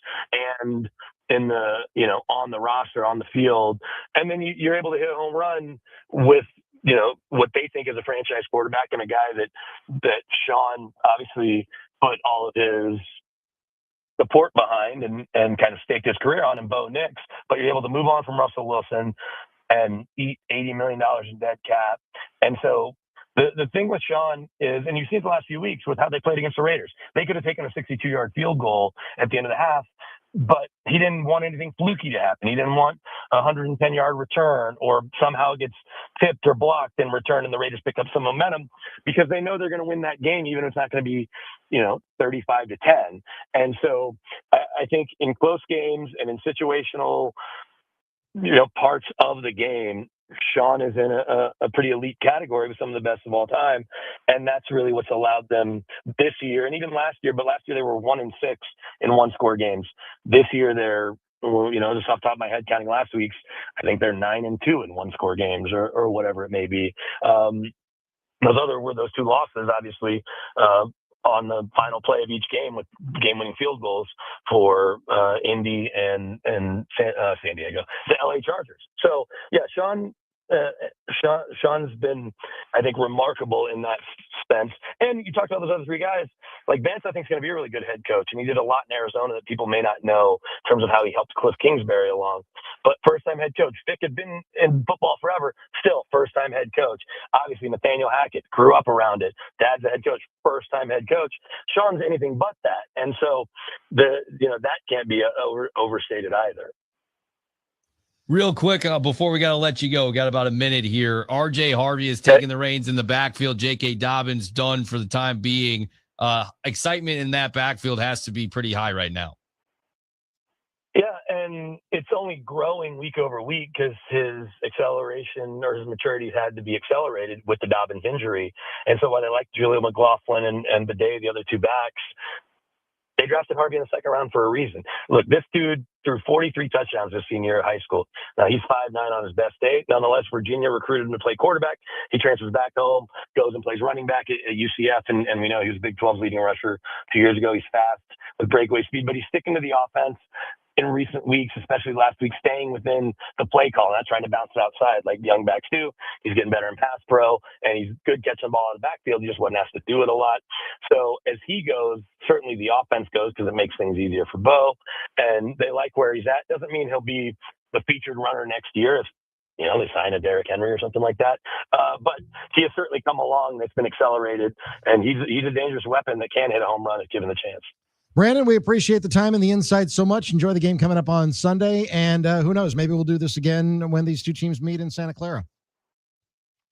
and in the, on the roster, on the field. And then you're able to hit a home run with, what they think is a franchise quarterback and a guy that Sean obviously put all of his support behind and kind of staked his career on in Bo Nix. But you're able to move on from Russell Wilson and eat $80 million in dead cap. And so the thing with Sean is, and you've seen it the last few weeks with how they played against the Raiders, they could have taken a 62-yard field goal at the end of the half, but he didn't want anything fluky to happen. He didn't want a 110-yard return or somehow it gets tipped or blocked in return and the Raiders pick up some momentum because they know they're going to win that game, even if it's not going to be, 35-10. And so I think in close games and in situational, parts of the game, Sean is in a pretty elite category with some of the best of all time. And that's really what's allowed them this year and even last year. But last year they were 1-6 in one-score games. This year they're, just off the top of my head, counting last week's, I think they're 9-2 in one-score games or whatever it may be. Those two losses, obviously, on the final play of each game with game-winning field goals for Indy and San Diego, the LA Chargers. So yeah, Sean's been, I think, remarkable in that sense. And you talked about those other three guys. Like Vance, I think is going to be a really good head coach, and he did a lot in Arizona that people may not know in terms of how he helped Cliff Kingsbury along. But first-time head coach. Vic had been in football forever, still first-time head coach. Obviously, Nathaniel Hackett grew up around it. Dad's a head coach, first-time head coach. Sean's anything but that, and so that can't be overstated either. Real quick, before we got to let you go, we got about a minute here. RJ Harvey is taking the reins in the backfield. J.K. Dobbins done for the time being. Excitement in that backfield has to be pretty high right now. Yeah, and it's only growing week over week because his acceleration or his maturity had to be accelerated with the Dobbins injury. And so while they like Julio McLaughlin and Bidet, the other two backs, they drafted Harvey in the second round for a reason. Look, this dude threw 43 touchdowns his senior year of high school. Now, he's 5'9" on his best day. Nonetheless, Virginia recruited him to play quarterback. He transfers back home, goes and plays running back at UCF, and we know he was a Big 12's leading rusher 2 years ago. He's fast with breakaway speed, but he's sticking to the offense in recent weeks, especially last week, staying within the play call, not trying to bounce it outside like young backs do. He's getting better in pass pro, and he's good catching the ball in the backfield. He just wasn't asked to do it a lot. So as he goes, certainly the offense goes because it makes things easier for Bo, and they like where he's at. Doesn't mean he'll be the featured runner next year. If they sign a Derrick Henry or something like that. But he has certainly come along. That's been accelerated, and he's a dangerous weapon that can hit a home run if given the chance. Brandon, we appreciate the time and the insight so much. Enjoy the game coming up on Sunday. And who knows, maybe we'll do this again when these two teams meet in Santa Clara.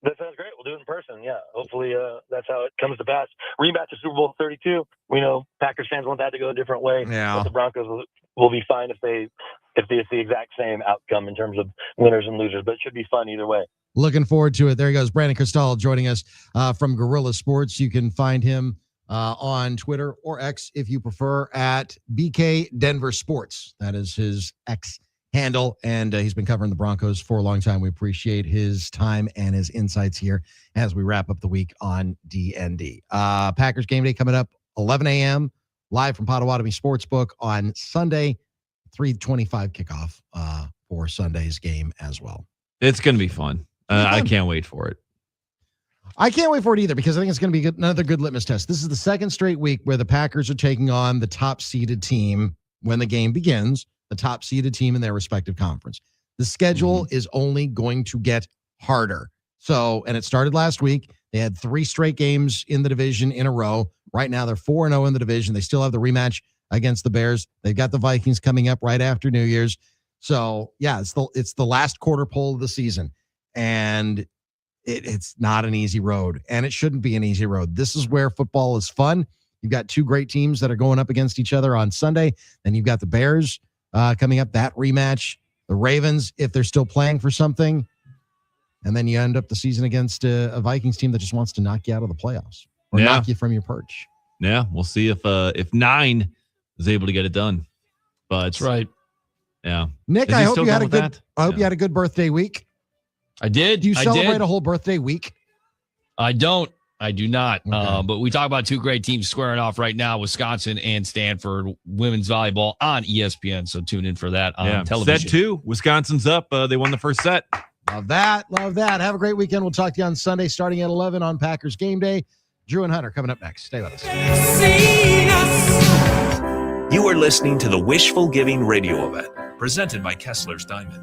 That sounds great. We'll do it in person. Yeah. Hopefully that's how it comes to pass. Rematch of Super Bowl 32. We know Packers fans want that to go a different way. Yeah. But the Broncos will be fine if it's the exact same outcome in terms of winners and losers. But it should be fun either way. Looking forward to it. There he goes. Brandon Cristal joining us from Guerrilla Sports. You can find him on Twitter or X, if you prefer, at BK Denver Sports. That is his X handle, and he's been covering the Broncos for a long time. We appreciate his time and his insights here as we wrap up the week on D.N.D. Packers game day coming up 11 a.m. live from Potawatomi Sportsbook on Sunday, 3:25 kickoff for Sunday's game as well. It's going to be fun. I can't wait for it. I can't wait for it either, because I think it's going to be another good litmus test. This is the second straight week where the Packers are taking on the top-seeded team when the game begins, the top-seeded team in their respective conference. The schedule is only going to get harder. And it started last week. They had 3 straight games in the division in a row. Right now, they're 4-0 in the division. They still have the rematch against the Bears. They've got the Vikings coming up right after New Year's. So, yeah, it's the last quarter pole of the season. And it's not an easy road, and it shouldn't be an easy road. This is where football is fun. You've got 2 great teams that are going up against each other on Sunday. Then you've got the Bears coming up, that rematch. The Ravens, if they're still playing for something. And then you end up the season against a Vikings team that just wants to knock you out of the playoffs or knock you from your perch. Yeah, we'll see if 9 is able to get it done. But that's right. Yeah. Nick, I hope you had a good birthday week. I did. Do you celebrate a whole birthday week? I don't. I do not. Okay. But we talk about 2 great teams squaring off right now, Wisconsin and Stanford women's volleyball on ESPN. So tune in for that on television. Set 2. Wisconsin's up. They won the first set. Love that. Love that. Have a great weekend. We'll talk to you on Sunday starting at 11 on Packers Game Day. Drew and Hunter coming up next. Stay with us. You are listening to the Wishful Giving Radio Event, presented by Kessler's Diamonds.